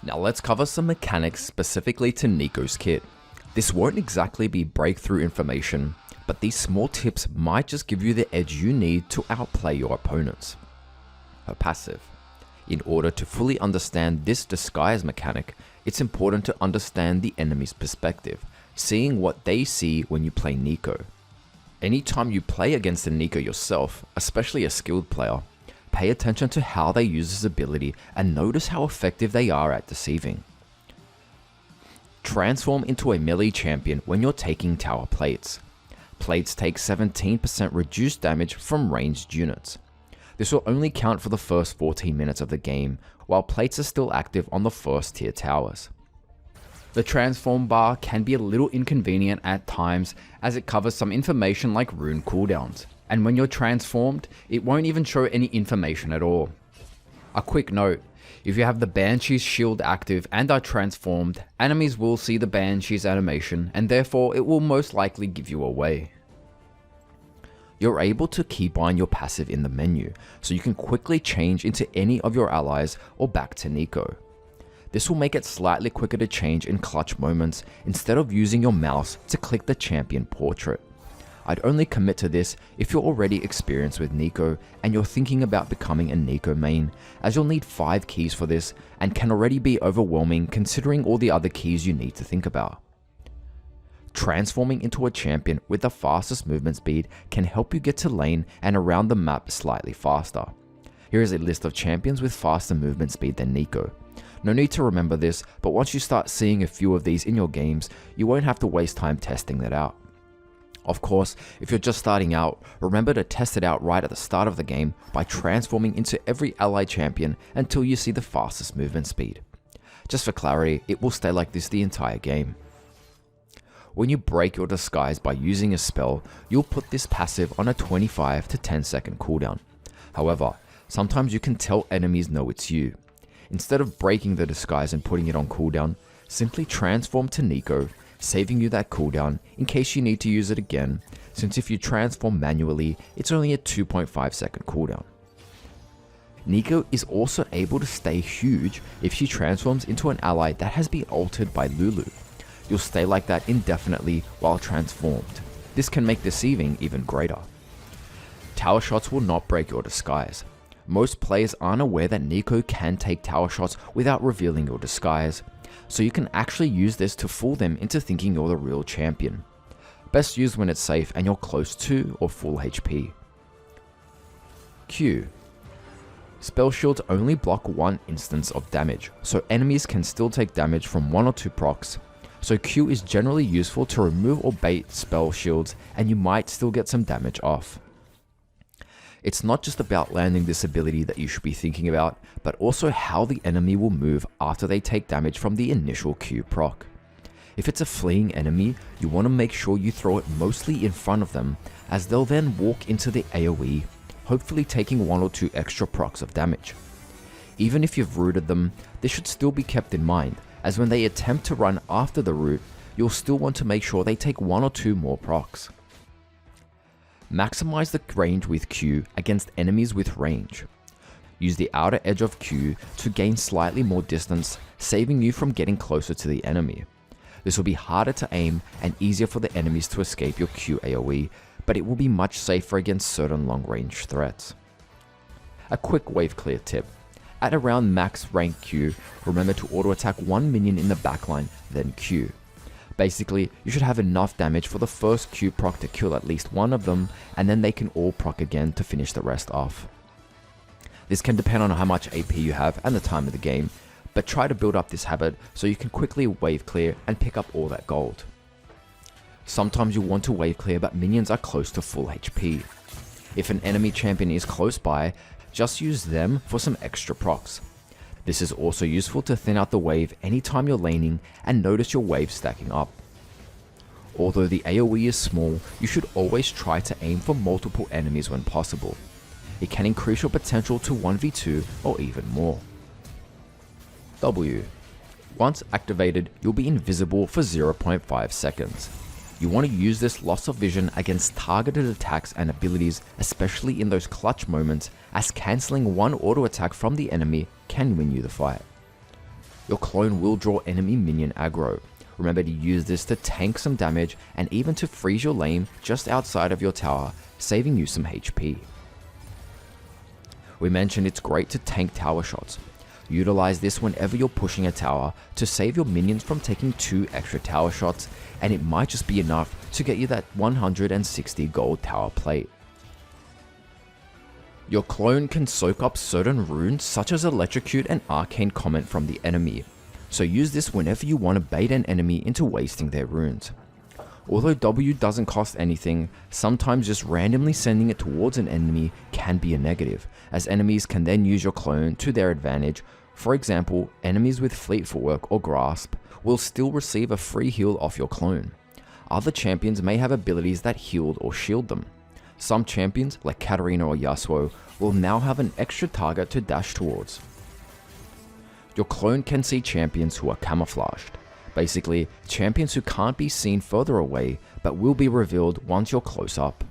Now let's cover some mechanics specifically to Neeko's kit. This won't exactly be breakthrough information, but these small tips might just give you the edge you need to outplay your opponents. Her passive. In order to fully understand this disguise mechanic, it's important to understand the enemy's perspective, seeing what they see when you play Neeko. Anytime you play against a Neeko yourself, especially a skilled player, pay attention to how they use this ability and notice how effective they are at deceiving. Transform into a melee champion when you're taking tower plates. Plates take 17% reduced damage from ranged units. This will only count for the first 14 minutes of the game, while plates are still active on the first tier towers. The transform bar can be a little inconvenient at times, as it covers some information like rune cooldowns, and when you're transformed, it won't even show any information at all. A quick note, if you have the Banshee's shield active and are transformed, enemies will see the Banshee's animation, and therefore it will most likely give you away. You're able to keybind your passive in the menu, so you can quickly change into any of your allies or back to Neeko. This will make it slightly quicker to change in clutch moments instead of using your mouse to click the champion portrait. I'd only commit to this if you're already experienced with Neeko and you're thinking about becoming a Neeko main, as you'll need 5 keys for this and can already be overwhelming considering all the other keys you need to think about. Transforming into a champion with the fastest movement speed can help you get to lane and around the map slightly faster. Here is a list of champions with faster movement speed than Neeko. No need to remember this, but once you start seeing a few of these in your games, you won't have to waste time testing that out. Of course, if you're just starting out, remember to test it out right at the start of the game by transforming into every ally champion until you see the fastest movement speed. Just for clarity, it will stay like this the entire game. When you break your disguise by using a spell, you'll put this passive on a 25 to 10 second cooldown. However, sometimes you can tell enemies know it's you. Instead of breaking the disguise and putting it on cooldown, simply transform to Neeko, saving you that cooldown in case you need to use it again, since if you transform manually, it's only a 2.5 second cooldown. Neeko is also able to stay huge if she transforms into an ally that has been altered by Lulu. You'll stay like that indefinitely while transformed. This can make deceiving even greater. Tower shots will not break your disguise. Most players aren't aware that Neeko can take tower shots without revealing your disguise, so you can actually use this to fool them into thinking you're the real champion. Best used when it's safe and you're close to or full HP. Q. Spell shields only block one instance of damage, so enemies can still take damage from 1 or 2 procs. So Q is generally useful to remove or bait spell shields, and you might still get some damage off. It's not just about landing this ability that you should be thinking about, but also how the enemy will move after they take damage from the initial Q proc. If it's a fleeing enemy, you want to make sure you throw it mostly in front of them, as they'll then walk into the AoE, hopefully taking 1 or 2 extra procs of damage. Even if you've rooted them, this should still be kept in mind, as when they attempt to run after the root, you'll still want to make sure they take 1 or 2 more procs. Maximize the range with Q against enemies with range. Use the outer edge of Q to gain slightly more distance, saving you from getting closer to the enemy. This will be harder to aim and easier for the enemies to escape your Q AoE, but it will be much safer against certain long range threats. A quick wave clear tip. At around max rank Q, remember to auto attack 1 minion in the backline, then Q. Basically, you should have enough damage for the first Q proc to kill at least one of them, and then they can all proc again to finish the rest off. This can depend on how much AP you have and the time of the game, but try to build up this habit so you can quickly wave clear and pick up all that gold. Sometimes you want to wave clear but minions are close to full HP. If an enemy champion is close by, just use them for some extra procs. This is also useful to thin out the wave anytime you're laning and notice your wave stacking up. Although the AoE is small, you should always try to aim for multiple enemies when possible. It can increase your potential to 1v2 or even more. W. Once activated, you'll be invisible for 0.5 seconds. You want to use this loss of vision against targeted attacks and abilities, especially in those clutch moments, as cancelling one auto attack from the enemy can win you the fight. Your clone will draw enemy minion aggro. Remember to use this to tank some damage and even to freeze your lane just outside of your tower, saving you some HP. We mentioned it's great to tank tower shots. Utilize this whenever you're pushing a tower to save your minions from taking 2 extra tower shots, and it might just be enough to get you that 160 gold tower plate. Your clone can soak up certain runes such as Electrocute and Arcane Comet from the enemy, so use this whenever you want to bait an enemy into wasting their runes. Although W doesn't cost anything, sometimes just randomly sending it towards an enemy can be a negative, as enemies can then use your clone to their advantage. For example, enemies with Fleet Footwork or Grasp will still receive a free heal off your clone. Other champions may have abilities that heal or shield them. Some champions, like Katarina or Yasuo, will now have an extra target to dash towards. Your clone can see champions who are camouflaged. Basically, champions who can't be seen further away, but will be revealed once you're close up.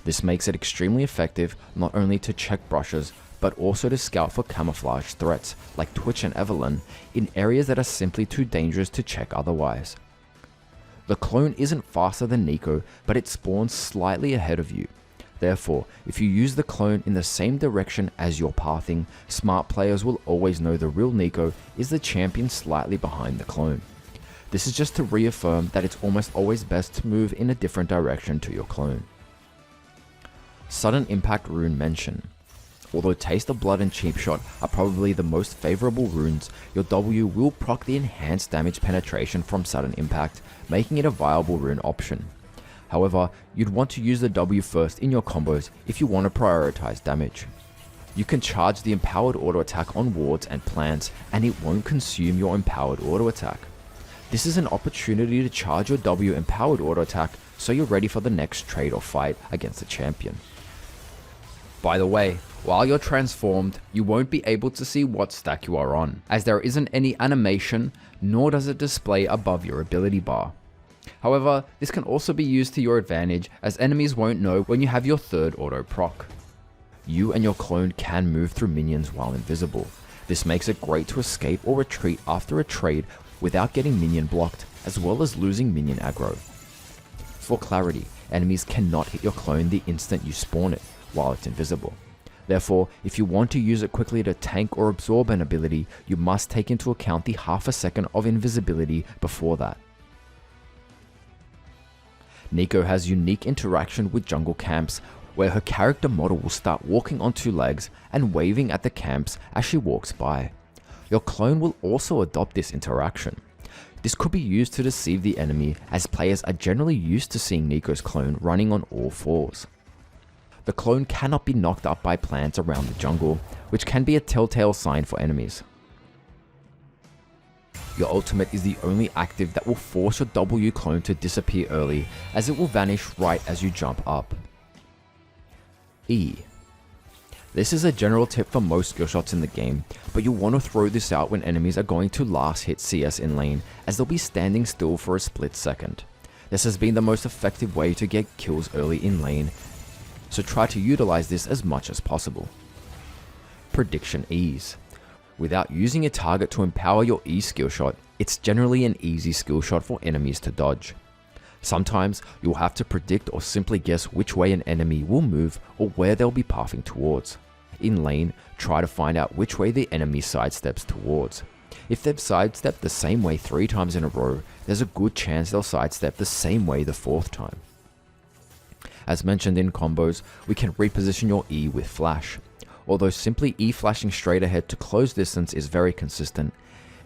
This makes it extremely effective not only to check brushes, but also to scout for camouflage threats like Twitch and Evelyn in areas that are simply too dangerous to check otherwise. The clone isn't faster than Neeko, but it spawns slightly ahead of you. Therefore, if you use the clone in the same direction as you're pathing, smart players will always know the real Neeko is the champion slightly behind the clone. This is just to reaffirm that it's almost always best to move in a different direction to your clone. Sudden Impact Rune Mention. Although Taste of Blood and Cheap Shot are probably the most favourable runes, your W will proc the enhanced damage penetration from Sudden Impact, making it a viable rune option. However, you'd want to use the W first in your combos if you want to prioritize damage. You can charge the empowered auto attack on wards and plants, and it won't consume your empowered auto attack. This is an opportunity to charge your W empowered auto attack so you're ready for the next trade or fight against the champion. By the way, while you're transformed, you won't be able to see what stack you are on, as there isn't any animation, nor does it display above your ability bar. However, this can also be used to your advantage, as enemies won't know when you have your third auto proc. you and your clone can move through minions while invisible. This makes it great to escape or retreat after a trade without getting minion blocked, as well as losing minion aggro. For clarity, enemies cannot hit your clone the instant you spawn it, while it's invisible. Therefore, if you want to use it quickly to tank or absorb an ability, you must take into account the half a second of invisibility before that. Neeko has unique interaction with jungle camps, where her character model will start walking on two legs and waving at the camps as she walks by. Your clone will also adopt this interaction. This could be used to deceive the enemy, as players are generally used to seeing Neeko's clone running on all fours. The clone cannot be knocked up by plants around the jungle, which can be a telltale sign for enemies. Your ultimate is the only active that will force your W clone to disappear early, as it will vanish right as you jump up. E. This is a general tip for most skill shots in the game, but you'll want to throw this out when enemies are going to last hit CS in lane, as they'll be standing still for a split second. This has been the most effective way to get kills early in lane, so try to utilize this as much as possible. Prediction Ease. Without using a target to empower your E skill shot, it's generally an easy skill shot for enemies to dodge. Sometimes you'll have to predict or simply guess which way an enemy will move or where they'll be pathing towards. In lane, try to find out which way the enemy sidesteps towards. If they've sidestepped the same way 3 times in a row, there's a good chance they'll sidestep the same way the 4th time. As mentioned in combos, we can reposition your E with flash. Although simply E flashing straight ahead to close distance is very consistent,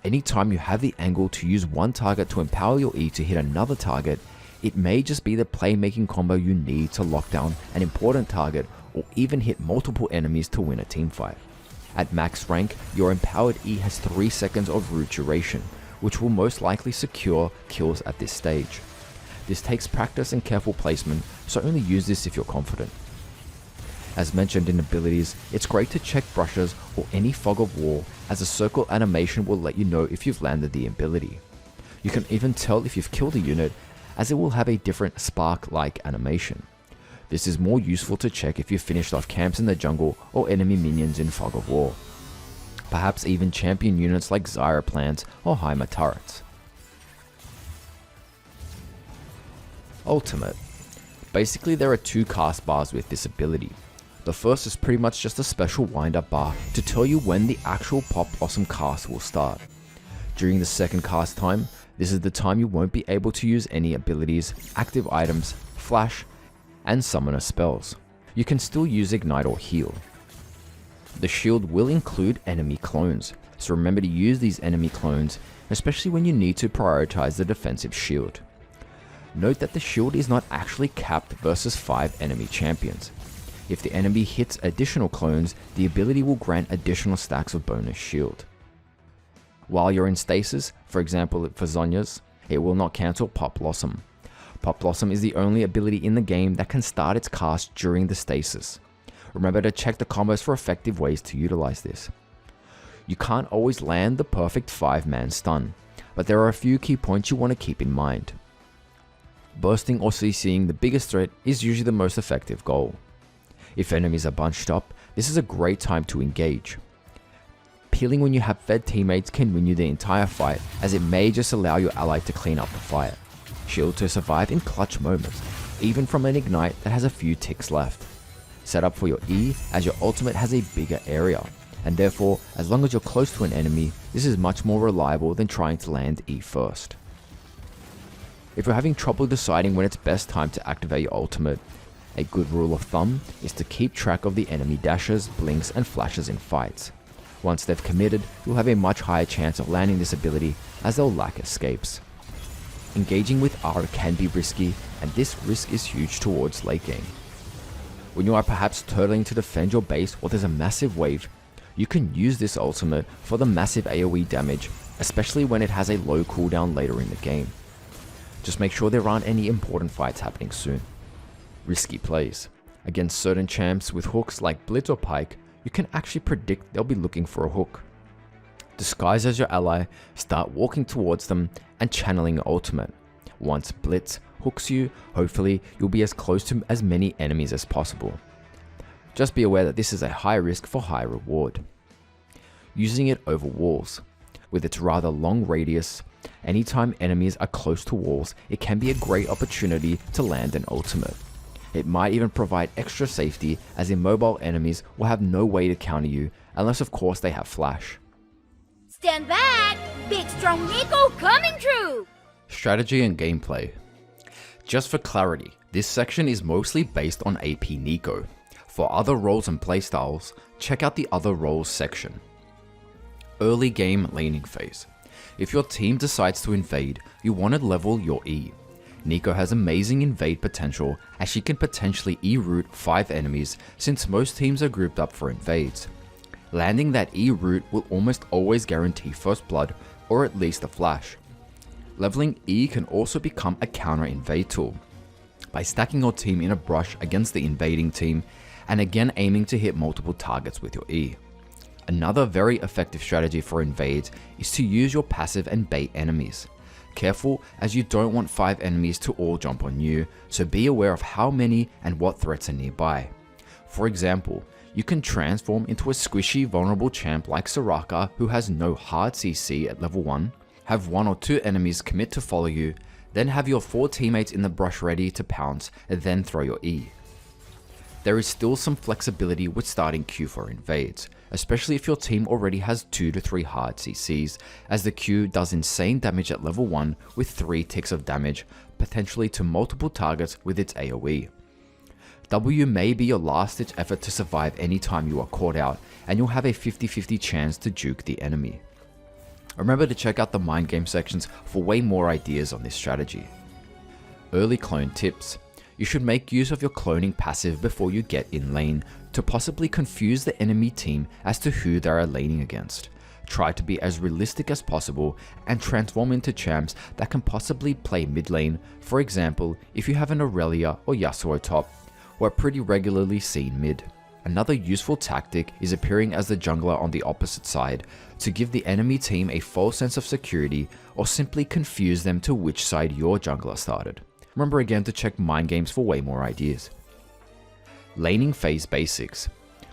anytime you have the angle to use one target to empower your E to hit another target, it may just be the playmaking combo you need to lock down an important target or even hit multiple enemies to win a teamfight. At max rank, your empowered E has 3 seconds of root duration, which will most likely secure kills at this stage. This takes practice and careful placement, so only use this if you're confident. As mentioned in abilities, it's great to check brushes or any fog of war, as a circle animation will let you know if you've landed the ability. You can even tell if you've killed a unit, as it will have a different spark-like animation. This is more useful to check if you've finished off camps in the jungle or enemy minions in fog of war. Perhaps even champion units like Zyra plants or Heimer turrets. Ultimate. Basically, there are 2 cast bars with this ability. The first is pretty much just a special wind-up bar to tell you when the actual Pop Blossom cast will start. During the second cast time, this is the time you won't be able to use any abilities, active items, flash, and summoner spells. You can still use ignite or heal. The shield will include enemy clones, so remember to use these enemy clones, especially when you need to prioritize the defensive shield. Note that the shield is not actually capped versus 5 enemy champions. If the enemy hits additional clones, the ability will grant additional stacks of bonus shield. While you're in stasis, for example for Zhonya's, it will not cancel Pop Blossom. Pop Blossom is the only ability in the game that can start its cast during the stasis. Remember to check the combos for effective ways to utilize this. You can't always land the perfect 5-man stun, but there are a few key points you want to keep in mind. Bursting or CCing the biggest threat is usually the most effective goal. If enemies are bunched up, this is a great time to engage. Peeling when you have fed teammates can win you the entire fight, as it may just allow your ally to clean up the fight. Shield to survive in clutch moments, even from an ignite that has a few ticks left. Set up for your E, as your ultimate has a bigger area, and therefore, as long as you're close to an enemy, this is much more reliable than trying to land E first. If you're having trouble deciding when it's best time to activate your ultimate, a good rule of thumb is to keep track of the enemy dashes, blinks, and flashes in fights. Once they've committed, you'll have a much higher chance of landing this ability, as they'll lack escapes. Engaging with R can be risky, and this risk is huge towards late game. When you are perhaps turtling to defend your base or there's a massive wave, you can use this ultimate for the massive AoE damage, especially when it has a low cooldown later in the game. Just make sure there aren't any important fights happening soon. Risky plays. Against certain champs with hooks like Blitz or Pike, you can actually predict they'll be looking for a hook. Disguise as your ally, start walking towards them, and channeling your ultimate. Once Blitz hooks you, hopefully you'll be as close to as many enemies as possible. Just be aware that this is a high risk for high reward. Using it over walls. With its rather long radius, anytime enemies are close to walls, it can be a great opportunity to land an ultimate. It might even provide extra safety, as immobile enemies will have no way to counter you, unless of course they have flash. Stand back! Big strong Neeko coming through! Strategy and gameplay. Just for clarity, this section is mostly based on AP Neeko. For other roles and playstyles, check out the other roles section. Early game laning phase. If your team decides to invade, you want to level your E. Neeko has amazing invade potential, as she can potentially E-root 5 enemies since most teams are grouped up for invades. Landing that E-root will almost always guarantee first blood, or at least a flash. Leveling E can also become a counter invade tool, by stacking your team in a brush against the invading team, and again aiming to hit multiple targets with your E. Another very effective strategy for invades is to use your passive and bait enemies. Careful, as you don't want 5 enemies to all jump on you, so be aware of how many and what threats are nearby. For example, you can transform into a squishy vulnerable champ like Soraka who has no hard CC at level 1, have 1 or 2 enemies commit to follow you, then have your 4 teammates in the brush ready to pounce and then throw your E. There is still some flexibility with starting Q for invades, especially if your team already has 2 to 3 hard CCs, as the Q does insane damage at level 1 with 3 ticks of damage, potentially to multiple targets with its AoE. W may be your last ditch effort to survive anytime you are caught out, and you'll have a 50-50 chance to juke the enemy. Remember to check out the mind game sections for way more ideas on this strategy. Early clone tips. You should make use of your cloning passive before you get in lane, to possibly confuse the enemy team as to who they are laning against. Try to be as realistic as possible and transform into champs that can possibly play mid lane, for example if you have an Aurelia or Yasuo top, who are pretty regularly seen mid. Another useful tactic is appearing as the jungler on the opposite side, to give the enemy team a false sense of security or simply confuse them to which side your jungler started. Remember again to check mind games for way more ideas. Laning phase basics.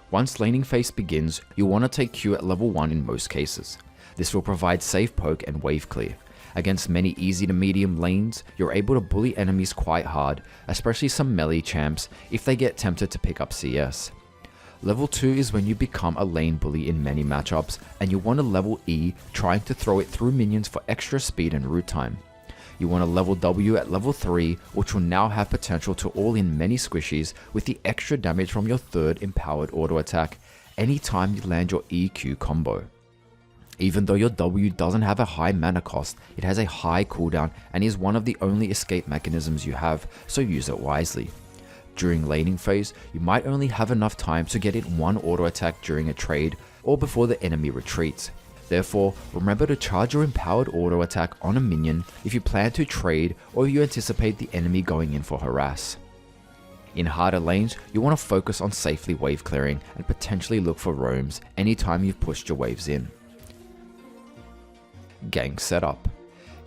Once laning phase begins, you want to take Q at level 1 in most cases. This will provide safe poke and wave clear. Against many easy to medium lanes, you're able to bully enemies quite hard, especially some melee champs if they get tempted to pick up CS. Level 2 is when you become a lane bully in many matchups, and you want to level E trying to throw it through minions for extra speed and root time. You want to level W at level 3, which will now have potential to all in many squishies with the extra damage from your 3rd empowered auto attack anytime you land your EQ combo. Even though your W doesn't have a high mana cost, it has a high cooldown and is one of the only escape mechanisms you have, so use it wisely. During laning phase, you might only have enough time to get in one auto attack during a trade or before the enemy retreats. Therefore, remember to charge your empowered auto attack on a minion if you plan to trade or you anticipate the enemy going in for harass. In harder lanes, you want to focus on safely wave clearing and potentially look for roams anytime you've pushed your waves in. Gank setup.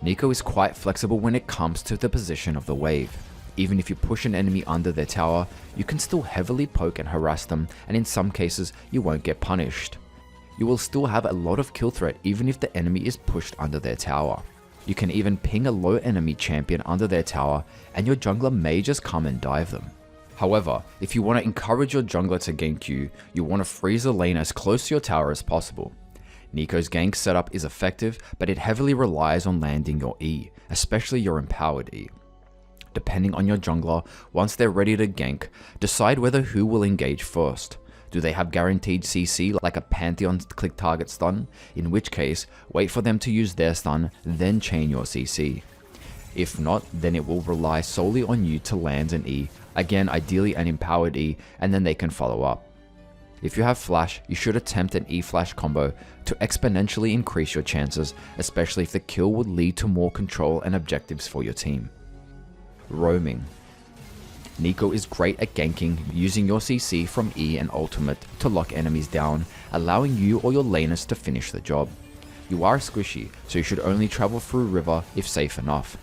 Neeko is quite flexible when it comes to the position of the wave. Even if you push an enemy under their tower, you can still heavily poke and harass them, and in some cases you won't get punished. You will still have a lot of kill threat even if the enemy is pushed under their tower. You can even ping a low enemy champion under their tower and your jungler may just come and dive them. However, if you want to encourage your jungler to gank you, you want to freeze the lane as close to your tower as possible. Neeko's gank setup is effective, but it heavily relies on landing your E, especially your empowered E. Depending on your jungler, once they're ready to gank, decide whether who will engage first. Do they have guaranteed CC like a Pantheon click target stun? In which case, wait for them to use their stun, then chain your CC. If not, then it will rely solely on you to land an E, again ideally an empowered E, and then they can follow up. If you have flash, you should attempt an E-flash combo to exponentially increase your chances, especially if the kill would lead to more control and objectives for your team. Roaming. Neeko is great at ganking using your CC from E and ultimate to lock enemies down, allowing you or your laners to finish the job. You are squishy, so you should only travel through river if safe enough.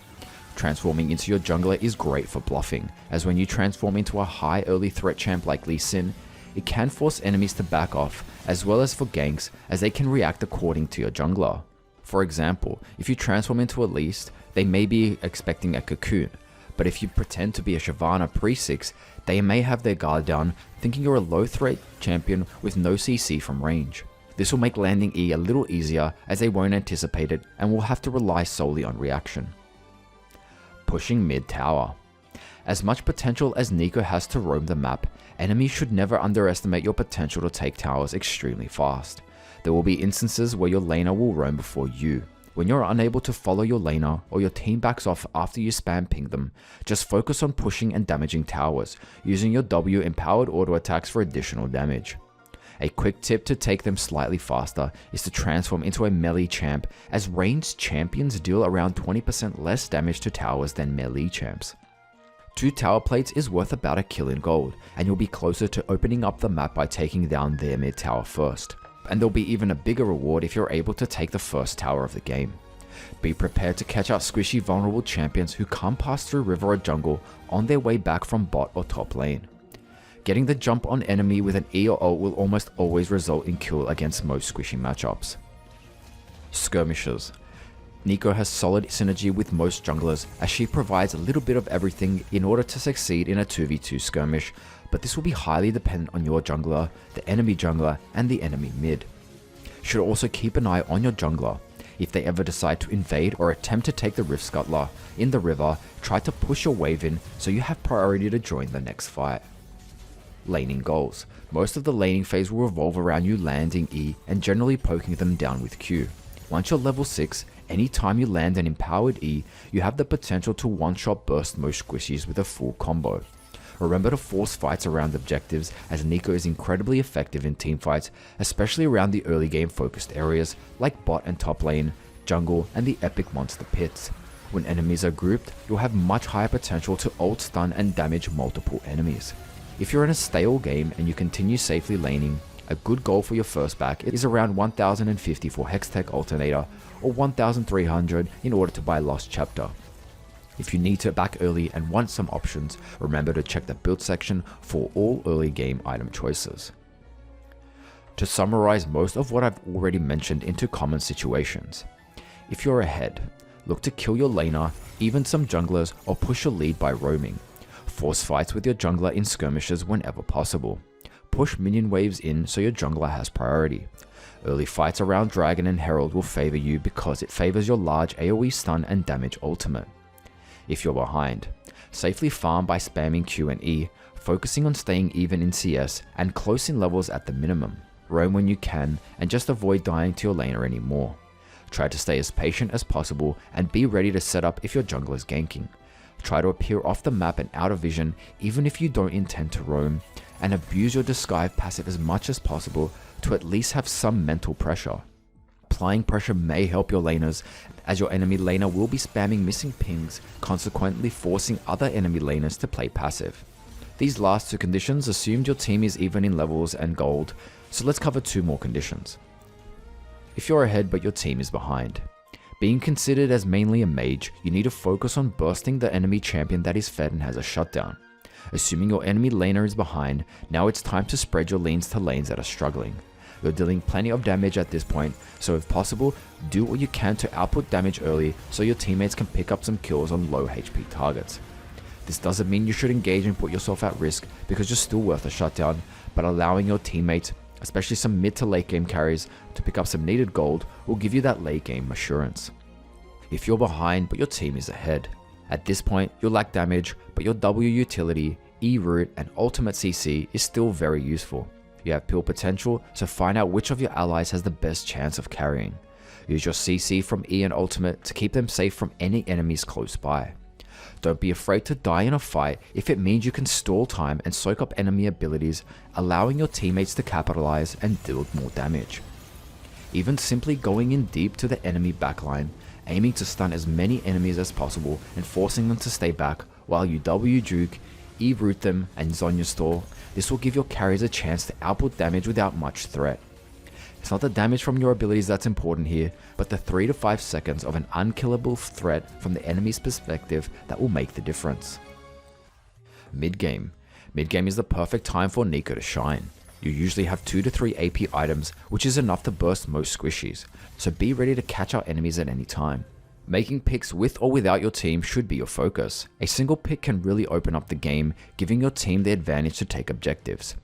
Transforming into your jungler is great for bluffing, as when you transform into a high early threat champ like Lee Sin, it can force enemies to back off, as well as for ganks, as they can react according to your jungler. For example, if you transform into a Least, they may be expecting a Cocoon, but if you pretend to be a Shyvana pre-6, they may have their guard down, thinking you're a low threat champion with no CC from range. This will make landing E a little easier as they won't anticipate it and will have to rely solely on reaction. Pushing mid tower. As much potential as Neeko has to roam the map, enemies should never underestimate your potential to take towers extremely fast. There will be instances where your laner will roam before you. When you're unable to follow your laner or your team backs off after you spam ping them, just focus on pushing and damaging towers, using your W empowered auto attacks for additional damage. A quick tip to take them slightly faster is to transform into a melee champ, as ranged champions deal around 20% less damage to towers than melee champs. 2 tower plates is worth about a kill in gold, and you'll be closer to opening up the map by taking down their mid tower first. And there'll be even a bigger reward if you're able to take the first tower of the game. Be prepared to catch out squishy vulnerable champions who come past through river or jungle on their way back from bot or top lane. Getting the jump on enemy with an E or ult will almost always result in kill against most squishy matchups. Skirmishers. Neeko has solid synergy with most junglers, as she provides a little bit of everything in order to succeed in a 2v2 skirmish, but this will be highly dependent on your jungler, the enemy jungler, and the enemy mid. Should also keep an eye on your jungler. If they ever decide to invade or attempt to take the Rift Scuttler in the river, try to push your wave in so you have priority to join the next fight. Laning goals. Most of the laning phase will revolve around you landing E and generally poking them down with Q. Once you're level 6, anytime you land an empowered E, you have the potential to one-shot burst most squishies with a full combo. Remember to force fights around objectives, as Neeko is incredibly effective in teamfights, especially around the early game focused areas like bot and top lane, jungle, and the epic monster pits. When enemies are grouped, you'll have much higher potential to ult stun and damage multiple enemies. If you're in a stale game and you continue safely laning, a good goal for your first back is around 1050 for Hextech Alternator or 1300 in order to buy Lost Chapter. If you need to back early and want some options, remember to check the build section for all early game item choices. To summarize most of what I've already mentioned into common situations. If you're ahead, look to kill your laner, even some junglers, or push your lead by roaming. Force fights with your jungler in skirmishes whenever possible. Push minion waves in so your jungler has priority. Early fights around Dragon and Herald will favor you because it favors your large AoE stun and damage ultimate. If you're behind, safely farm by spamming Q and E, focusing on staying even in CS and close in levels at the minimum. Roam when you can and just avoid dying to your laner anymore. Try to stay as patient as possible and be ready to set up if your jungler is ganking. Try to appear off the map and out of vision even if you don't intend to roam, and abuse your Disguise passive as much as possible to at least have some mental pressure. Applying pressure may help your laners, as your enemy laner will be spamming missing pings, consequently forcing other enemy laners to play passive. These last 2 conditions assumed your team is even in levels and gold, so let's cover 2 more conditions. If you're ahead but your team is behind. Being considered as mainly a mage, you need to focus on bursting the enemy champion that is fed and has a shutdown. Assuming your enemy laner is behind, now it's time to spread your lanes to lanes that are struggling. You're dealing plenty of damage at this point, so if possible, do what you can to output damage early so your teammates can pick up some kills on low HP targets. This doesn't mean you should engage and put yourself at risk, because you're still worth a shutdown, but allowing your teammates, especially some mid to late game carries, to pick up some needed gold will give you that late game assurance. If you're behind but your team is ahead, at this point you'll lack damage, but your W utility, E root, and ultimate CC is still very useful. You have pill potential, so find out which of your allies has the best chance of carrying. Use your CC from E and ultimate to keep them safe from any enemies close by. Don't be afraid to die in a fight if it means you can stall time and soak up enemy abilities, allowing your teammates to capitalize and deal more damage. Even simply going in deep to the enemy backline, aiming to stun as many enemies as possible and forcing them to stay back while you W juke, E root them, and Zhonya stall. This will give your carries a chance to output damage without much threat. It's not the damage from your abilities that's important here, but the 3 to 5 seconds of an unkillable threat from the enemy's perspective that will make the difference. Mid-game. Mid-game is the perfect time for Neeko to shine. You usually have 2 to 3 AP items, which is enough to burst most squishies, so be ready to catch out enemies at any time. Making picks with or without your team should be your focus. A single pick can really open up the game, giving your team the advantage to take objectives.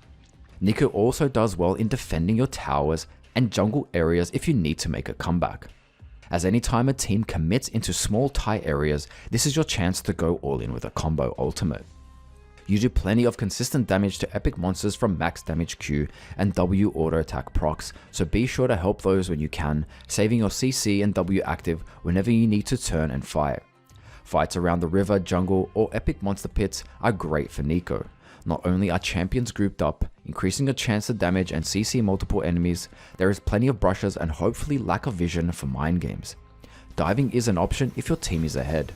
Neeko also does well in defending your towers and jungle areas if you need to make a comeback. As any time a team commits into small tight areas, this is your chance to go all in with a combo ultimate. You do plenty of consistent damage to epic monsters from max damage Q and W auto attack procs, so be sure to help those when you can, saving your CC and W active whenever you need to turn and fight. Fights around the river, jungle, or epic monster pits are great for Neeko. Not only are champions grouped up, increasing your chance to damage and CC multiple enemies, there is plenty of brushes and hopefully lack of vision for mind games. Diving is an option if your team is ahead,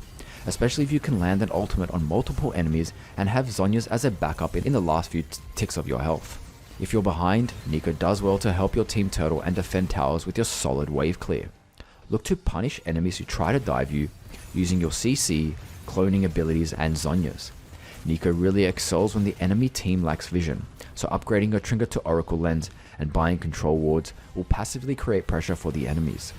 especially if you can land an ultimate on multiple enemies and have Zhonya's as a backup in the last few ticks of your health. If you're behind, Neeko does well to help your team turtle and defend towers with your solid wave clear. Look to punish enemies who try to dive you using your CC, cloning abilities and Zhonya's. Neeko really excels when the enemy team lacks vision, so upgrading your trinket to Oracle Lens and buying control wards will passively create pressure for the enemies.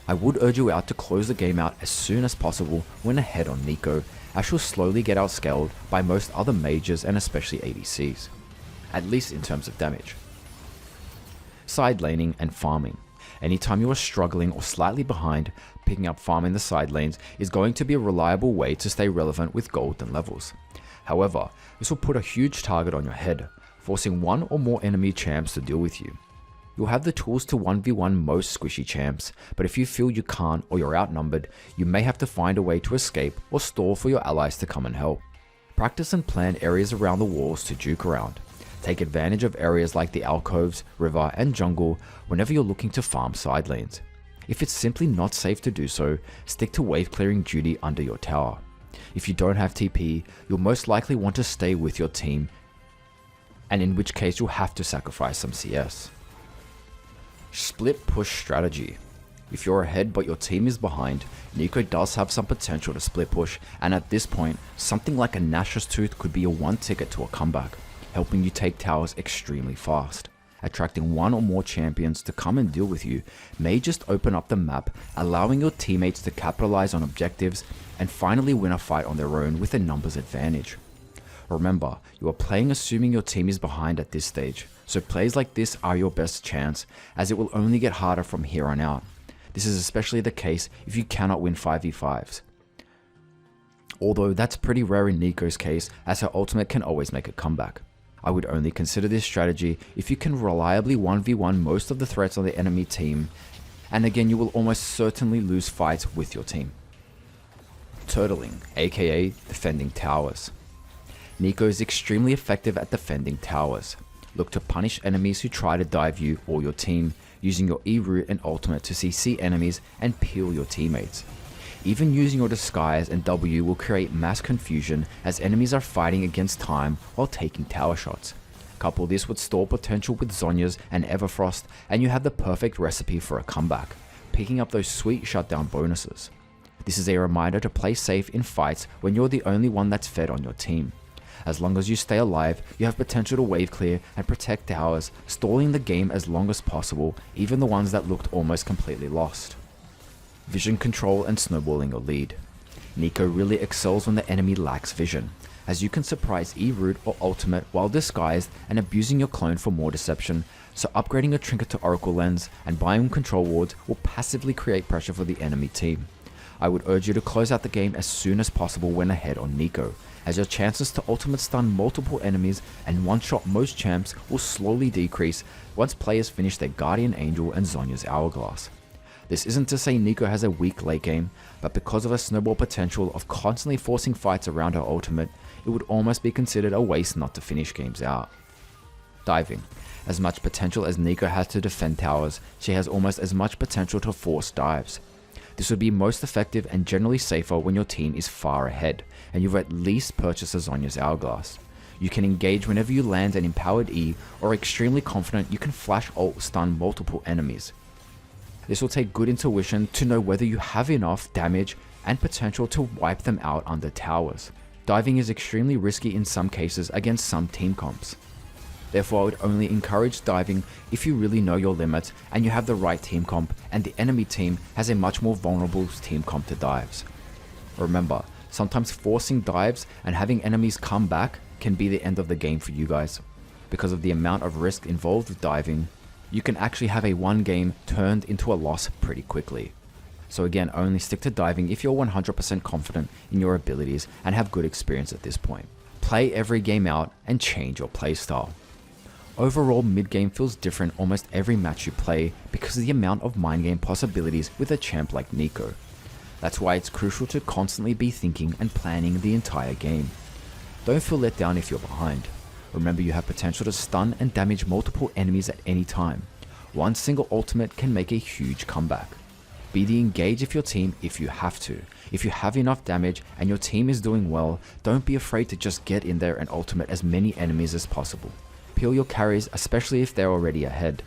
I would urge you out to close the game out as soon as possible when ahead on Neeko, as she'll slowly get outscaled by most other mages and especially ADCs, at least in terms of damage. Side laning and farming. Anytime you are struggling or slightly behind, picking up farm in the side lanes is going to be a reliable way to stay relevant with gold and levels. However, this will put a huge target on your head, forcing one or more enemy champs to deal with you. You'll have the tools to 1v1 most squishy champs, but if you feel you can't or you're outnumbered, you may have to find a way to escape or stall for your allies to come and help. Practice and plan areas around the walls to juke around. Take advantage of areas like the alcoves, river and jungle whenever you're looking to farm side lanes. If it's simply not safe to do so, stick to wave clearing duty under your tower. If you don't have TP, you'll most likely want to stay with your team, and in which case you'll have to sacrifice some CS. Split push strategy. If you're ahead but your team is behind, Neeko does have some potential to split push, and at this point, something like a Nashor's Tooth could be a one ticket to a comeback, helping you take towers extremely fast. Attracting one or more champions to come and deal with you may just open up the map, allowing your teammates to capitalize on objectives and finally win a fight on their own with a numbers advantage. Remember, you are playing assuming your team is behind at this stage, so plays like this are your best chance, as it will only get harder from here on out. This is especially the case if you cannot win 5v5s. Although that's pretty rare in Neeko's case, as her ultimate can always make a comeback. I would only consider this strategy if you can reliably 1v1 most of the threats on the enemy team, and again you will almost certainly lose fights with your team. Turtling, aka defending towers. Neeko is extremely effective at defending towers. Look to punish enemies who try to dive you or your team, using your E root and ultimate to CC enemies and peel your teammates. Even using your disguise and W will create mass confusion as enemies are fighting against time while taking tower shots. Couple this with stall potential with Zhonya's and Everfrost and you have the perfect recipe for a comeback, picking up those sweet shutdown bonuses. This is a reminder to play safe in fights when you're the only one that's fed on your team. As long as you stay alive, you have potential to wave clear and protect towers, stalling the game as long as possible, even the ones that looked almost completely lost. Vision control and snowballing your lead. Neeko really excels when the enemy lacks vision, as you can surprise E-root or ultimate while disguised and abusing your clone for more deception, so upgrading your trinket to Oracle Lens and buying control wards will passively create pressure for the enemy team. I would urge you to close out the game as soon as possible when ahead on Neeko, as your chances to ultimate stun multiple enemies and one-shot most champs will slowly decrease once players finish their Guardian Angel and Zhonya's Hourglass. This isn't to say Neeko has a weak late game, but because of her snowball potential of constantly forcing fights around her ultimate, it would almost be considered a waste not to finish games out. Diving. As much potential as Neeko has to defend towers, she has almost as much potential to force dives. This would be most effective and generally safer when your team is far ahead, and you've at least purchased a Zhonya's Hourglass. You can engage whenever you land an empowered E, or are extremely confident you can flash ult stun multiple enemies. This will take good intuition to know whether you have enough damage and potential to wipe them out under towers. Diving is extremely risky in some cases against some team comps. Therefore, I would only encourage diving if you really know your limits and you have the right team comp and the enemy team has a much more vulnerable team comp to dives. Remember, sometimes forcing dives and having enemies come back can be the end of the game for you guys. Because of the amount of risk involved with diving, you can actually have a one game turned into a loss pretty quickly. So again, only stick to diving if you're 100% confident in your abilities and have good experience at this point. Play every game out and change your playstyle. Overall, mid-game feels different almost every match you play because of the amount of mind game possibilities with a champ like Neeko. That's why it's crucial to constantly be thinking and planning the entire game. Don't feel let down if you're behind. Remember, you have potential to stun and damage multiple enemies at any time. One single ultimate can make a huge comeback. Be the engage of your team if you have to. If you have enough damage and your team is doing well, don't be afraid to just get in there and ultimate as many enemies as possible. Peel your carries, especially if they're already ahead.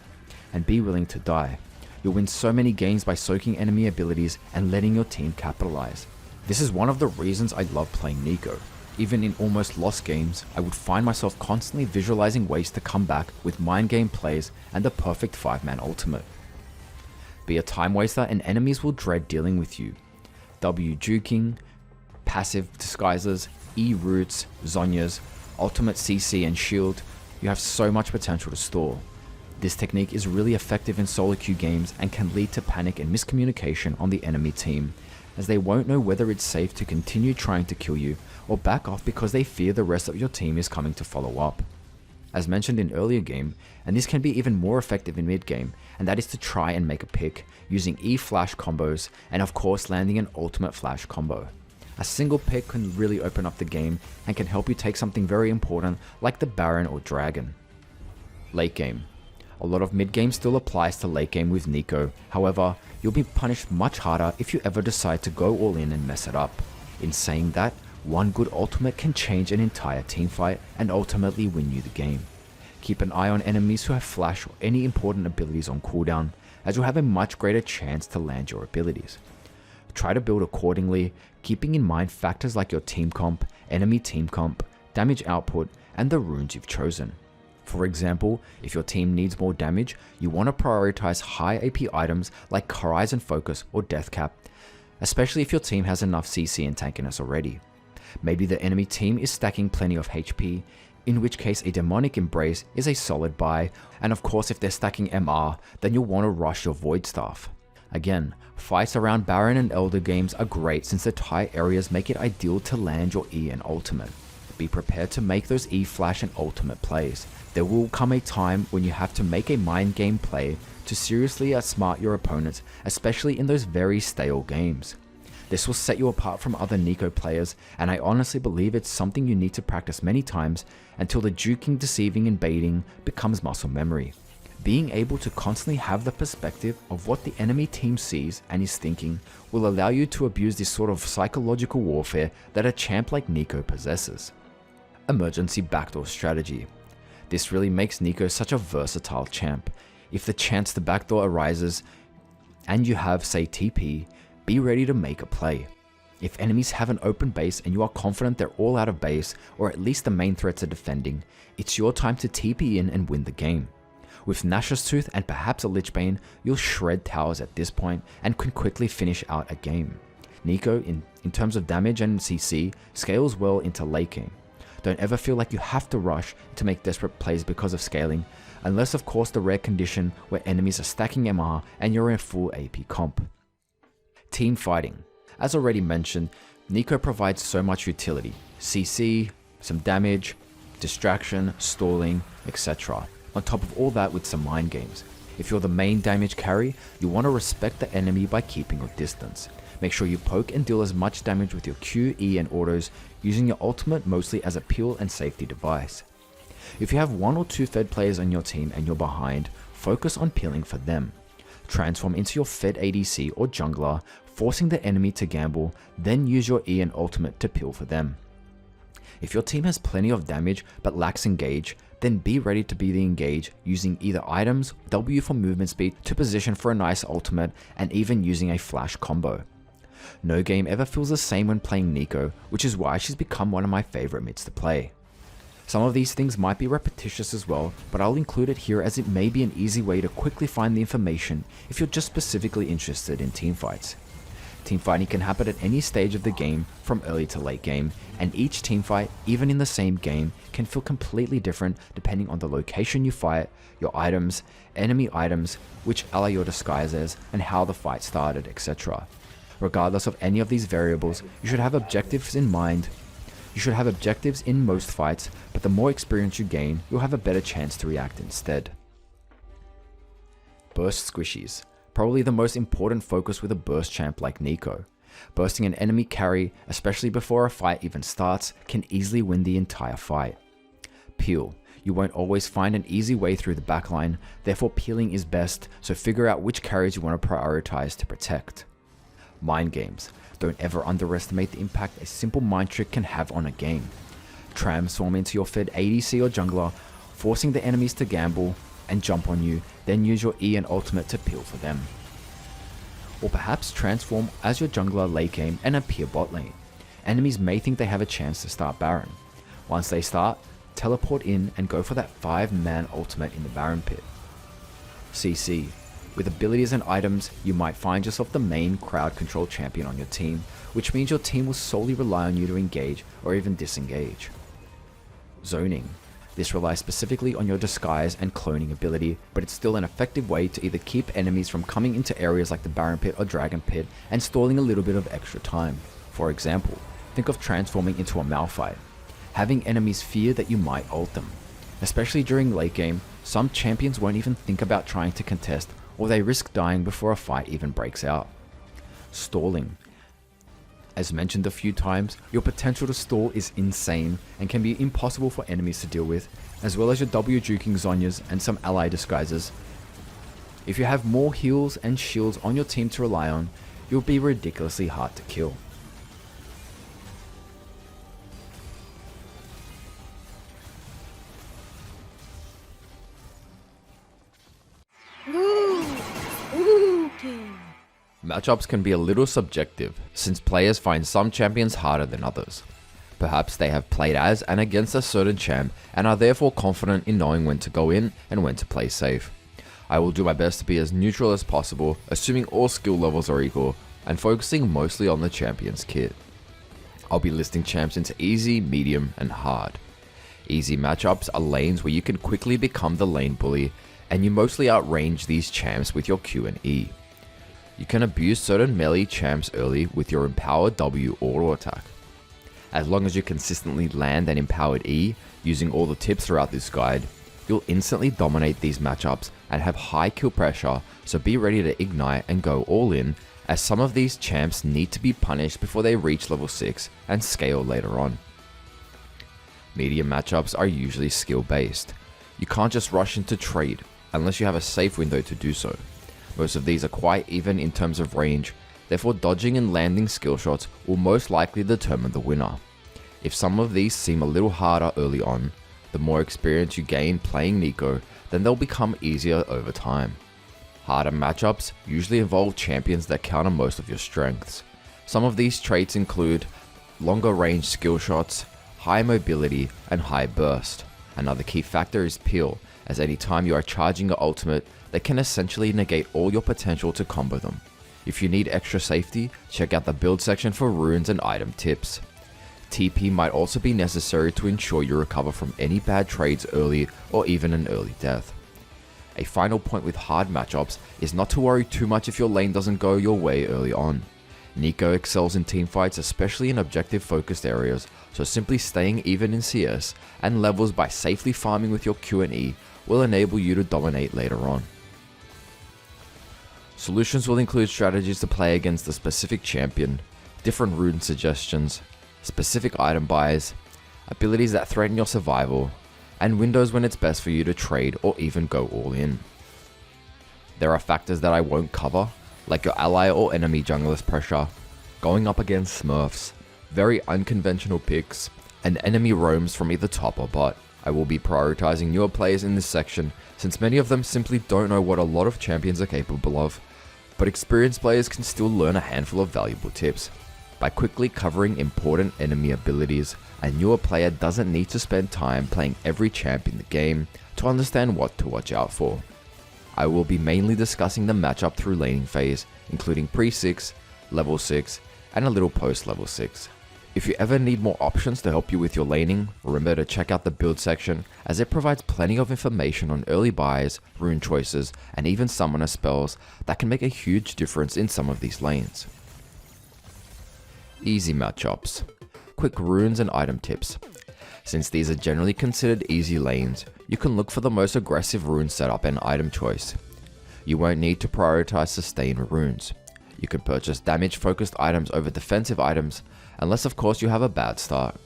And be willing to die. You'll win so many games by soaking enemy abilities and letting your team capitalize. This is one of the reasons I love playing Neeko. Even in almost lost games, I would find myself constantly visualizing ways to come back with mind game plays and the perfect 5-man ultimate. Be a time waster and enemies will dread dealing with you. W juking, passive disguises, E roots, Zhonyas, ultimate CC and shield, you have so much potential to stall. This technique is really effective in solo queue games and can lead to panic and miscommunication on the enemy team, as they won't know whether it's safe to continue trying to kill you or back off because they fear the rest of your team is coming to follow up. As mentioned in earlier game, and this can be even more effective in mid game, and that is to try and make a pick using E flash combos and of course landing an ultimate flash combo. A single pick can really open up the game and can help you take something very important like the Baron or Dragon. Late game. A lot of mid game still applies to late game with Neeko, however, you'll be punished much harder if you ever decide to go all in and mess it up. In saying that, one good ultimate can change an entire teamfight and ultimately win you the game. Keep an eye on enemies who have flash or any important abilities on cooldown, as you'll have a much greater chance to land your abilities. Try to build accordingly, keeping in mind factors like your team comp, enemy team comp, damage output, and the runes you've chosen. For example, if your team needs more damage, you want to prioritize high AP items like Horizon Focus or Death Cap, especially if your team has enough CC and tankiness already. Maybe the enemy team is stacking plenty of HP, in which case a Demonic Embrace is a solid buy, and of course if they're stacking MR, then you'll want to rush your Void Staff. Again, fights around Baron and Elder games are great since the tight areas make it ideal to land your E and ultimate. Be prepared to make those E flash and ultimate plays. There will come a time when you have to make a mind game play to seriously outsmart your opponents, especially in those very stale games. This will set you apart from other Neeko players, and I honestly believe it's something you need to practice many times until the juking, deceiving, and baiting becomes muscle memory. Being able to constantly have the perspective of what the enemy team sees and is thinking will allow you to abuse this sort of psychological warfare that a champ like Neeko possesses. Emergency backdoor strategy. This really makes Neeko such a versatile champ. If the chance to backdoor arises and you have, say, TP, be ready to make a play. If enemies have an open base and you are confident they're all out of base, or at least the main threats are defending, it's your time to TP in and win the game. With Nashor's Tooth and perhaps a Lich Bane, you'll shred towers at this point and can quickly finish out a game. Neeko, in terms of damage and CC, scales well into late game. Don't ever feel like you have to rush to make desperate plays because of scaling, unless of course the rare condition where enemies are stacking MR and you're in full AP comp. Team fighting. As already mentioned, Neeko provides so much utility, CC, some damage, distraction, stalling, etc. On top of all that with some mind games. If you're the main damage carry, you want to respect the enemy by keeping your distance. Make sure you poke and deal as much damage with your Q, E and autos, using your ultimate mostly as a peel and safety device. If you have 1 or 2 fed players on your team and you're behind, focus on peeling for them. Transform into your fed ADC or jungler, forcing the enemy to gamble, then use your E and ultimate to peel for them. If your team has plenty of damage but lacks engage, then be ready to be the engage using either items, W for movement speed to position for a nice ultimate, and even using a flash combo. No game ever feels the same when playing Neeko, which is why she's become one of my favorite mids to play. Some of these things might be repetitious as well, but I'll include it here as it may be an easy way to quickly find the information if you're just specifically interested in teamfights. Teamfighting can happen at any stage of the game, from early to late game, and each teamfight, even in the same game, can feel completely different depending on the location you fight, your items, enemy items, which ally your disguise as, and how the fight started, etc. Regardless of any of these variables, you should have objectives in mind. You should have objectives in most fights, but the more experience you gain, you'll have a better chance to react instead. Burst squishies. Probably the most important focus with a burst champ like Neeko. Bursting an enemy carry, especially before a fight even starts, can easily win the entire fight. Peel. You won't always find an easy way through the backline, therefore peeling is best, so figure out which carries you want to prioritize to protect. Mind games. Don't ever underestimate the impact a simple mind trick can have on a game. Transform into your fed ADC or jungler, forcing the enemies to gamble and jump on you, then use your E and ultimate to peel for them. Or perhaps transform as your jungler late game and appear bot lane. Enemies may think they have a chance to start Baron. Once they start, teleport in and go for that 5-man ultimate in the Baron pit. CC. With abilities and items, you might find yourself the main crowd control champion on your team, which means your team will solely rely on you to engage or even disengage. Zoning. This relies specifically on your disguise and cloning ability, but it's still an effective way to either keep enemies from coming into areas like the Baron pit or Dragon pit and stalling a little bit of extra time. For example, think of transforming into a Malphite. Having enemies fear that you might ult them. Especially during late game, some champions won't even think about trying to contest, or they risk dying before a fight even breaks out. Stalling. As mentioned a few times, your potential to stall is insane and can be impossible for enemies to deal with, as well as your W juking Zhonyas and some ally disguises. If you have more heals and shields on your team to rely on, you'll be ridiculously hard to kill. Matchups can be a little subjective, since players find some champions harder than others. Perhaps they have played as and against a certain champ and are therefore confident in knowing when to go in and when to play safe. I will do my best to be as neutral as possible, assuming all skill levels are equal, and focusing mostly on the champion's kit. I'll be listing champs into easy, medium, and hard. Easy matchups are lanes where you can quickly become the lane bully, and you mostly outrange these champs with your Q and E. You can abuse certain melee champs early with your empowered W auto attack. As long as you consistently land an empowered E, using all the tips throughout this guide, you'll instantly dominate these matchups and have high kill pressure, so be ready to ignite and go all in, as some of these champs need to be punished before they reach level 6 and scale later on. Medium matchups are usually skill based. You can't just rush into trade, unless you have a safe window to do so. Most of these are quite even in terms of range, therefore dodging and landing skill shots will most likely determine the winner. If some of these seem a little harder early on, the more experience you gain playing Neeko, then they'll become easier over time. Harder matchups usually involve champions that counter most of your strengths. Some of these traits include longer range skill shots, high mobility, and high burst. Another key factor is peel, as any time you are charging your ultimate, they can essentially negate all your potential to combo them. If you need extra safety, check out the build section for runes and item tips. TP might also be necessary to ensure you recover from any bad trades early or even an early death. A final point with hard matchups is not to worry too much if your lane doesn't go your way early on. Neeko excels in teamfights, especially in objective focused areas, so simply staying even in CS and levels by safely farming with your Q and E will enable you to dominate later on. Solutions will include strategies to play against a specific champion, different rune suggestions, specific item buys, abilities that threaten your survival, and windows when it's best for you to trade or even go all in. There are factors that I won't cover, like your ally or enemy jungler's pressure, going up against smurfs, very unconventional picks, and enemy roams from either top or bot. I will be prioritizing newer players in this section, since many of them simply don't know what a lot of champions are capable of, but experienced players can still learn a handful of valuable tips. By quickly covering important enemy abilities, a newer player doesn't need to spend time playing every champ in the game to understand what to watch out for. I will be mainly discussing the matchup through laning phase, including pre-6, level 6, and a little post-level 6. If you ever need more options to help you with your laning, remember to check out the build section, as it provides plenty of information on early buys, rune choices, and even summoner spells that can make a huge difference in some of these lanes. Easy matchups. Quick runes and item tips. Since these are generally considered easy lanes, you can look for the most aggressive rune setup and item choice. You won't need to prioritize sustain runes. You can purchase damage focused items over defensive items, unless of course you have a bad start.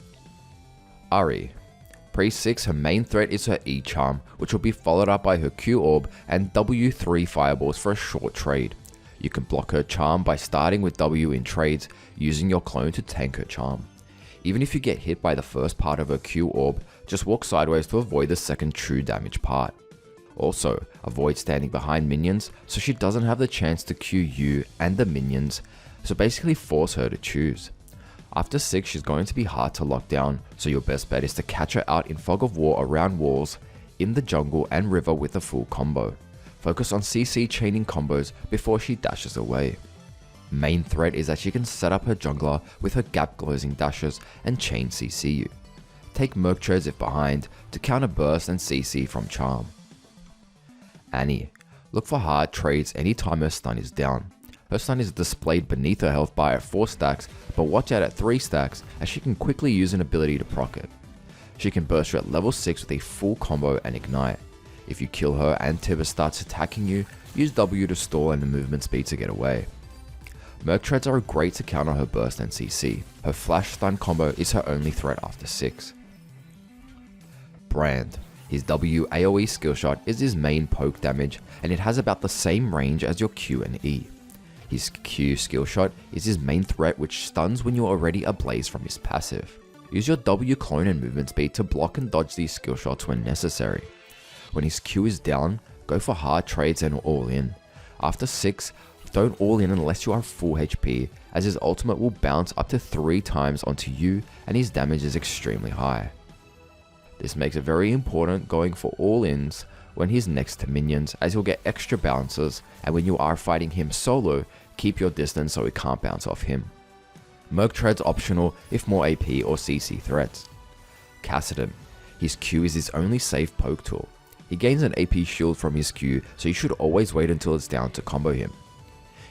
Ahri. Pre-6, her main threat is her E charm, which will be followed up by her Q orb and W3 fireballs for a short trade. You can block her charm by starting with W in trades, using your clone to tank her charm. Even if you get hit by the first part of her Q orb, just walk sideways to avoid the second true damage part. Also, avoid standing behind minions so she doesn't have the chance to Q you and the minions, so basically force her to choose. After 6, she's going to be hard to lock down, so your best bet is to catch her out in fog of war around walls, in the jungle and river with a full combo. Focus on CC chaining combos before she dashes away. Main threat is that she can set up her jungler with her gap closing dashes and chain CC you. Take Merc trades if behind to counter burst and CC from charm. Annie. Look for hard trades anytime her stun is down. Her stun is displayed beneath her health bar at 4 stacks, but watch out at 3 stacks as she can quickly use an ability to proc it. She can burst you at level 6 with a full combo and ignite. If you kill her and Tibber starts attacking you, use W to stall and the movement speed to get away. Merc treads are great to counter her burst and CC. Her flash stun combo is her only threat after 6. Brand. His W AoE skillshot is his main poke damage, and it has about the same range as your Q and E. His Q skillshot is his main threat, which stuns when you're already ablaze from his passive. Use your W clone and movement speed to block and dodge these skillshots when necessary. When his Q is down, go for hard trades and all in. After 6, don't all in unless you are full HP, as his ultimate will bounce up to 3 times onto you and his damage is extremely high. This makes it very important going for all-ins when he's next to minions, as you'll get extra bounces, and when you are fighting him solo, keep your distance so he can't bounce off him. Merc treads optional if more AP or CC threats. Kassadin. His Q is his only safe poke tool. He gains an AP shield from his Q, so you should always wait until it's down to combo him.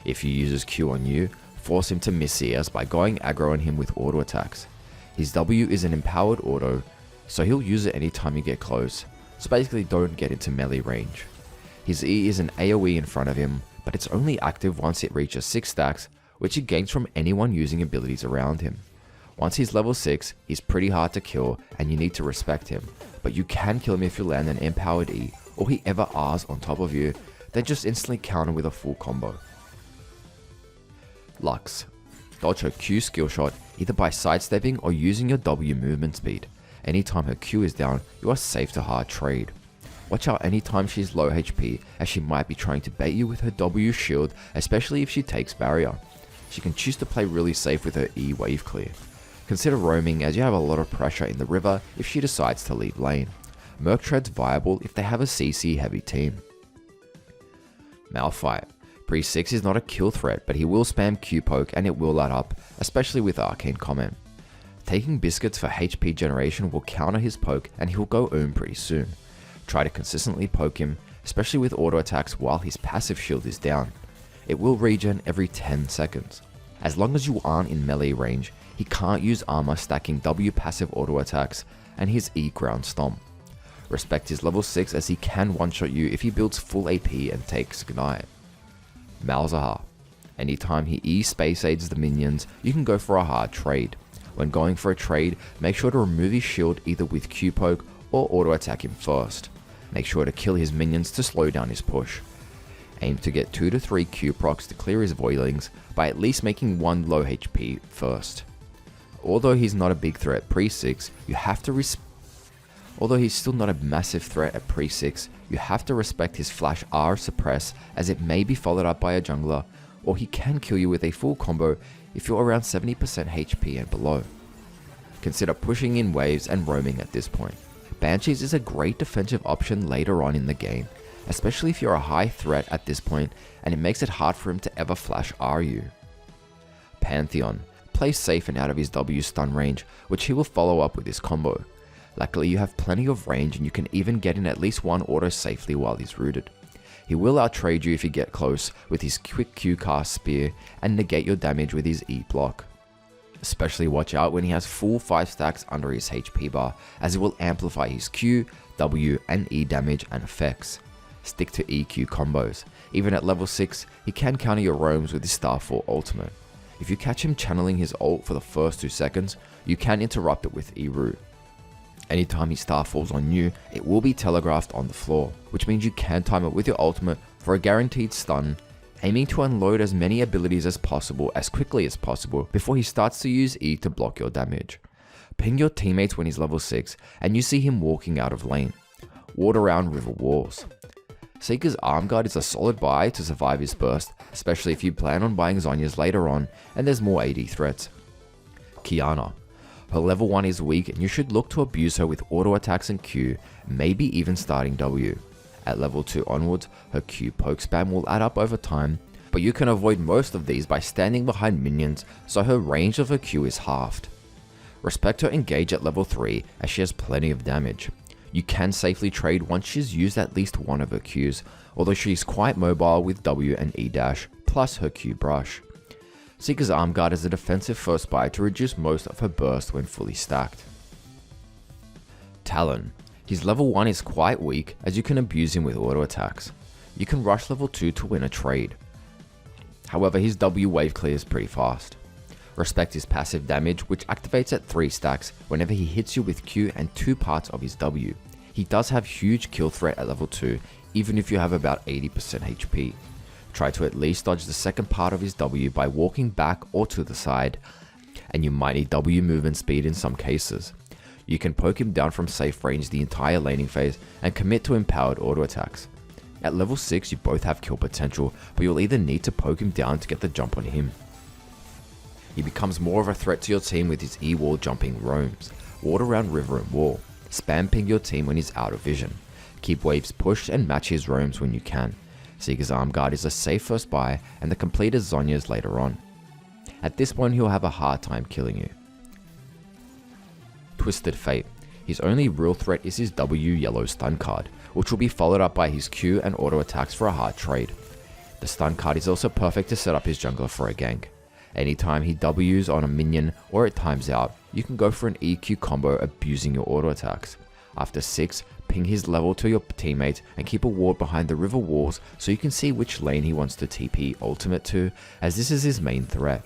If he uses Q on you, force him to miss CS by going aggro on him with auto attacks. His W is an empowered auto, so he'll use it anytime you get close, so basically don't get into melee range. His E is an AoE in front of him, but it's only active once it reaches 6 stacks, which he gains from anyone using abilities around him. Once he's level 6, he's pretty hard to kill and you need to respect him, but you can kill him if you land an empowered E, or he ever Rs on top of you, then just instantly counter with a full combo. Lux. Dodge her Q skillshot either by sidestepping or using your W movement speed. Anytime her Q is down, you are safe to hard trade. Watch out anytime she's low HP, as she might be trying to bait you with her W shield, especially if she takes barrier. She can choose to play really safe with her E wave clear. Consider roaming, as you have a lot of pressure in the river if she decides to leave lane. Merc treads viable if they have a CC heavy team. Malphite. Pre-6 is not a kill threat, but he will spam Q poke and it will light up, especially with Arcane Comet. Taking biscuits for HP generation will counter his poke and he'll go ohm pretty soon. Try to consistently poke him, especially with auto attacks while his passive shield is down. It will regen every 10 seconds. As long as you aren't in melee range, he can't use armor stacking W passive auto attacks and his E ground stomp. Respect his level 6 as he can one-shot you if he builds full AP and takes Ignite. Malzahar. Anytime he E space aids the minions, you can go for a hard trade. When going for a trade, make sure to remove his shield either with Q poke or auto attack him first. Make sure to kill his minions to slow down his push. Aim to get 2 to 3 Q procs to clear his voidlings by at least making 1 low HP first. Although he's not a big threat pre-6, you have to Although he's still not a massive threat at pre-6, you have to respect his flash R suppress, as it may be followed up by a jungler, or he can kill you with a full combo if you're around 70% HP and below. Consider pushing in waves and roaming at this point. Banshees is a great defensive option later on in the game, especially if you're a high threat at this point and it makes it hard for him to ever flash RU. Pantheon plays safe and out of his W stun range, which he will follow up with his combo. Luckily you have plenty of range and you can even get in at least one auto safely while he's rooted. He will outtrade you if you get close with his quick Q cast spear and negate your damage with his E block. Especially watch out when he has full 5 stacks under his HP bar, as it will amplify his Q, W and E damage and effects. Stick to EQ combos. Even at level 6, he can counter your roams with his Starfall ultimate. If you catch him channeling his ult for the first 2 seconds, you can interrupt it with E-root. Anytime he Starfalls on you, it will be telegraphed on the floor, which means you can time it with your ultimate for a guaranteed stun, aiming to unload as many abilities as possible as quickly as possible before he starts to use E to block your damage. Ping your teammates when he's level 6 and you see him walking out of lane. Ward around river walls. Seeker's Arm Guard is a solid buy to survive his burst, especially if you plan on buying Zhonya's later on and there's more AD threats. Qiyana. Her level 1 is weak and you should look to abuse her with auto attacks and Q, maybe even starting W. At level 2 onwards, her Q poke spam will add up over time, but you can avoid most of these by standing behind minions, so her range of her Q is halved. Respect her engage at level 3 as she has plenty of damage. You can safely trade once she's used at least one of her Qs, although she's quite mobile with W and E dash, plus her Q brush. Seeker's Arm Guard is a defensive first buy to reduce most of her burst when fully stacked. Talon. His level 1 is quite weak as you can abuse him with auto attacks. You can rush level 2 to win a trade. However, his W wave clears pretty fast. Respect his passive damage, which activates at 3 stacks whenever he hits you with Q and 2 parts of his W. He does have huge kill threat at level 2, even if you have about 80% HP. Try to at least dodge the second part of his W by walking back or to the side, and you might need W movement speed in some cases. You can poke him down from safe range the entire laning phase and commit to empowered auto attacks. At level 6 you both have kill potential, but you'll either need to poke him down to get the jump on him. He becomes more of a threat to your team with his E-wall jumping roams. Ward around river and wall. Spam ping your team when he's out of vision. Keep waves pushed and match his roams when you can. Seeker's Arm Guard is a safe first buy and the complete is Zhonya's later on. At this point he'll have a hard time killing you. Twisted Fate. His only real threat is his W yellow stun card, which will be followed up by his Q and auto attacks for a hard trade. The stun card is also perfect to set up his jungler for a gank. Anytime he W's on a minion or it times out, you can go for an EQ combo abusing your auto attacks. After 6, ping his level to your teammate and keep a ward behind the river walls so you can see which lane he wants to TP ultimate to, as this is his main threat.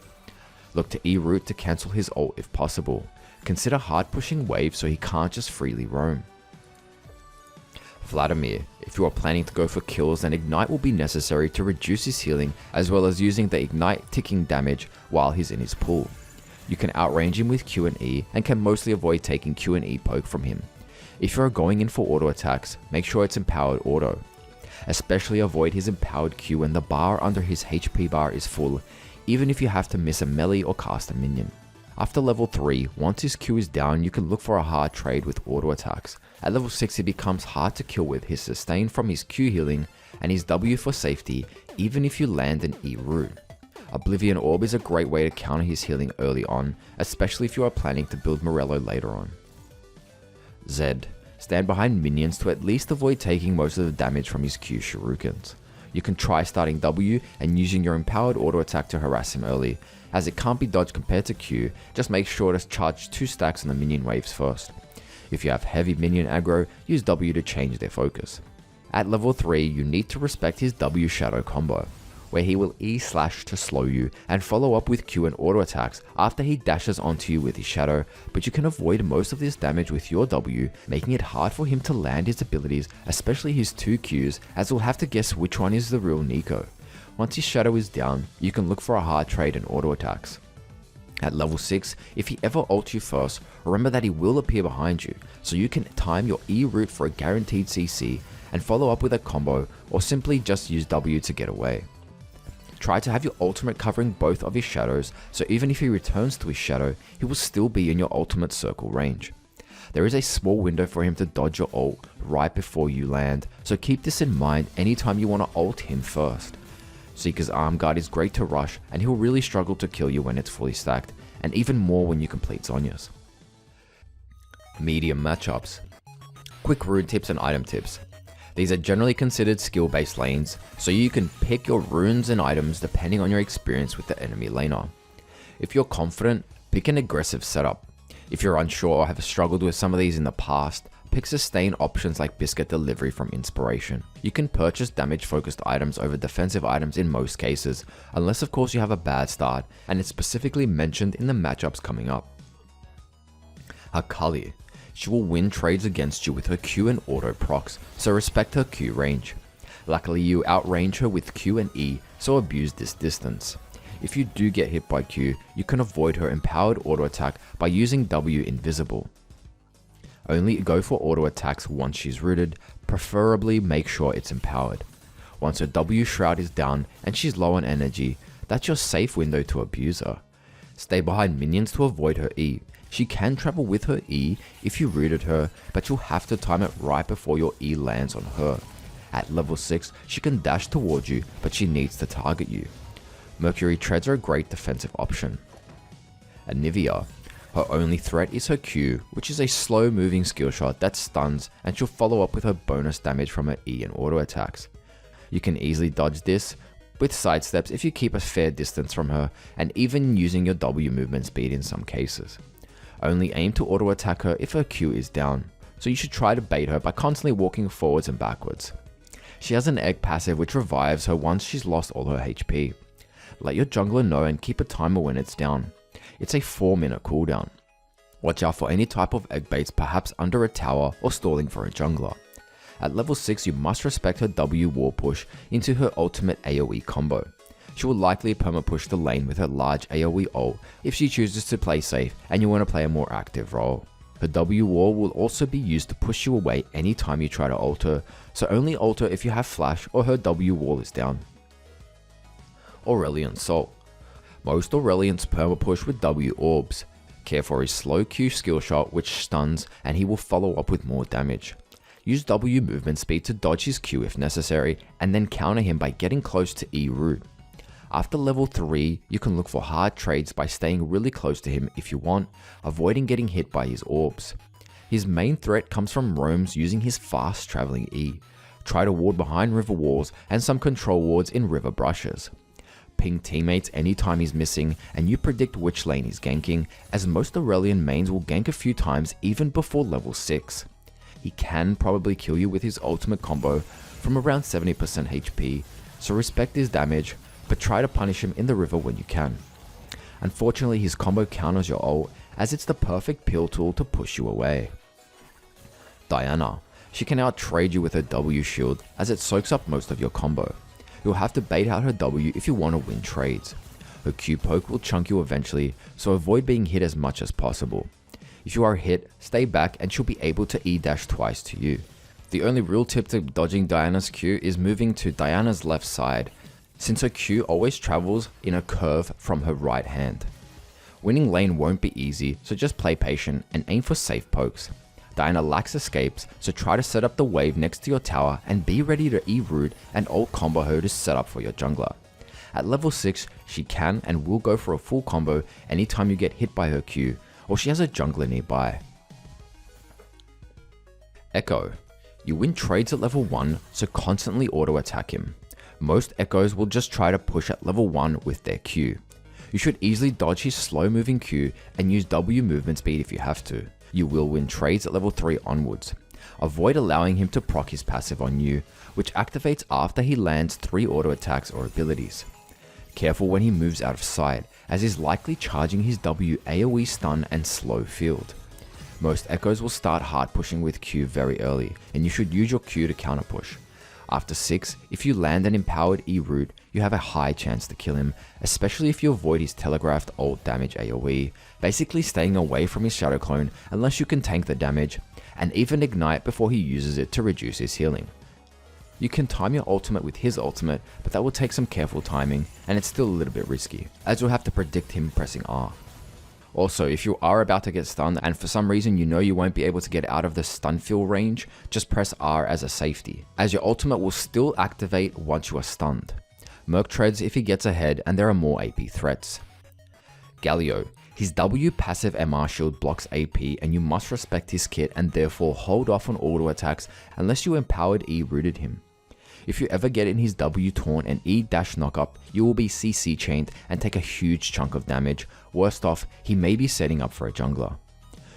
Look to E-root to cancel his ult if possible. Consider hard pushing waves so he can't just freely roam. Vladimir. If you are planning to go for kills, then Ignite will be necessary to reduce his healing, as well as using the Ignite ticking damage while he's in his pool. You can outrange him with Q and E, and can mostly avoid taking Q and E poke from him. If you are going in for auto attacks, make sure it's empowered auto. Especially avoid his empowered Q when the bar under his HP bar is full, even if you have to miss a melee or cast a minion. After level 3, once his Q is down, you can look for a hard trade with auto attacks. At level 6 it becomes hard to kill with his sustain from his Q healing and his W for safety, even if you land an E root. Oblivion Orb is a great way to counter his healing early on, especially if you are planning to build Morello later on. Zed. Stand behind minions to at least avoid taking most of the damage from his Q shurikens. You can try starting W and using your empowered auto attack to harass him early, as it can't be dodged compared to Q, just make sure to charge 2 stacks on the minion waves first. If you have heavy minion aggro, use W to change their focus. At level 3 you need to respect his W shadow combo, where he will E slash to slow you and follow up with Q and auto attacks after he dashes onto you with his shadow, but you can avoid most of this damage with your W, making it hard for him to land his abilities, especially his 2 Qs, as we'll have to guess which one is the real Neeko. Once his shadow is down, you can look for a hard trade and auto attacks. At level 6, if he ever ults you first, remember that he will appear behind you, so you can time your E route for a guaranteed CC and follow up with a combo, or simply just use W to get away. try to have your ultimate covering both of his shadows, so even if he returns to his shadow, he will still be in your ultimate circle range. There is a small window for him to dodge your ult right before you land, so keep this in mind anytime you want to ult him first. Seeker's Arm Guard is great to rush, and he'll really struggle to kill you when it's fully stacked, and even more when you complete Zhonya's. Medium matchups. Quick rune tips and item tips. These are generally considered skill-based lanes, so you can pick your runes and items depending on your experience with the enemy laner. If you're confident, pick an aggressive setup. If you're unsure or have struggled with some of these in the past, pick sustain options like Biscuit Delivery from Inspiration. You can purchase damage focused items over defensive items in most cases, unless of course you have a bad start and it's specifically mentioned in the matchups coming up. Akali. She will win trades against you with her Q and auto procs, so respect her Q range. Luckily you outrange her with Q and E, so abuse this distance. If you do get hit by Q, you can avoid her empowered auto attack by using W invisible. Only go for auto attacks once she's rooted, preferably make sure it's empowered. Once her W shroud is down and she's low on energy, that's your safe window to abuse her. Stay behind minions to avoid her E. She can travel with her E if you rooted her, but you'll have to time it right before your E lands on her. At level 6, she can dash towards you, but she needs to target you. Mercury treads are a great defensive option. Anivia. Her only threat is her Q, which is a slow moving skill shot that stuns, and she'll follow up with her bonus damage from her E and auto attacks. You can easily dodge this with sidesteps if you keep a fair distance from her, and even using your W movement speed in some cases. Only aim to auto attack her if her Q is down, so you should try to bait her by constantly walking forwards and backwards. She has an egg passive which revives her once she's lost all her HP. Let your jungler know and keep a timer when it's down. It's a 4-minute cooldown. Watch out for any type of egg baits, perhaps under a tower or stalling for a jungler. At level 6 you must respect her W wall push into her ultimate AoE combo. She will likely perma-push the lane with her large AoE ult if she chooses to play safe and you want to play a more active role. Her W wall will also be used to push you away anytime you try to ult her, so only ult her if you have flash or her W wall is down. Aurelion Salt. Most Aurelions perma-push with W orbs. Care for his slow Q skill shot which stuns and he will follow up with more damage. Use W movement speed to dodge his Q if necessary, and then counter him by getting close to E root. After level 3, you can look for hard trades by staying really close to him if you want, avoiding getting hit by his orbs. His main threat comes from roams using his fast traveling E. Try to ward behind river walls and some control wards in river brushes. Ping teammates anytime he's missing and you predict which lane he's ganking, as most Aurelion mains will gank a few times even before level 6. He can probably kill you with his ultimate combo from around 70% HP, so respect his damage, but try to punish him in the river when you can. Unfortunately his combo counters your ult, as it's the perfect peel tool to push you away. Diana. She can out-trade you with her W shield as it soaks up most of your combo. You'll have to bait out her W if you want to win trades. Her Q poke will chunk you eventually, so avoid being hit as much as possible. If you are hit, stay back and she'll be able to E-dash twice to you. The only real tip to dodging Diana's Q is moving to Diana's left side, since her Q always travels in a curve from her right hand. Winning lane won't be easy, so just play patient and aim for safe pokes. Diana lacks escapes, so try to set up the wave next to your tower and be ready to E-root and ult combo her to set up for your jungler. At level 6, she can and will go for a full combo anytime you get hit by her Q, or she has a jungler nearby. Echo. You win trades at level 1, so constantly auto attack him. Most Echoes will just try to push at level 1 with their Q. You should easily dodge his slow moving Q and use W movement speed if you have to. You will win trades at level 3 onwards. Avoid allowing him to proc his passive on you, which activates after he lands 3 auto attacks or abilities. Careful when he moves out of sight, as he's likely charging his W AoE stun and slow field. Most Echoes will start hard pushing with Q very early, and you should use your Q to counter push. After 6, if you land an empowered E root, you have a high chance to kill him, especially if you avoid his telegraphed ult damage AoE, basically staying away from his shadow clone unless you can tank the damage, and even ignite before he uses it to reduce his healing. You can time your ultimate with his ultimate, but that will take some careful timing, and it's still a little bit risky, as you'll have to predict him pressing R. Also, if you are about to get stunned and for some reason you know you won't be able to get out of the stun fill range, just press R as a safety, as your ultimate will still activate once you are stunned. Merc treads if he gets ahead and there are more AP threats. Galio. His W passive MR shield blocks AP and you must respect his kit and therefore hold off on auto attacks unless you empowered E rooted him. If you ever get in his W taunt and E dash knockup, you will be CC chained and take a huge chunk of damage. Worst off, he may be setting up for a jungler.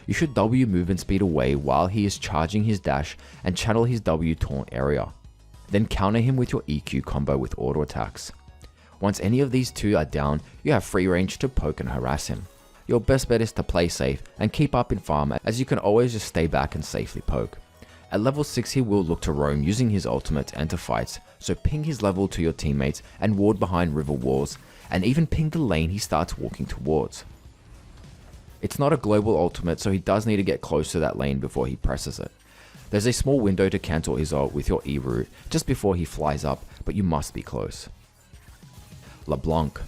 You should W movement speed away while he is charging his dash and channel his W taunt area. Then counter him with your EQ combo with auto attacks. Once any of these two are down, you have free range to poke and harass him. Your best bet is to play safe and keep up in farm, as you can always just stay back and safely poke. At level 6 he will look to roam using his ultimate to enter fights, so ping his level to your teammates and ward behind river walls, and even ping the lane he starts walking towards. It's not a global ultimate, so he does need to get close to that lane before he presses it. There's a small window to cancel his ult with your E root just before he flies up, but you must be close. LeBlanc.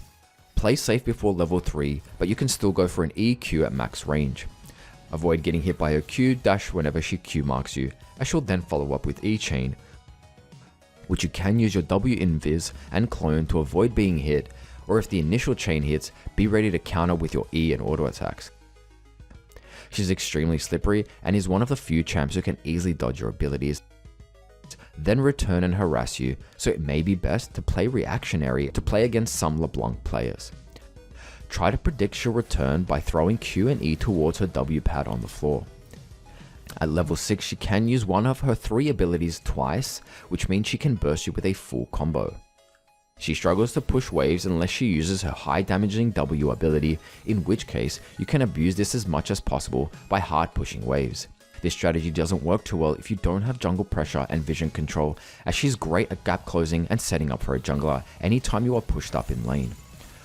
Play safe before level 3, but you can still go for an EQ at max range. Avoid getting hit by her Q dash whenever she Q marks you, as she'll then follow up with E chain, which you can use your W invis and clone to avoid being hit, or if the initial chain hits, be ready to counter with your E and auto attacks. She's extremely slippery and is one of the few champs who can easily dodge your abilities, then return and harass you, so it may be best to play reactionary to play against some LeBlanc players. Try to predict she'll return by throwing Q and E towards her W pad on the floor. At level 6 she can use one of her 3 abilities twice, which means she can burst you with a full combo. She struggles to push waves unless she uses her high damaging W ability, in which case you can abuse this as much as possible by hard pushing waves. This strategy doesn't work too well if you don't have jungle pressure and vision control, as she's great at gap closing and setting up for a jungler anytime you are pushed up in lane.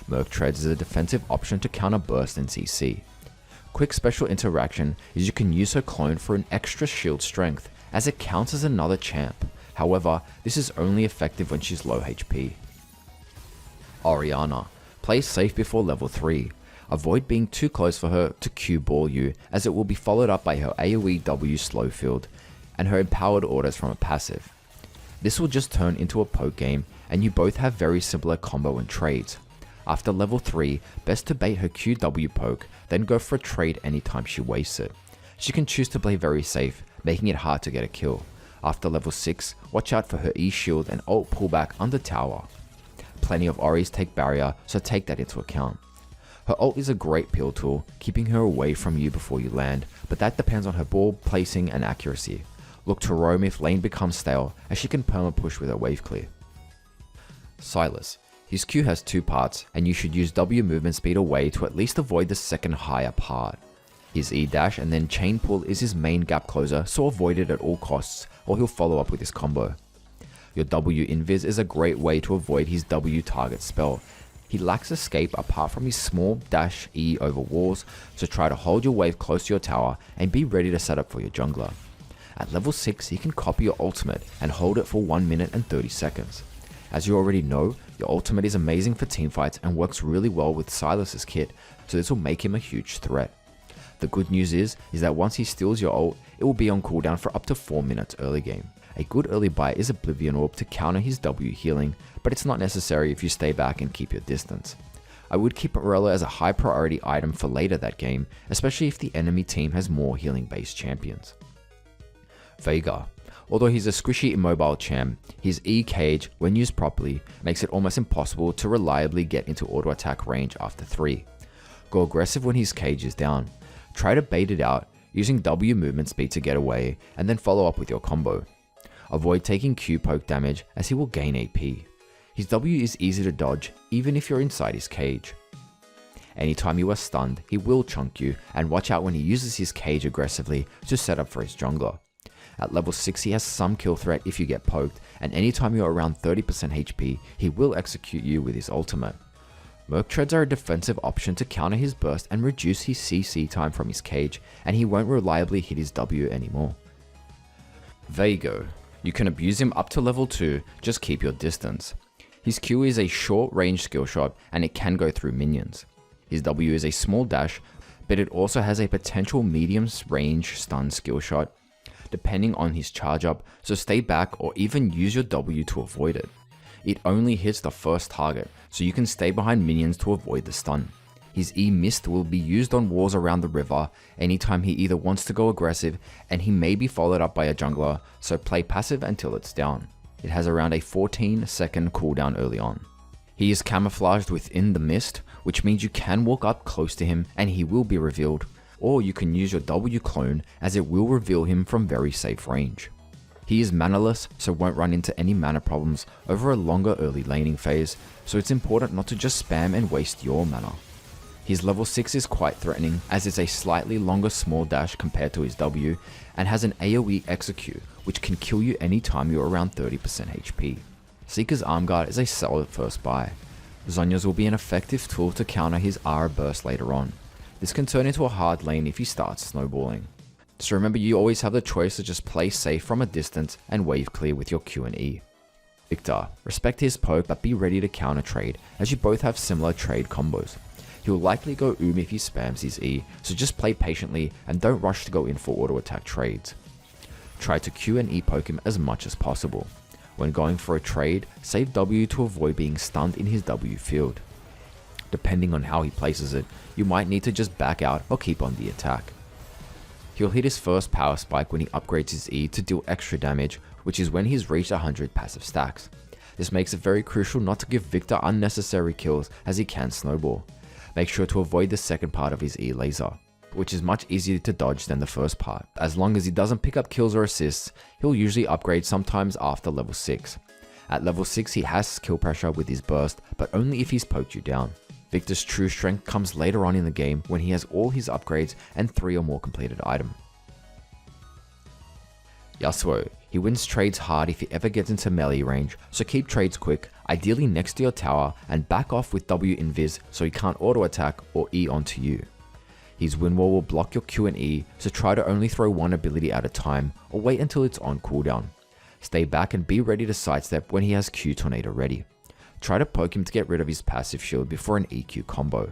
Merc treads is a defensive option to counter burst and CC. Quick special interaction is you can use her clone for an extra shield strength, as it counts as another champ. However, this is only effective when she's low HP. Orianna. Play safe before level 3. Avoid being too close for her to Q ball you, as it will be followed up by her AoE W slow field and her empowered orders from a passive. This will just turn into a poke game and you both have very similar combo and trades. After level 3, best to bait her QW poke, then go for a trade anytime she wastes it. She can choose to play very safe, making it hard to get a kill. After level 6, watch out for her E shield and ult pullback under tower. Plenty of Oris take barrier, so take that into account. Her ult is a great peel tool, keeping her away from you before you land, but that depends on her ball placing and accuracy. Look to roam if lane becomes stale, as she can perma push with her wave clear. Sylas. His Q has 2 parts, and you should use W movement speed away to at least avoid the second higher part. His E dash and then chain pull is his main gap closer, so avoid it at all costs, or he'll follow up with his combo. Your W invis is a great way to avoid his W target spell. He lacks escape apart from his small dash E over walls, so try to hold your wave close to your tower and be ready to set up for your jungler. At level 6 he can copy your ultimate and hold it for 1 minute and 30 seconds. As you already know, your ultimate is amazing for teamfights and works really well with Sylas's kit, so this will make him a huge threat. The good news is that once he steals your ult, it will be on cooldown for up to 4 minutes early game. A good early buy is Oblivion Orb to counter his W healing, but it's not necessary if you stay back and keep your distance. I would keep Morello as a high priority item for later that game, especially if the enemy team has more healing based champions. Veigar. Although he's a squishy immobile champ, his E cage, when used properly, makes it almost impossible to reliably get into auto attack range after 3. Go aggressive when his cage is down. Try to bait it out, using W movement speed to get away, and then follow up with your combo. Avoid taking Q poke damage, as he will gain AP. His W is easy to dodge, even if you're inside his cage. Anytime you are stunned, he will chunk you, and watch out when he uses his cage aggressively to set up for his jungler. At level 6 he has some kill threat if you get poked, and anytime you're around 30% HP, he will execute you with his ultimate. Merc treads are a defensive option to counter his burst and reduce his CC time from his cage, and he won't reliably hit his W anymore. Veigo. You can abuse him up to level 2, just keep your distance. His Q is a short range skill shot and it can go through minions. His W is a small dash, but it also has a potential medium range stun skill shot depending on his charge up, so stay back or even use your W to avoid it. It only hits the first target, so you can stay behind minions to avoid the stun. His E Mist will be used on walls around the river anytime he either wants to go aggressive, and he may be followed up by a jungler, so play passive until it's down. It has around a 14-second cooldown early on. He is camouflaged within the mist, which means you can walk up close to him and he will be revealed, or you can use your W clone as it will reveal him from very safe range. He is manaless, so won't run into any mana problems over a longer early laning phase, so it's important not to just spam and waste your mana. His level 6 is quite threatening, as it's a slightly longer small dash compared to his W, and has an AoE execute, which can kill you anytime you're around 30% HP. Seeker's Armguard is a solid first buy. Zhonya's will be an effective tool to counter his Aura burst later on. This can turn into a hard lane if he starts snowballing. So remember, you always have the choice to just play safe from a distance and wave clear with your Q and E. Victor, respect his poke but be ready to counter trade, as you both have similar trade combos. He'll likely go if he spams his E, so just play patiently and don't rush to go in for auto attack trades. Try to Q and E poke him as much as possible. When going for a trade, save W to avoid being stunned in his W field. Depending on how he places it, you might need to just back out or keep on the attack. He'll hit his first power spike when he upgrades his E to deal extra damage, which is when he's reached 100 passive stacks. This makes it very crucial not to give Victor unnecessary kills, as he can snowball. Make sure to avoid the second part of his E laser, which is much easier to dodge than the first part. As long as he doesn't pick up kills or assists, he'll usually upgrade sometimes after level 6. At level 6 he has kill pressure with his burst, but only if he's poked you down. Victor's true strength comes later on in the game when he has all his upgrades and 3 or more completed items. Yasuo, he wins trades hard if he ever gets into melee range, so keep trades quick, ideally next to your tower, and back off with W invis so he can't auto attack or E onto you. His win wall will block your Q and E, so try to only throw one ability at a time or wait until it's on cooldown. Stay back and be ready to sidestep when he has Q Tornado ready. Try to poke him to get rid of his passive shield before an EQ combo.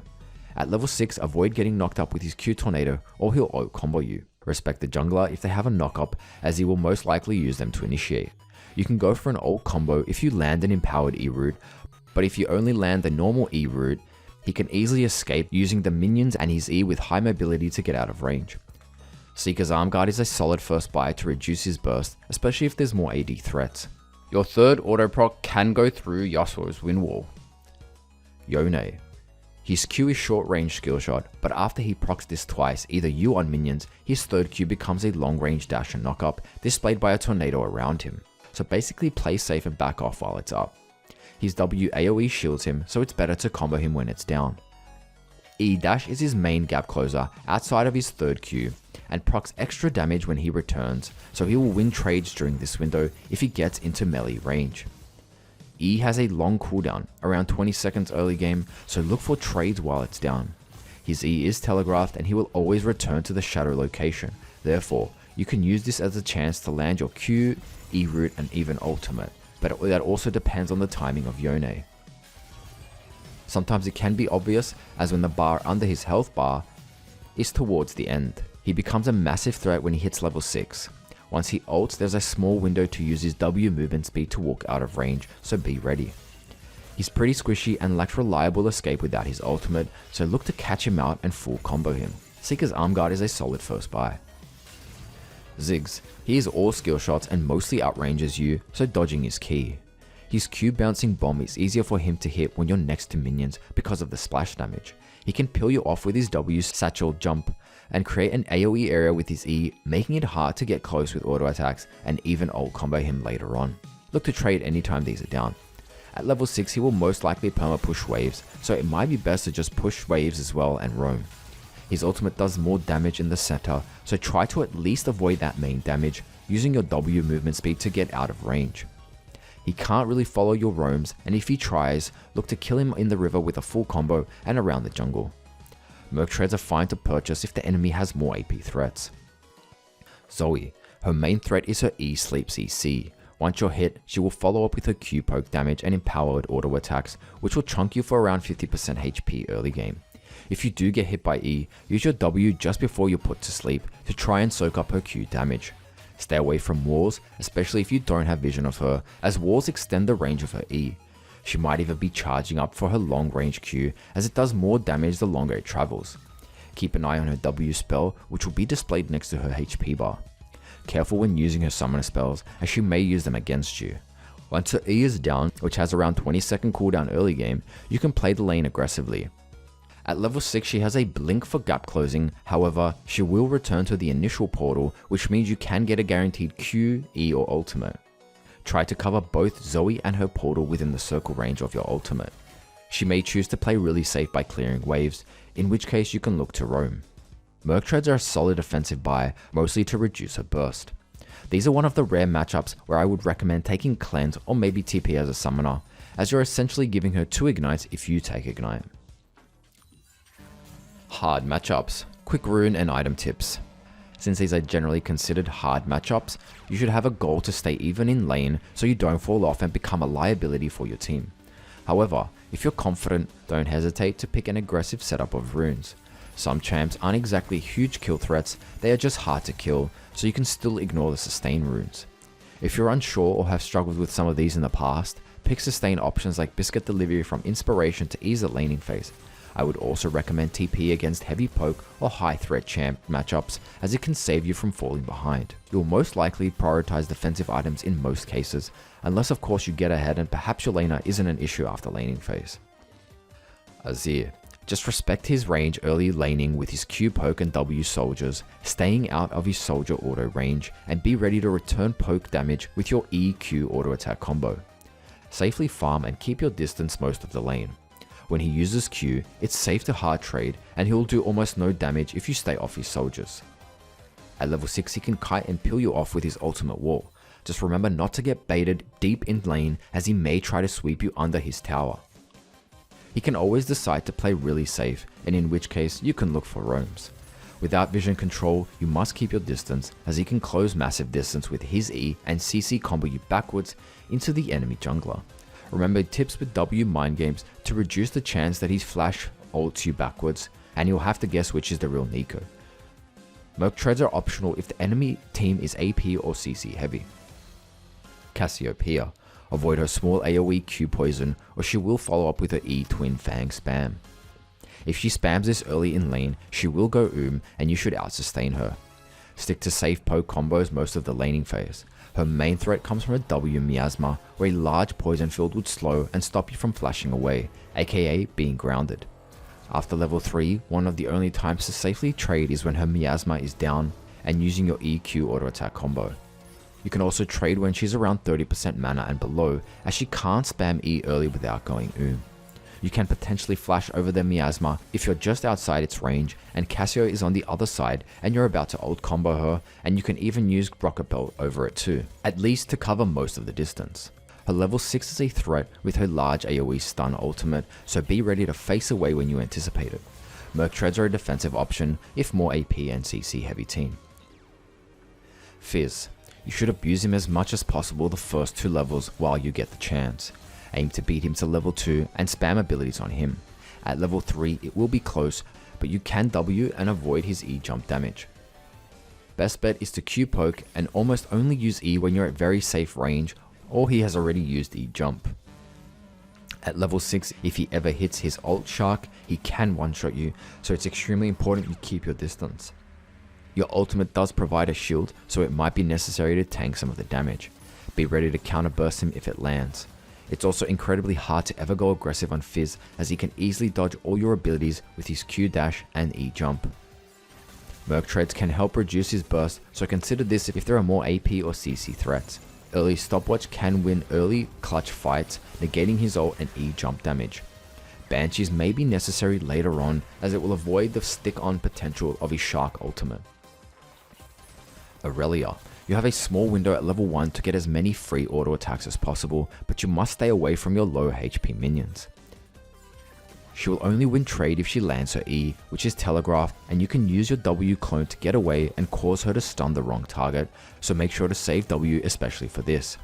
At level 6, avoid getting knocked up with his Q Tornado or he'll ult combo you. Respect the jungler if they have a knock up, as he will most likely use them to initiate. You can go for an ult combo if you land an empowered E route, but if you only land the normal E route, he can easily escape using the minions and his E with high mobility to get out of range. Seeker's Armguard is a solid first buy to reduce his burst, especially if there's more AD threats. Your third auto proc can go through Yasuo's win wall. Yone. His Q is short range skill shot, but after he procs this twice, either you on minions, his third Q becomes a long range dash and knock up, displayed by a tornado around him. So basically play safe and back off while it's up. His W AoE shields him, so it's better to combo him when it's down. E dash is his main gap closer outside of his third Q, and procs extra damage when he returns, so he will win trades during this window if he gets into melee range. E has a long cooldown, around 20 seconds early game, so look for trades while it's down. His E is telegraphed and he will always return to the shadow location, therefore you can use this as a chance to land your Q, E route and even ultimate, but that also depends on the timing of Yone. Sometimes it can be obvious, as when the bar under his health bar is towards the end. He becomes a massive threat when he hits level 6. Once he ults, there's a small window to use his W movement speed to walk out of range, so be ready. He's pretty squishy and lacks reliable escape without his ultimate, so look to catch him out and full combo him. Seeker's Armguard is a solid first buy. Ziggs, he is all skill shots and mostly outranges you, so dodging is key. His Q bouncing bomb is easier for him to hit when you're next to minions because of the splash damage. He can peel you off with his W satchel jump and create an AoE area with his E, making it hard to get close with auto attacks and even ult combo him later on. Look to trade anytime these are down. At level 6 he will most likely perma push waves, so it might be best to just push waves as well and roam. His ultimate does more damage in the center, so try to at least avoid that main damage, using your W movement speed to get out of range. He can't really follow your roams, and if he tries, look to kill him in the river with a full combo and around the jungle. Merc Treads are fine to purchase if the enemy has more AP threats. Zoe, her main threat is her E sleep CC, Once you're hit, she will follow up with her Q poke damage and empowered auto attacks, which will chunk you for around 50% HP early game. If you do get hit by E, use your W just before you're put to sleep to try and soak up her Q damage. Stay away from walls, especially if you don't have vision of her, as walls extend the range of her E. She might even be charging up for her long range Q, as it does more damage the longer it travels. Keep an eye on her W spell, which will be displayed next to her HP bar. Careful when using her summoner spells, as she may use them against you. Once her E is down, which has around 20-second cooldown early game, you can play the lane aggressively. At level 6 she has a blink for gap closing, however, she will return to the initial portal, which means you can get a guaranteed Q, E or ultimate. Try to cover both Zoe and her portal within the circle range of your ultimate. She may choose to play really safe by clearing waves, in which case you can look to roam. Merc Treads are a solid offensive buy, mostly to reduce her burst. These are one of the rare matchups where I would recommend taking Cleanse or maybe TP as a summoner, as you're essentially giving her 2 ignites if you take ignite. Hard matchups, quick rune and item tips. Since these are generally considered hard matchups, you should have a goal to stay even in lane so you don't fall off and become a liability for your team. However, if you're confident, don't hesitate to pick an aggressive setup of runes. Some champs aren't exactly huge kill threats, they are just hard to kill, so you can still ignore the sustain runes. If you're unsure or have struggled with some of these in the past, pick sustain options like Biscuit Delivery from Inspiration to ease the laning phase. I would also recommend TP against heavy poke or high threat champ matchups, as it can save you from falling behind. You'll most likely prioritize defensive items in most cases, unless of course you get ahead and perhaps your laner isn't an issue after laning phase. Azir. Just respect his range early laning with his Q poke and W soldiers, staying out of his soldier auto range, and be ready to return poke damage with your EQ auto attack combo. Safely farm and keep your distance most of the lane. When he uses Q, it's safe to hard trade, and he'll do almost no damage if you stay off his soldiers. At level 6 he can kite and peel you off with his ultimate wall. Just remember not to get baited deep in lane, as he may try to sweep you under his tower. He can always decide to play really safe, and in which case you can look for roams. Without vision control, you must keep your distance, as he can close massive distance with his E and CC combo you backwards into the enemy jungler. Remember tips with W mind games to reduce the chance that his flash ults you backwards, and you'll have to guess which is the real Neeko. Merc Treads are optional if the enemy team is AP or CC heavy. Cassiopeia. Avoid her small AoE Q poison, or she will follow up with her E Twin Fang spam. If she spams this early in lane, she will go and you should out-sustain her. Stick to safe poke combos most of the laning phase. Her main threat comes from a W Miasma, where a large poison field would slow and stop you from flashing away, aka being grounded. After level 3, one of the only times to safely trade is when her Miasma is down and using your EQ auto attack combo. You can also trade when she's around 30% mana and below, as she can't spam E early without going You can potentially flash over the Miasma if you're just outside its range and Cassio is on the other side and you're about to ult combo her, and you can even use Rocketbelt over it too, at least to cover most of the distance. Her level 6 is a threat with her large AoE stun ultimate, so be ready to face away when you anticipate it. Merc Treads are a defensive option if more AP and CC heavy team. Fizz. You should abuse him as much as possible the first 2 levels while you get the chance. Aim to beat him to level 2 and spam abilities on him. At level 3 it will be close, but you can W and avoid his E jump damage. Best bet is to Q poke and almost only use E when you're at very safe range or he has already used E jump. At level 6, if he ever hits his ult shark, he can one-shot you, so it's extremely important you keep your distance. Your ultimate does provide a shield, so it might be necessary to tank some of the damage. Be ready to counter burst him if it lands. It's also incredibly hard to ever go aggressive on Fizz, as he can easily dodge all your abilities with his Q dash and E jump. Merc Treads can help reduce his burst, so consider this if there are more AP or CC threats. Early stopwatch can win early clutch fights, negating his ult and E jump damage. Banshees may be necessary later on, as it will avoid the stick-on potential of his Shark ultimate. Aurelia. You have a small window at level 1 to get as many free auto attacks as possible, but you must stay away from your low HP minions. She will only win trade if she lands her E, which is telegraphed, and you can use your W clone to get away and cause her to stun the wrong target, so make sure to save W especially for this.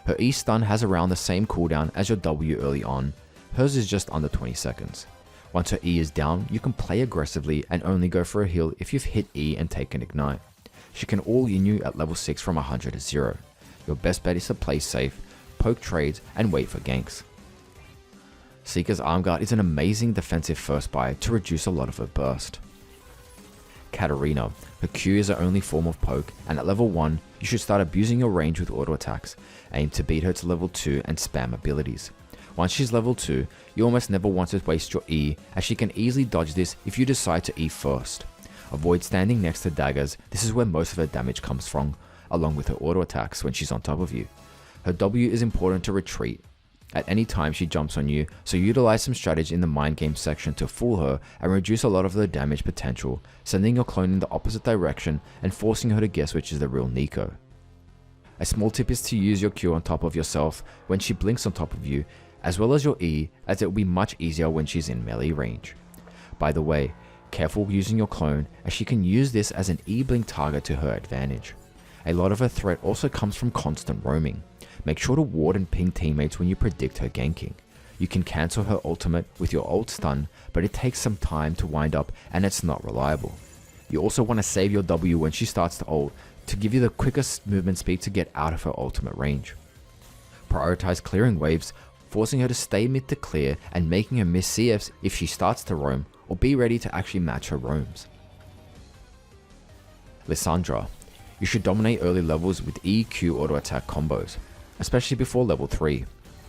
Her E stun has around the same cooldown as your W early on, hers is just under 20 seconds. Once her E is down, you can play aggressively and only go for a heal if you've hit E and taken Ignite. She can all-in you at level 6 from 100 to 0. Your best bet is to play safe, poke trades, and wait for ganks. Seeker's Armguard is an amazing defensive first buy to reduce a lot of her burst. Katarina, her Q is her only form of poke, and at level 1, you should start abusing your range with auto attacks. Aim to beat her to level 2 and spam abilities. Once she's level 2, you almost never want to waste your E, as she can easily dodge this if you decide to E first. Avoid standing next to daggers, this is where most of her damage comes from, along with her auto attacks when she's on top of you. Her W is important to retreat at any time she jumps on you, so utilize some strategy in the mind game section to fool her and reduce a lot of the damage potential, sending your clone in the opposite direction and forcing her to guess which is the real Neeko. A small tip is to use your Q on top of yourself when she blinks on top of you, as well as your E, as it will be much easier when she's in melee range. By the way, careful using your clone, as she can use this as an E-blink target to her advantage. A lot of her threat also comes from constant roaming. Make sure to ward and ping teammates when you predict her ganking. You can cancel her ultimate with your ult stun, but it takes some time to wind up and it's not reliable. You also want to save your W when she starts to ult to give you the quickest movement speed to get out of her ultimate range. Prioritize clearing waves, forcing her to stay mid to clear and making her miss CFs if she starts to roam, or be ready to actually match her roams. Lissandra. You should dominate early levels with EQ auto attack combos, especially before level 3.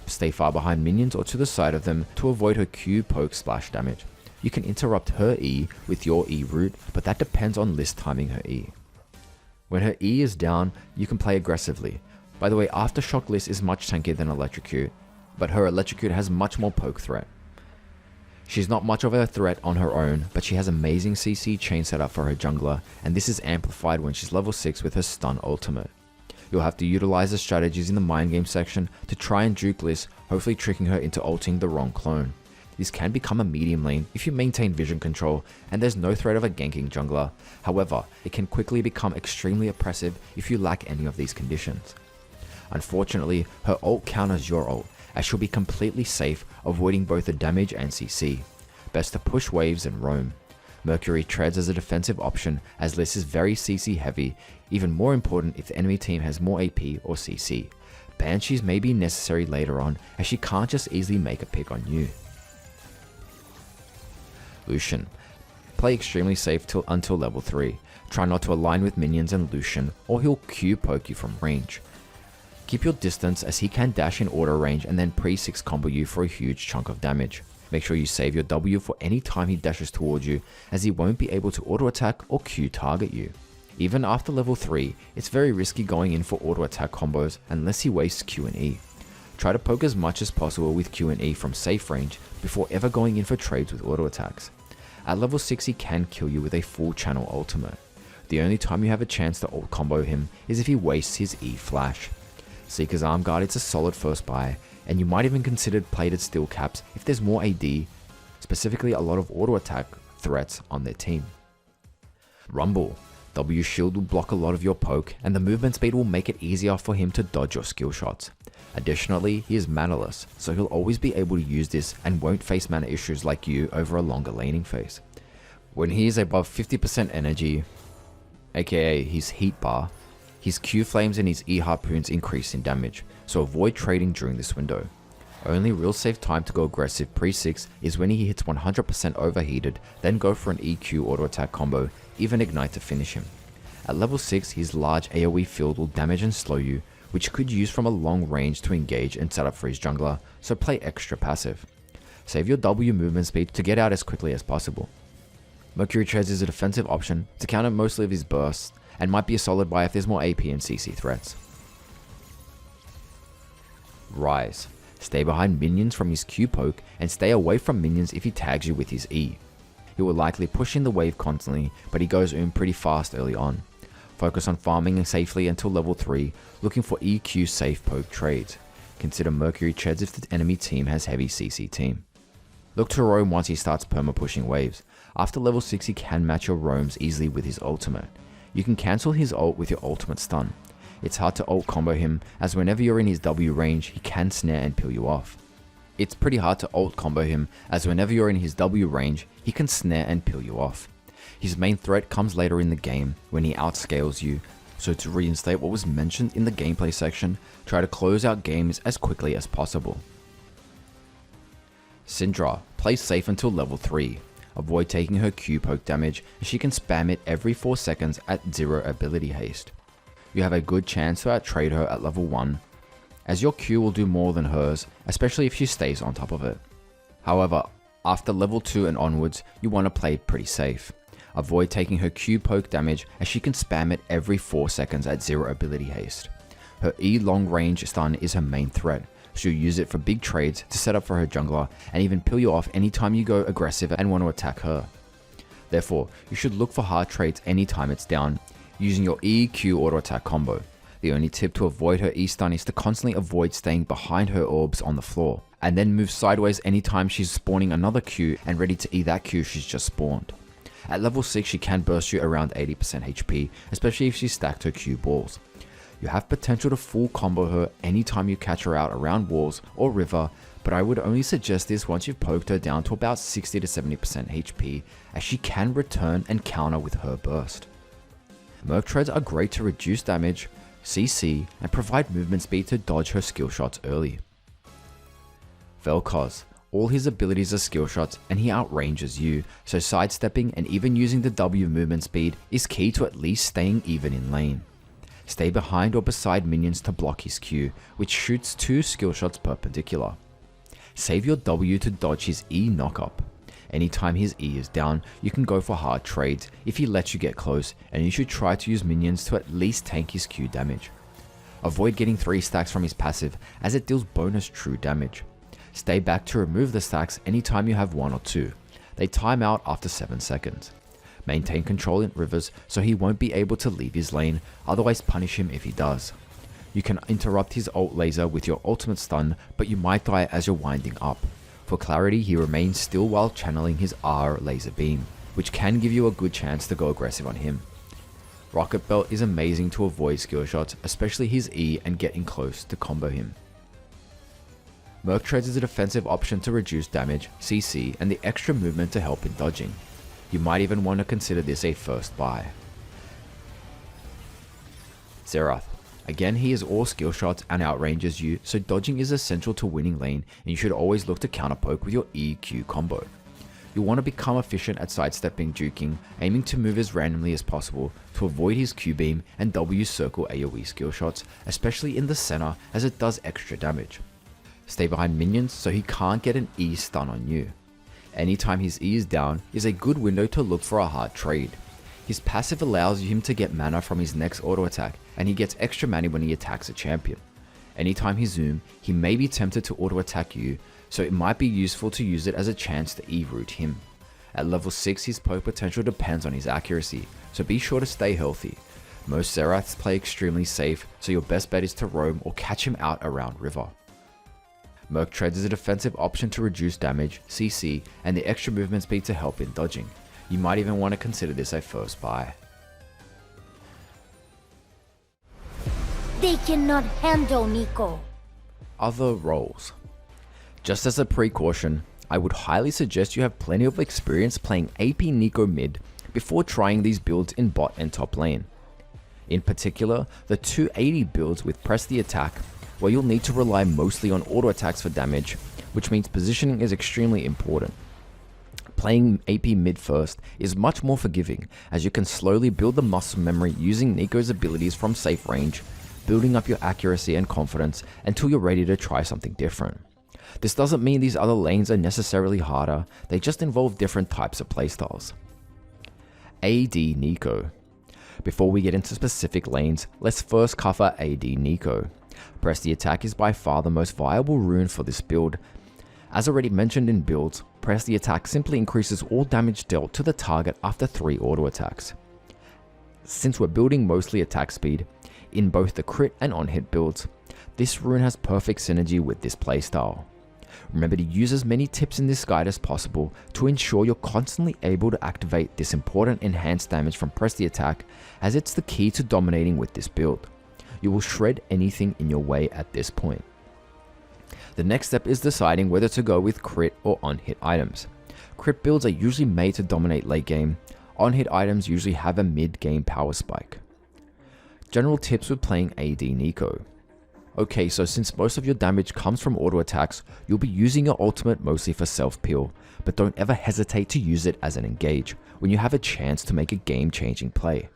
Stay far behind minions or to the side of them to avoid her Q poke splash damage. You can interrupt her E with your E route, but that depends on Liss timing her E. When her E is down, you can play aggressively. By the way, Aftershock Liss is much tankier than Electrocute, but her Electrocute has much more poke threat. She's not much of a threat on her own, but she has amazing CC chain setup for her jungler, and this is amplified when she's level 6 with her stun ultimate. You'll have to utilize the strategies in the mind game section to try and juke Liss, hopefully tricking her into ulting the wrong clone. This can become a medium lane if you maintain vision control and there's no threat of a ganking jungler. However, it can quickly become extremely oppressive if you lack any of these conditions. Unfortunately, her ult counters your ult, as she'll be completely safe, avoiding both the damage and CC. Best to push waves and roam. Mercury treads as a defensive option, as Liss is very CC heavy, even more important if the enemy team has more AP or CC. Banshees may be necessary later on, as she can't just easily make a pick on you. Lucian. Play extremely safe until level 3. Try not to align with minions and Lucian, or he'll Q poke you from range. Keep your distance, as he can dash in auto range and then pre-6 combo you for a huge chunk of damage. Make sure you save your W for any time he dashes towards you, as he won't be able to auto attack or Q target you. Even after level 3, it's very risky going in for auto attack combos unless he wastes Q and E. Try to poke as much as possible with Q and E from safe range before ever going in for trades with auto attacks. At level 6 he can kill you with a full channel ultimate. The only time you have a chance to ult combo him is if he wastes his E flash. Seeker's Armguard is a solid first buy, and you might even consider plated steel caps if there's more AD, specifically a lot of auto attack threats on their team. Rumble. W shield will block a lot of your poke, and the movement speed will make it easier for him to dodge your skill shots. Additionally, he is manaless, so he'll always be able to use this and won't face mana issues like you over a longer laning phase. When he is above 50% energy, aka his heat bar, his Q flames and his E harpoons increase in damage, so avoid trading during this window. Only real safe time to go aggressive pre-6 is when he hits 100% overheated, then go for an EQ auto attack combo, even ignite to finish him. At level 6, his large AoE field will damage and slow you, which could use from a long range to engage and set up for his jungler, so play extra passive. Save your W movement speed to get out as quickly as possible. Mercury Treads is a defensive option to counter mostly of his bursts, and might be a solid buy if there's more AP and CC threats. Rise. Stay behind minions from his Q poke and stay away from minions if he tags you with his E. He will likely push in the wave constantly, but he goes pretty fast early on. Focus on farming safely until level 3, looking for EQ safe poke trades. Consider Mercury Treads if the enemy team has heavy CC team. Look to roam once he starts perma pushing waves. After level 6 he can match your roams easily with his ultimate. You can cancel his ult with your ultimate stun. It's hard to ult combo him, as whenever you're in his W range, he can snare and peel you off. It's pretty hard to ult combo him, as whenever you're in his W range, he can snare and peel you off. His main threat comes later in the game, when he outscales you, so to reinstate what was mentioned in the gameplay section, try to close out games as quickly as possible. Syndra, play safe until level 3. Avoid taking her Q poke damage, as she can spam it every 4 seconds at 0 ability haste. You have a good chance to outtrade her at level 1, as your Q will do more than hers, especially if she stays on top of it. However, after level 2 and onwards, you want to play pretty safe. Avoid taking her Q poke damage, as she can spam it every 4 seconds at 0 ability haste. Her E long range stun is her main threat, so you use it for big trades to set up for her jungler and even peel you off anytime you go aggressive and want to attack her. Therefore, you should look for hard trades anytime it's down, using your E-Q auto attack combo. The only tip to avoid her E-stun is to constantly avoid staying behind her orbs on the floor, and then move sideways anytime she's spawning another Q and ready to E that Q she's just spawned. At level 6 she can burst you around 80% HP, especially if she stacked her Q balls. You have potential to full combo her anytime you catch her out around walls or river, but I would only suggest this once you've poked her down to about 60 to 70% HP, as she can return and counter with her burst. Merc treads are great to reduce damage, CC, and provide movement speed to dodge her skill shots early. Vel'Koz, all his abilities are skill shots and he outranges you, so sidestepping and even using the W movement speed is key to at least staying even in lane. Stay behind or beside minions to block his Q, which shoots 2 skill shots perpendicular. Save your W to dodge his E knock-up. Anytime his E is down, you can go for hard trades if he lets you get close, and you should try to use minions to at least tank his Q damage. Avoid getting 3 stacks from his passive, as it deals bonus true damage. Stay back to remove the stacks anytime you have 1 or 2. They time out after 7 seconds. Maintain control in rivers so he won't be able to leave his lane, otherwise punish him if he does. You can interrupt his ult laser with your ultimate stun, but you might die as you're winding up. For clarity, he remains still while channeling his R laser beam, which can give you a good chance to go aggressive on him. Rocketbelt is amazing to avoid skill shots, especially his E, and getting close to combo him. Merc treads is a defensive option to reduce damage, CC, and the extra movement to help in dodging. You might even want to consider this a first buy. Xerath. Again, he is all skill shots and outranges you, so dodging is essential to winning lane, and you should always look to counterpoke with your EQ combo. You'll want to become efficient at sidestepping juking, aiming to move as randomly as possible to avoid his Q beam and W circle AoE skill shots, especially in the center as it does extra damage. Stay behind minions so he can't get an E stun on you. Anytime his E is down is a good window to look for a hard trade. His passive allows him to get mana from his next auto attack, and he gets extra mana when he attacks a champion. Anytime he zoom, he may be tempted to auto attack you, so it might be useful to use it as a chance to E-root him. At level 6 his poke potential depends on his accuracy, so be sure to stay healthy. Most Xeraths play extremely safe, so your best bet is to roam or catch him out around river. Merc treads is a defensive option to reduce damage, CC, and the extra movement speed to help in dodging. You might even want to consider this a first buy. They cannot handle Neeko. Other roles. Just as a precaution, I would highly suggest you have plenty of experience playing AP Neeko mid before trying these builds in bot and top lane. In particular, the 280 builds with press the attack, where you'll need to rely mostly on auto attacks for damage, which means positioning is extremely important. Playing AP mid first is much more forgiving, as you can slowly build the muscle memory using Neeko's abilities from safe range, building up your accuracy and confidence until you're ready to try something different. This doesn't mean these other lanes are necessarily harder, they just involve different types of playstyles. AD Neeko. Before we get into specific lanes, let's first cover AD Neeko. Press the attack is by far the most viable rune for this build. As already mentioned in builds, press the attack simply increases all damage dealt to the target after 3 auto attacks. Since we're building mostly attack speed, in both the crit and on-hit builds, this rune has perfect synergy with this playstyle. Remember to use as many tips in this guide as possible to ensure you're constantly able to activate this important enhanced damage from press the attack, as it's the key to dominating with this build. you will shred anything in your way at this point. The next step is deciding whether to go with crit or on-hit items. Crit builds are usually made to dominate late game. On-hit items usually have a mid-game power spike. General tips with playing AD Neeko. Okay, so since most of your damage comes from auto attacks, you'll be using your ultimate mostly for self-peel, but don't ever hesitate to use it as an engage when you have a chance to make a game-changing play.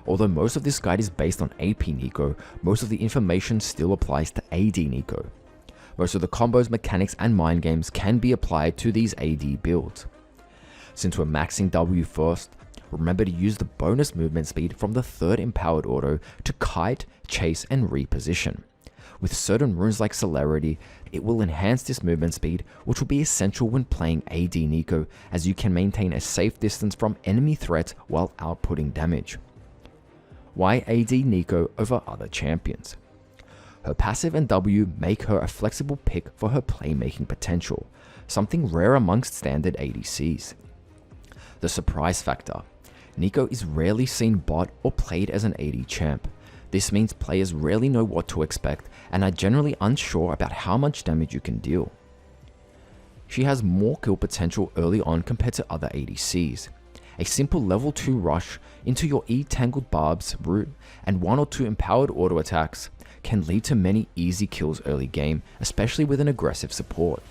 Although most of this guide is based on AP Neeko, most of the information still applies to AD Neeko. Most of the combos, mechanics, and mind games can be applied to these AD builds. Since we're maxing W first, remember to use the bonus movement speed from the 3rd empowered auto to kite, chase, and reposition. With certain runes like Celerity, it will enhance this movement speed, which will be essential when playing AD Neeko, as you can maintain a safe distance from enemy threats while outputting damage. Why AD Neeko over other champions? Her passive and W make her a flexible pick for her playmaking potential, something rare amongst standard ADCs. The surprise factor. Neeko is rarely seen bot or played as an AD champ. This means players rarely know what to expect and are generally unsure about how much damage you can deal. She has more kill potential early on compared to other ADCs. A simple level 2 rush into your Tangle-Barbs route and 1 or 2 empowered auto attacks can lead to many easy kills early game, especially with an aggressive support.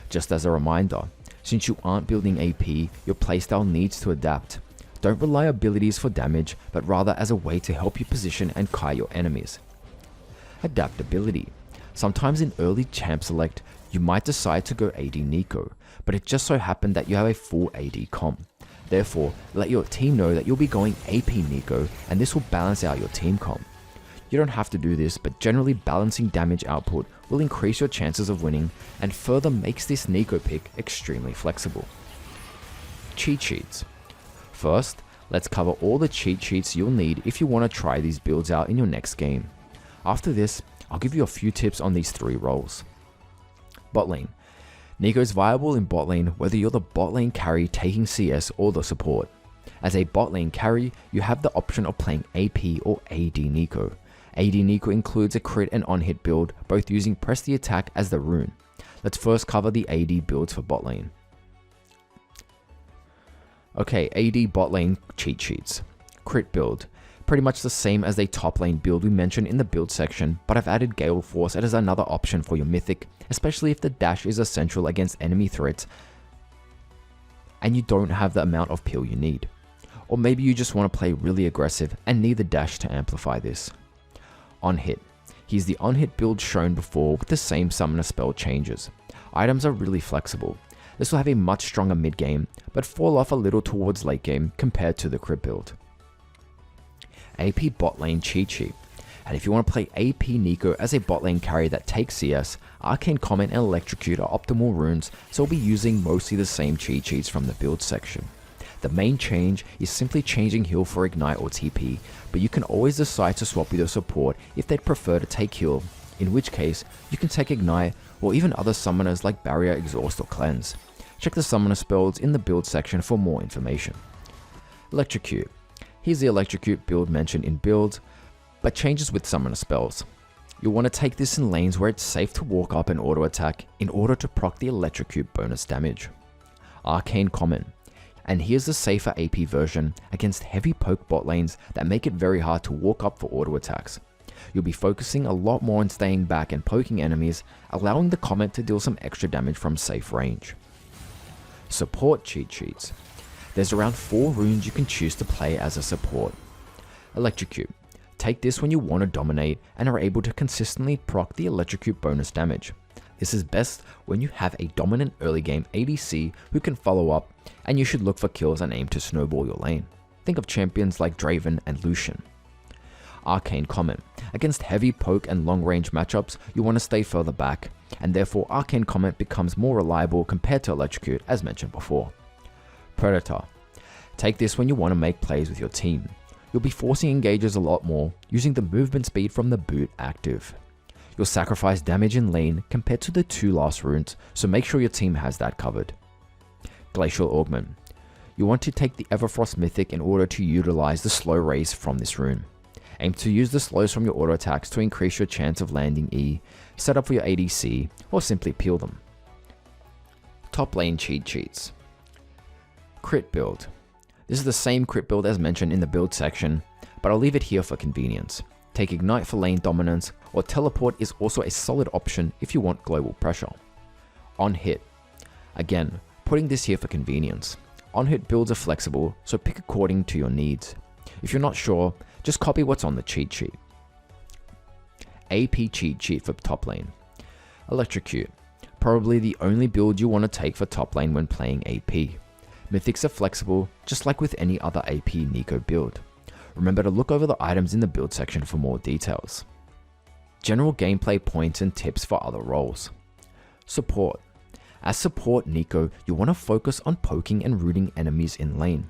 Just as a reminder, since you aren't building AP, your playstyle needs to adapt. Don't rely on abilities for damage, but rather as a way to help you position and kite your enemies. Adaptability. Sometimes in early champ select, you might decide to go AD Neeko, but it just so happened that you have a full AD comp. Therefore, let your team know that you'll be going AP Neeko, and this will balance out your team comp. You don't have to do this, but generally balancing damage output will increase your chances of winning and further makes this Neeko pick extremely flexible. Cheat sheets. First, let's cover all the cheat sheets you'll need if you want to try these builds out in your next game. After this, I'll give you a few tips on these 3 roles. Bot lane. Neeko is viable in bot lane whether you're the bot lane carry taking CS or the support. As a bot lane carry, you have the option of playing AP or AD Neeko. AD Neeko includes a crit and on-hit build, both using press the attack as the rune. Let's first cover the AD builds for bot lane. Okay, AD bot lane cheat sheets. Crit build. Pretty much the same as the top lane build we mentioned in the build section, but I've added Galeforce as another option for your mythic, especially if the dash is essential against enemy threats and you don't have the amount of peel you need. Or maybe you just want to play really aggressive and need the dash to amplify this. On hit. Here's the on hit build shown before with the same summoner spell changes. Items are really flexible. This will have a much stronger mid game, but fall off a little towards late game compared to the crit build. AP bot lane cheat sheet. And if you want to play AP Neeko as a bot lane carry that takes CS, Arcane, Comet, and Electrocute are optimal runes, so we'll be using mostly the same cheat sheets from the build section. The main change is simply changing heal for ignite or TP, but you can always decide to swap with your support if they'd prefer to take heal, in which case you can take ignite or even other summoners like barrier, exhaust, or cleanse. Check the summoner spells in the build section for more information. Electrocute. Here's the Electrocute build mentioned in build, but changes with summoner spells. You'll want to take this in lanes where it's safe to walk up and auto attack in order to proc the Electrocute bonus damage. Arcane Comet. And here's the safer AP version against heavy poke bot lanes that make it very hard to walk up for auto attacks. You'll be focusing a lot more on staying back and poking enemies, allowing the Comet to deal some extra damage from safe range. Support cheat sheets. There's around 4 runes you can choose to play as a support. Electrocute. Take this when you want to dominate and are able to consistently proc the Electrocute bonus damage. This is best when you have a dominant early game ADC who can follow up, and you should look for kills and aim to snowball your lane. Think of champions like Draven and Lucian. Arcane Comet. Against heavy poke and long range matchups, you want to stay further back, and therefore Arcane Comet becomes more reliable compared to Electrocute as mentioned before. Predator. Take this when you want to make plays with your team. You'll be forcing engages a lot more, using the movement speed from the boot active. You'll sacrifice damage in lane compared to the 2 last runes, so make sure your team has that covered. Glacial Augment. You want to take the Everfrost mythic in order to utilize the slow raise from this rune. Aim to use the slows from your auto attacks to increase your chance of landing E, set up for your ADC, or simply peel them. Top lane cheat sheets. Crit build. This is the same crit build as mentioned in the build section, but I'll leave it here for convenience. Take Ignite for lane dominance, or Teleport is also a solid option if you want global pressure. On hit. Again, putting this here for convenience. On hit builds are flexible, so pick according to your needs. If you're not sure, just copy what's on the cheat sheet. AP cheat sheet for top lane. Electrocute. Probably the only build you want to take for top lane when playing AP. Mythics are flexible, just like with any other AP Neeko build. Remember to look over the items in the build section for more details. General gameplay points and tips for other roles. Support. As support Neeko, you want to focus on poking and rooting enemies in lane.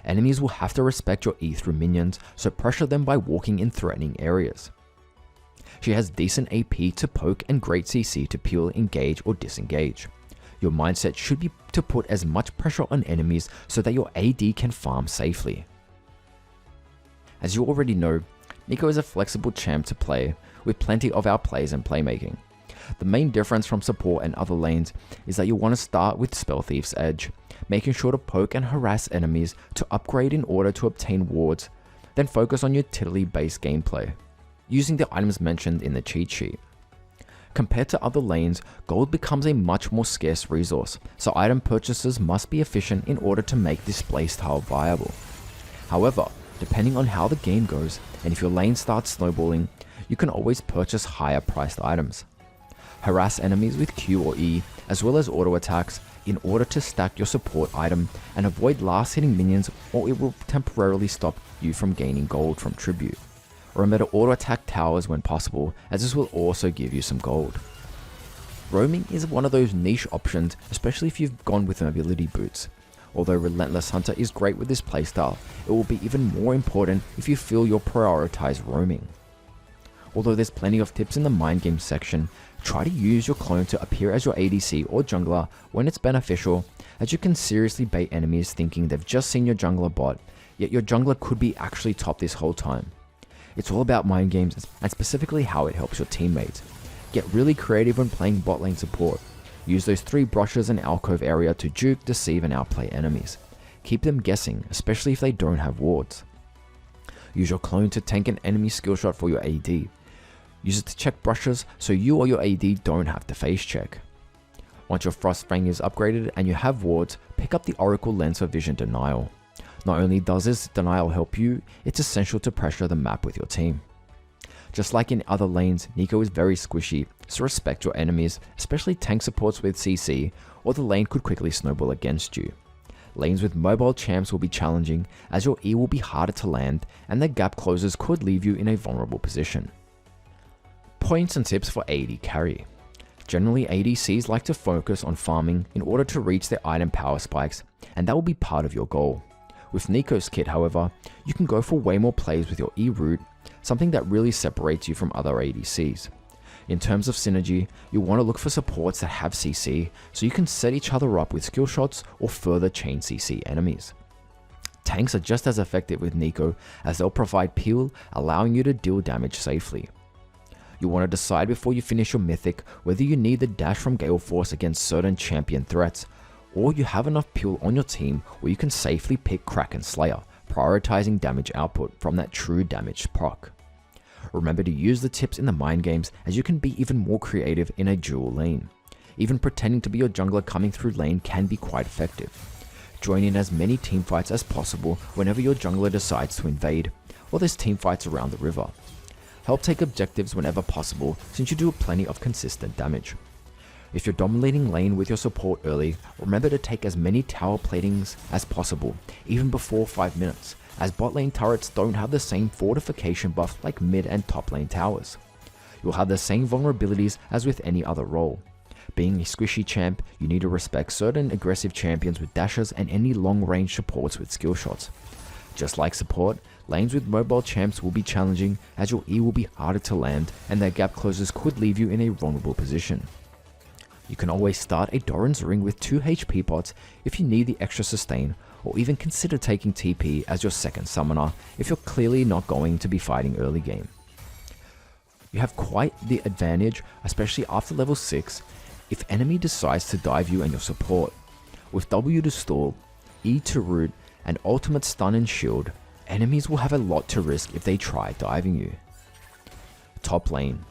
Enemies will have to respect your E through minions, so pressure them by walking in threatening areas. She has decent AP to poke and great CC to peel, engage, or disengage. Your mindset should be to put as much pressure on enemies so that your AD can farm safely. As you already know, Neeko is a flexible champ to play with plenty of our plays and playmaking. The main difference from support and other lanes is that you want to start with Spell Thief's Edge, making sure to poke and harass enemies to upgrade in order to obtain wards, then focus on utility based gameplay, using the items mentioned in the cheat sheet. Compared to other lanes, gold becomes a much more scarce resource, so item purchases must be efficient in order to make this playstyle viable. However, depending on how the game goes, and if your lane starts snowballing, you can always purchase higher priced items. Harass enemies with Q or E, as well as auto attacks, in order to stack your support item and avoid last hitting minions, or it will temporarily stop you from gaining gold from tribute. Remember to auto attack towers when possible, as this will also give you some gold. Roaming is one of those niche options, especially if you've gone with mobility boots. Although Relentless Hunter is great with this playstyle, it will be even more important if you feel you'll prioritize roaming. Although there's plenty of tips in the mind game section, try to use your clone to appear as your ADC or jungler when it's beneficial, as you can seriously bait enemies thinking they've just seen your jungler bot, yet your jungler could be actually top this whole time. It's all about mind games and specifically how it helps your teammates. Get really creative when playing bot lane support. Use those 3 brushes and alcove area to juke, deceive and outplay enemies. Keep them guessing, especially if they don't have wards. Use your clone to tank an enemy skill shot for your AD. Use it to check brushes so you or your AD don't have to face check. Once your Frostfang is upgraded and you have wards, pick up the Oracle Lens for Vision Denial. Not only does this denial help you, it's essential to pressure the map with your team. Just like in other lanes, Neeko is very squishy, so respect your enemies, especially tank supports with CC, or the lane could quickly snowball against you. Lanes with mobile champs will be challenging, as your E will be harder to land, and the gap closers could leave you in a vulnerable position. Points and tips for AD carry. Generally, ADCs like to focus on farming in order to reach their item power spikes, and that will be part of your goal. With Neeko's kit, however, you can go for way more plays with your E root, something that really separates you from other ADCs. In terms of synergy, you want to look for supports that have CC, so you can set each other up with skill shots or further chain CC enemies. Tanks are just as effective with Neeko, as they'll provide peel, allowing you to deal damage safely. You want to decide before you finish your mythic whether you need the dash from Galeforce against certain champion threats, or you have enough peel on your team where you can safely pick Kraken Slayer, prioritizing damage output from that true damage proc. Remember to use the tips in the mind games, as you can be even more creative in a dual lane. Even pretending to be your jungler coming through lane can be quite effective. Join in as many teamfights as possible whenever your jungler decides to invade, or there's teamfights around the river. Help take objectives whenever possible, since you do plenty of consistent damage. If you're dominating lane with your support early, remember to take as many tower platings as possible, even before 5 minutes, as bot lane turrets don't have the same fortification buff like mid and top lane towers. You'll have the same vulnerabilities as with any other role. Being a squishy champ, you need to respect certain aggressive champions with dashes and any long range supports with skill shots. Just like support, lanes with mobile champs will be challenging, as your E will be harder to land and their gap closers could leave you in a vulnerable position. You can always start a Doran's Ring with 2 HP pots if you need the extra sustain, or even consider taking TP as your second summoner if you're clearly not going to be fighting early game. You have quite the advantage, especially after level 6, if enemy decides to dive you and your support. With W to stall, E to root, and ultimate stun and shield, enemies will have a lot to risk if they try diving you. Top lane.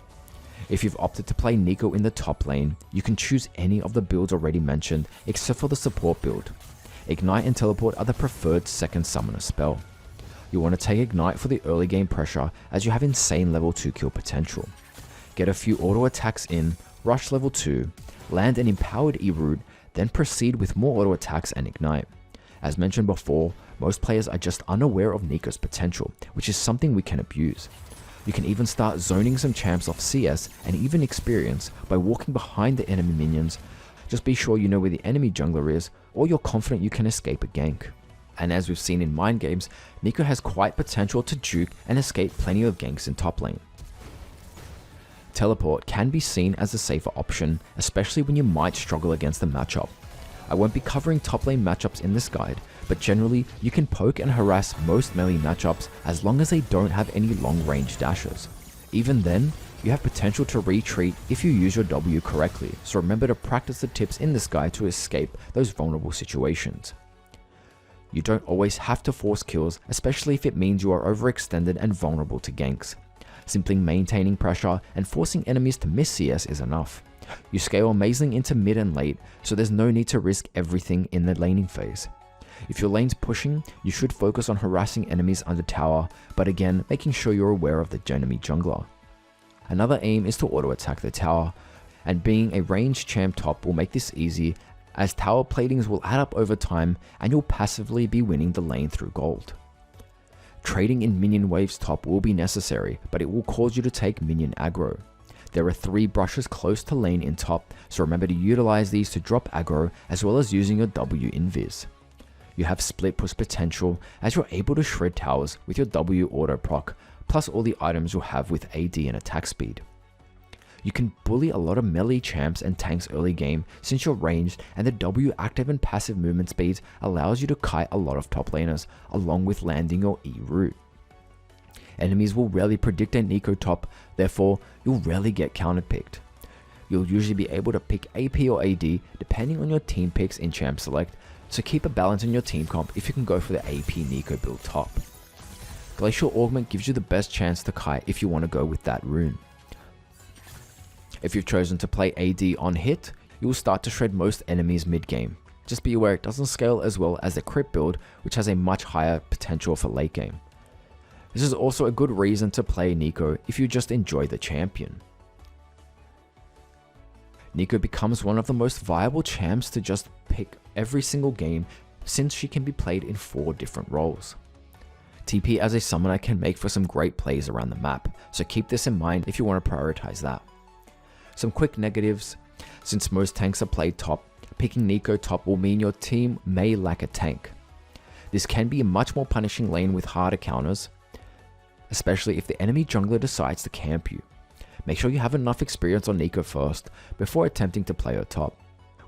If you've opted to play Neeko in the top lane, you can choose any of the builds already mentioned except for the support build. Ignite and Teleport are the preferred second summoner spell. You want to take Ignite for the early game pressure as you have insane level 2 kill potential. Get a few auto attacks in, rush level 2, land an empowered E-root, then proceed with more auto attacks and Ignite. As mentioned before, most players are just unaware of Neeko's potential, which is something we can abuse. You can even start zoning some champs off CS and even experience by walking behind the enemy minions. Just be sure you know where the enemy jungler is, or you're confident you can escape a gank. And as we've seen in mind games, Neeko has quite potential to juke and escape plenty of ganks in top lane. Teleport can be seen as a safer option, especially when you might struggle against the matchup. I won't be covering top lane matchups in this guide, but generally you can poke and harass most melee matchups as long as they don't have any long range dashes. Even then, you have potential to retreat if you use your W correctly, so remember to practice the tips in this guide to escape those vulnerable situations. You don't always have to force kills, especially if it means you are overextended and vulnerable to ganks. Simply maintaining pressure and forcing enemies to miss CS is enough. You scale amazing into mid and late, so there's no need to risk everything in the laning phase. If your lane's pushing, you should focus on harassing enemies under tower, but again, making sure you're aware of the enemy jungler. Another aim is to auto attack the tower, and being a ranged champ top will make this easy, as tower platings will add up over time and you'll passively be winning the lane through gold. Trading in minion waves top will be necessary, but it will cause you to take minion aggro. There are 3 brushes close to lane in top, so remember to utilize these to drop aggro as well as using your W invis. You have split push potential as you're able to shred towers with your W auto proc, plus all the items you'll have with AD and attack speed. You can bully a lot of melee champs and tanks early game since you're ranged, and the W active and passive movement speeds allows you to kite a lot of top laners along with landing your E root. Enemies will rarely predict a Neeko top, therefore you'll rarely get counterpicked. You'll usually be able to pick AP or AD depending on your team picks in champ select, so keep a balance in your team comp if you can go for the AP Neeko build top. Glacial Augment gives you the best chance to kite if you want to go with that rune. If you've chosen to play AD on hit, you will start to shred most enemies mid game. Just be aware it doesn't scale as well as the crit build, which has a much higher potential for late game. This is also a good reason to play Neeko if you just enjoy the champion. Neeko becomes one of the most viable champs to just pick every single game since she can be played in 4 different roles. TP as a summoner can make for some great plays around the map, so keep this in mind if you want to prioritize that. Some quick negatives: since most tanks are played top, picking Neeko top will mean your team may lack a tank. This can be a much more punishing lane with harder counters, especially if the enemy jungler decides to camp you. Make sure you have enough experience on Neeko first before attempting to play her top.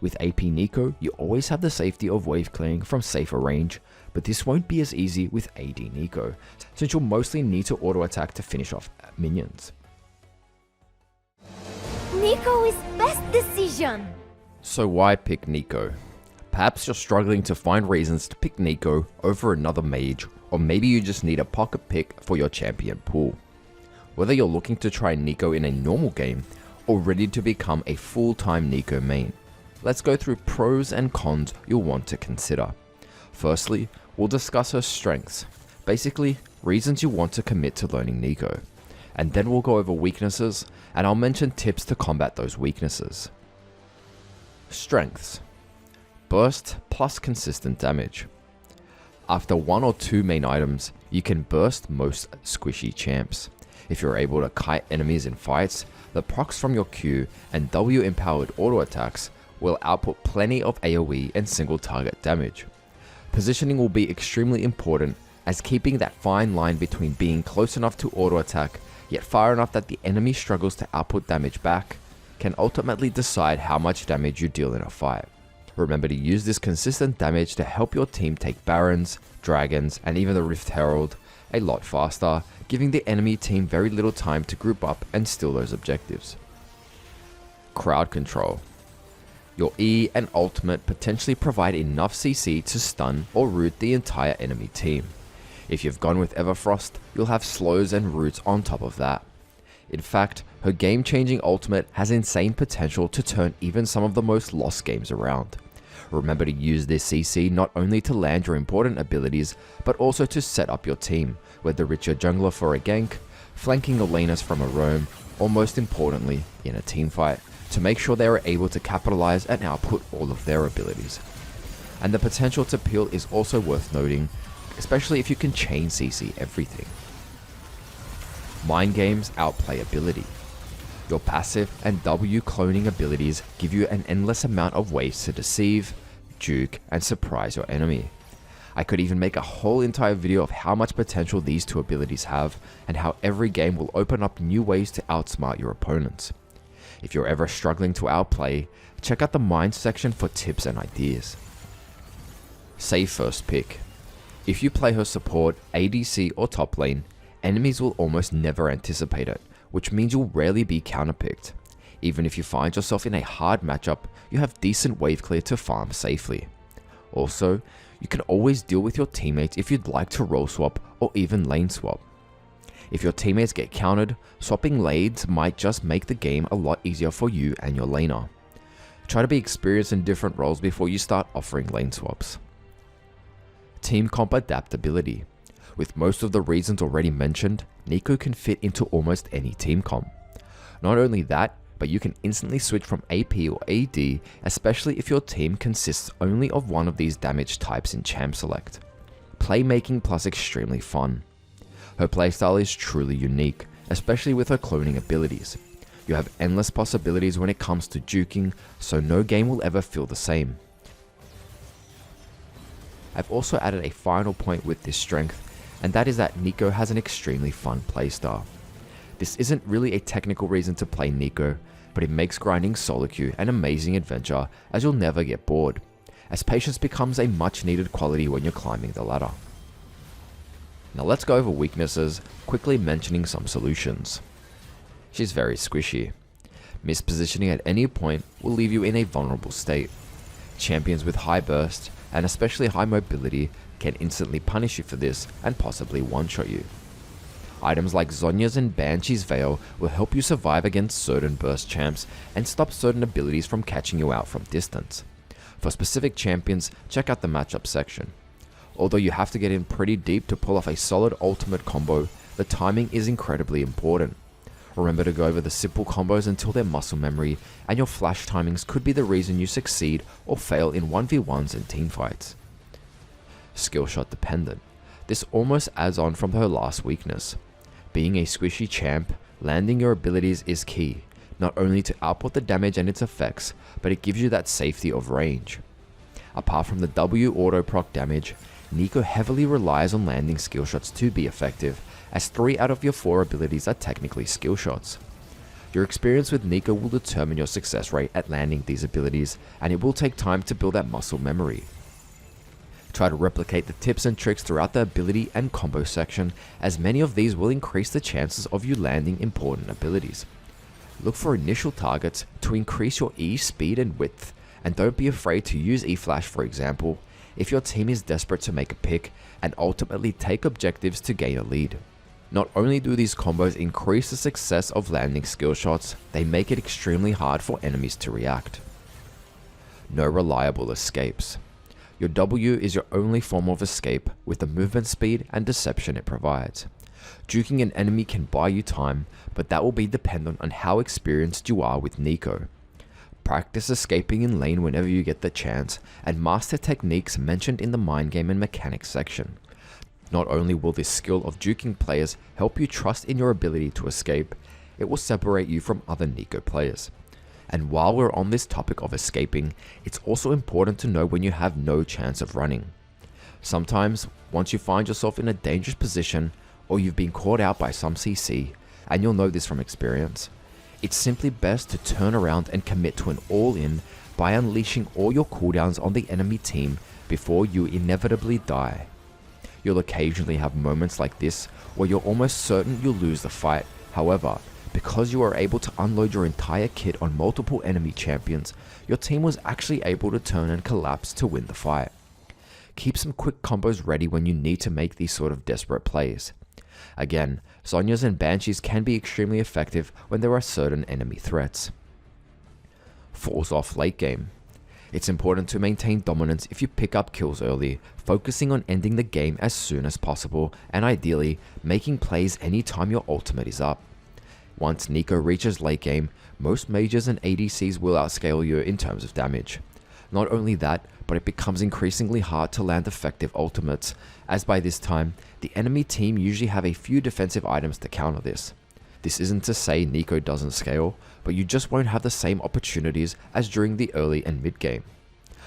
With AP Neeko, you always have the safety of wave clearing from safer range, but this won't be as easy with AD Neeko, since you'll mostly need to auto attack to finish off minions. Neeko is best decision. So why pick Neeko? Perhaps you're struggling to find reasons to pick Neeko over another mage, or maybe you just need a pocket pick for your champion pool. Whether you're looking to try Neeko in a normal game, or ready to become a full-time Neeko main, let's go through pros and cons you'll want to consider. Firstly, we'll discuss her strengths, basically reasons you want to commit to learning Neeko, and then we'll go over weaknesses, and I'll mention tips to combat those weaknesses. Strengths: burst plus consistent damage. After 1 or 2 main items, you can burst most squishy champs. If you're able to kite enemies in fights, the procs from your Q and W empowered auto attacks will output plenty of AoE and single target damage. Positioning will be extremely important, as keeping that fine line between being close enough to auto attack yet far enough that the enemy struggles to output damage back can ultimately decide how much damage you deal in a fight. Remember to use this consistent damage to help your team take Barons, Dragons, and even the Rift Herald a lot faster, giving the enemy team very little time to group up and steal those objectives. Crowd control. Your E and ultimate potentially provide enough CC to stun or root the entire enemy team. If you've gone with Everfrost, you'll have slows and roots on top of that. In fact, her game-changing ultimate has insane potential to turn even some of the most lost games around. Remember to use this CC not only to land your important abilities, but also to set up your team, whether it's your jungler for a gank, flanking a laners from a roam, or most importantly, in a teamfight, to make sure they are able to capitalize and output all of their abilities. And the potential to peel is also worth noting, especially if you can chain CC everything. Mind games outplay ability. Your passive and W cloning abilities give you an endless amount of ways to deceive, juke, and surprise your enemy. I could even make a whole entire video of how much potential these two abilities have, and how every game will open up new ways to outsmart your opponents. If you're ever struggling to outplay, check out the Mind section for tips and ideas. Save first pick. If you play her support, ADC, or top lane, enemies will almost never anticipate it, which means you'll rarely be counterpicked. Even if you find yourself in a hard matchup, you have decent wave clear to farm safely. Also, you can always deal with your teammates if you'd like to role swap or even lane swap. If your teammates get countered, swapping lanes might just make the game a lot easier for you and your laner. Try to be experienced in different roles before you start offering lane swaps. Team comp adaptability. With most of the reasons already mentioned, Neeko can fit into almost any team comp. Not only that, but you can instantly switch from AP or AD, especially if your team consists only of one of these damage types in champ select. Playmaking plus extremely fun. Her playstyle is truly unique, especially with her cloning abilities. You have endless possibilities when it comes to juking, so no game will ever feel the same. I've also added a final point with this strength, and that is that Neeko has an extremely fun playstyle. This isn't really a technical reason to play Neeko, but it makes grinding solo queue an amazing adventure, as you'll never get bored, as patience becomes a much needed quality when you're climbing the ladder. Now let's go over weaknesses, quickly mentioning some solutions. She's very squishy. Mispositioning at any point will leave you in a vulnerable state. Champions with high burst, and especially high mobility, can instantly punish you for this and possibly one-shot you. Items like Zhonya's and Banshee's Veil will help you survive against certain burst champs and stop certain abilities from catching you out from distance. For specific champions, check out the matchup section. Although you have to get in pretty deep to pull off a solid ultimate combo, the timing is incredibly important. Remember to go over the simple combos until they're muscle memory, and your flash timings could be the reason you succeed or fail in 1v1s and teamfights. Skill shot dependent. This almost adds on from her last weakness. Being a squishy champ, landing your abilities is key, not only to output the damage and its effects, but it gives you that safety of range. Apart from the W auto proc damage, Neeko heavily relies on landing skill shots to be effective, as 3 out of your 4 abilities are technically skill shots. Your experience with Neeko will determine your success rate at landing these abilities, and it will take time to build that muscle memory. Try to replicate the tips and tricks throughout the ability and combo section, as many of these will increase the chances of you landing important abilities. Look for initial targets to increase your E speed and width, and don't be afraid to use E-Flash for example, if your team is desperate to make a pick and ultimately take objectives to gain a lead. Not only do these combos increase the success of landing skill shots, they make it extremely hard for enemies to react. No reliable escapes. Your W is your only form of escape with the movement speed and deception it provides. Juking an enemy can buy you time, but that will be dependent on how experienced you are with Neeko. Practice escaping in lane whenever you get the chance, and master techniques mentioned in the mind game and mechanics section. Not only will this skill of juking players help you trust in your ability to escape, it will separate you from other Neeko players. And while we're on this topic of escaping, it's also important to know when you have no chance of running. Sometimes, once you find yourself in a dangerous position, or you've been caught out by some CC, and you'll know this from experience, it's simply best to turn around and commit to an all-in, by unleashing all your cooldowns on the enemy team before you inevitably die. You'll occasionally have moments like this where you're almost certain you'll lose the fight. However, because you are able to unload your entire kit on multiple enemy champions, your team was actually able to turn and collapse to win the fight. Keep some quick combos ready when you need to make these sort of desperate plays. Again, Zhonyas and Banshees can be extremely effective when there are certain enemy threats. Falls off late game. It's important to maintain dominance if you pick up kills early, focusing on ending the game as soon as possible, and ideally, making plays anytime your ultimate is up. Once Neeko reaches late game, most mages and ADCs will outscale you in terms of damage. Not only that, but it becomes increasingly hard to land effective ultimates, as by this time, the enemy team usually have a few defensive items to counter this. This isn't to say Neeko doesn't scale, but you just won't have the same opportunities as during the early and mid game.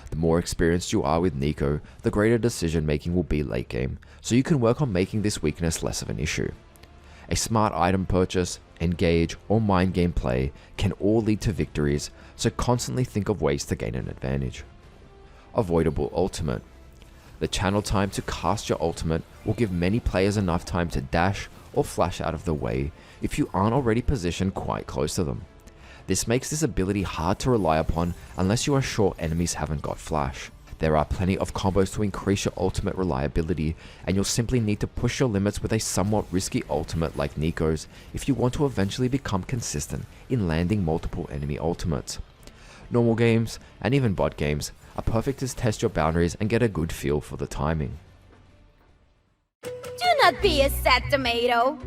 The more experienced you are with Neeko, the greater decision making will be late game, so you can work on making this weakness less of an issue. A smart item purchase, engage, or mind game play can all lead to victories, so constantly think of ways to gain an advantage. Avoidable ultimate. The channel time to cast your ultimate will give many players enough time to dash or flash out of the way if you aren't already positioned quite close to them. This makes this ability hard to rely upon unless you are sure enemies haven't got flash. There are plenty of combos to increase your ultimate reliability, and you'll simply need to push your limits with a somewhat risky ultimate like Neeko's if you want to eventually become consistent in landing multiple enemy ultimates. Normal games, and even bot games, are perfect to test your boundaries and get a good feel for the timing. Do not be a sad tomato.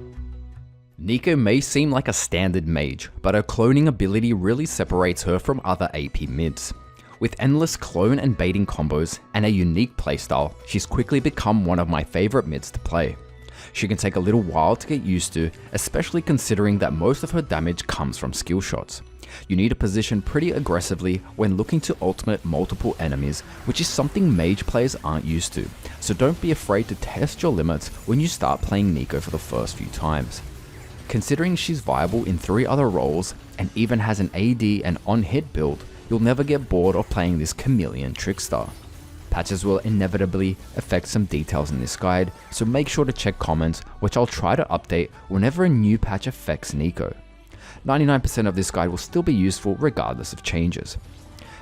Neeko may seem like a standard mage, but her cloning ability really separates her from other AP mids. With endless clone and baiting combos and a unique playstyle, she's quickly become one of my favorite mids to play. She can take a little while to get used to, especially considering that most of her damage comes from skill shots. You need to position pretty aggressively when looking to ultimate multiple enemies, which is something mage players aren't used to, so don't be afraid to test your limits when you start playing Neeko for the first few times. Considering she's viable in 3 other roles and even has an AD and on-hit build, you'll never get bored of playing this chameleon trickster. Patches will inevitably affect some details in this guide, so make sure to check comments, which I'll try to update whenever a new patch affects Neeko. 99% of this guide will still be useful regardless of changes.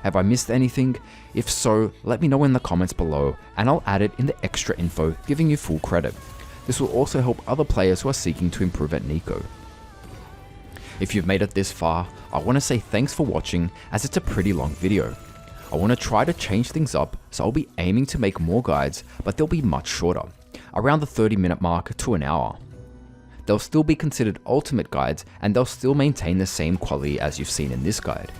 Have I missed anything? If so, let me know in the comments below and I'll add it in the extra info, giving you full credit. This will also help other players who are seeking to improve at Neeko. If you've made it this far, I want to say thanks for watching, as it's a pretty long video. I want to try to change things up, so I'll be aiming to make more guides, but they'll be much shorter, around the 30-minute mark to an hour. They'll still be considered ultimate guides, and they'll still maintain the same quality as you've seen in this guide.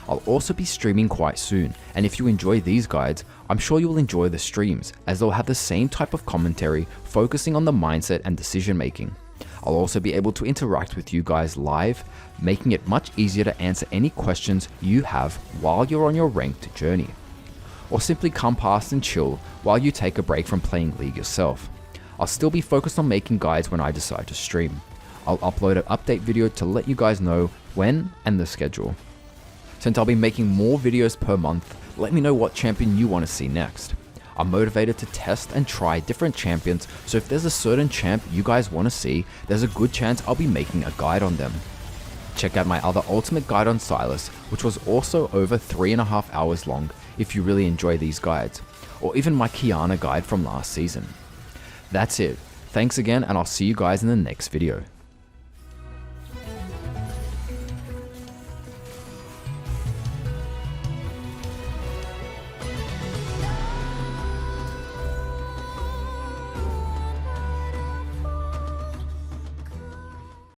I'll also be streaming quite soon, and if you enjoy these guides, I'm sure you'll enjoy the streams, as they'll have the same type of commentary focusing on the mindset and decision making. I'll also be able to interact with you guys live, making it much easier to answer any questions you have while you're on your ranked journey. Or simply come past and chill while you take a break from playing League yourself. I'll still be focused on making guides when I decide to stream. I'll upload an update video to let you guys know when and the schedule. Since I'll be making more videos per month, let me know what champion you want to see next. I'm motivated to test and try different champions, so if there's a certain champ you guys want to see, there's a good chance I'll be making a guide on them. Check out my other ultimate guide on Sylas, which was also over 3.5 hours long if you really enjoy these guides, or even my Kiana guide from last season. That's it. Thanks again, and I'll see you guys in the next video.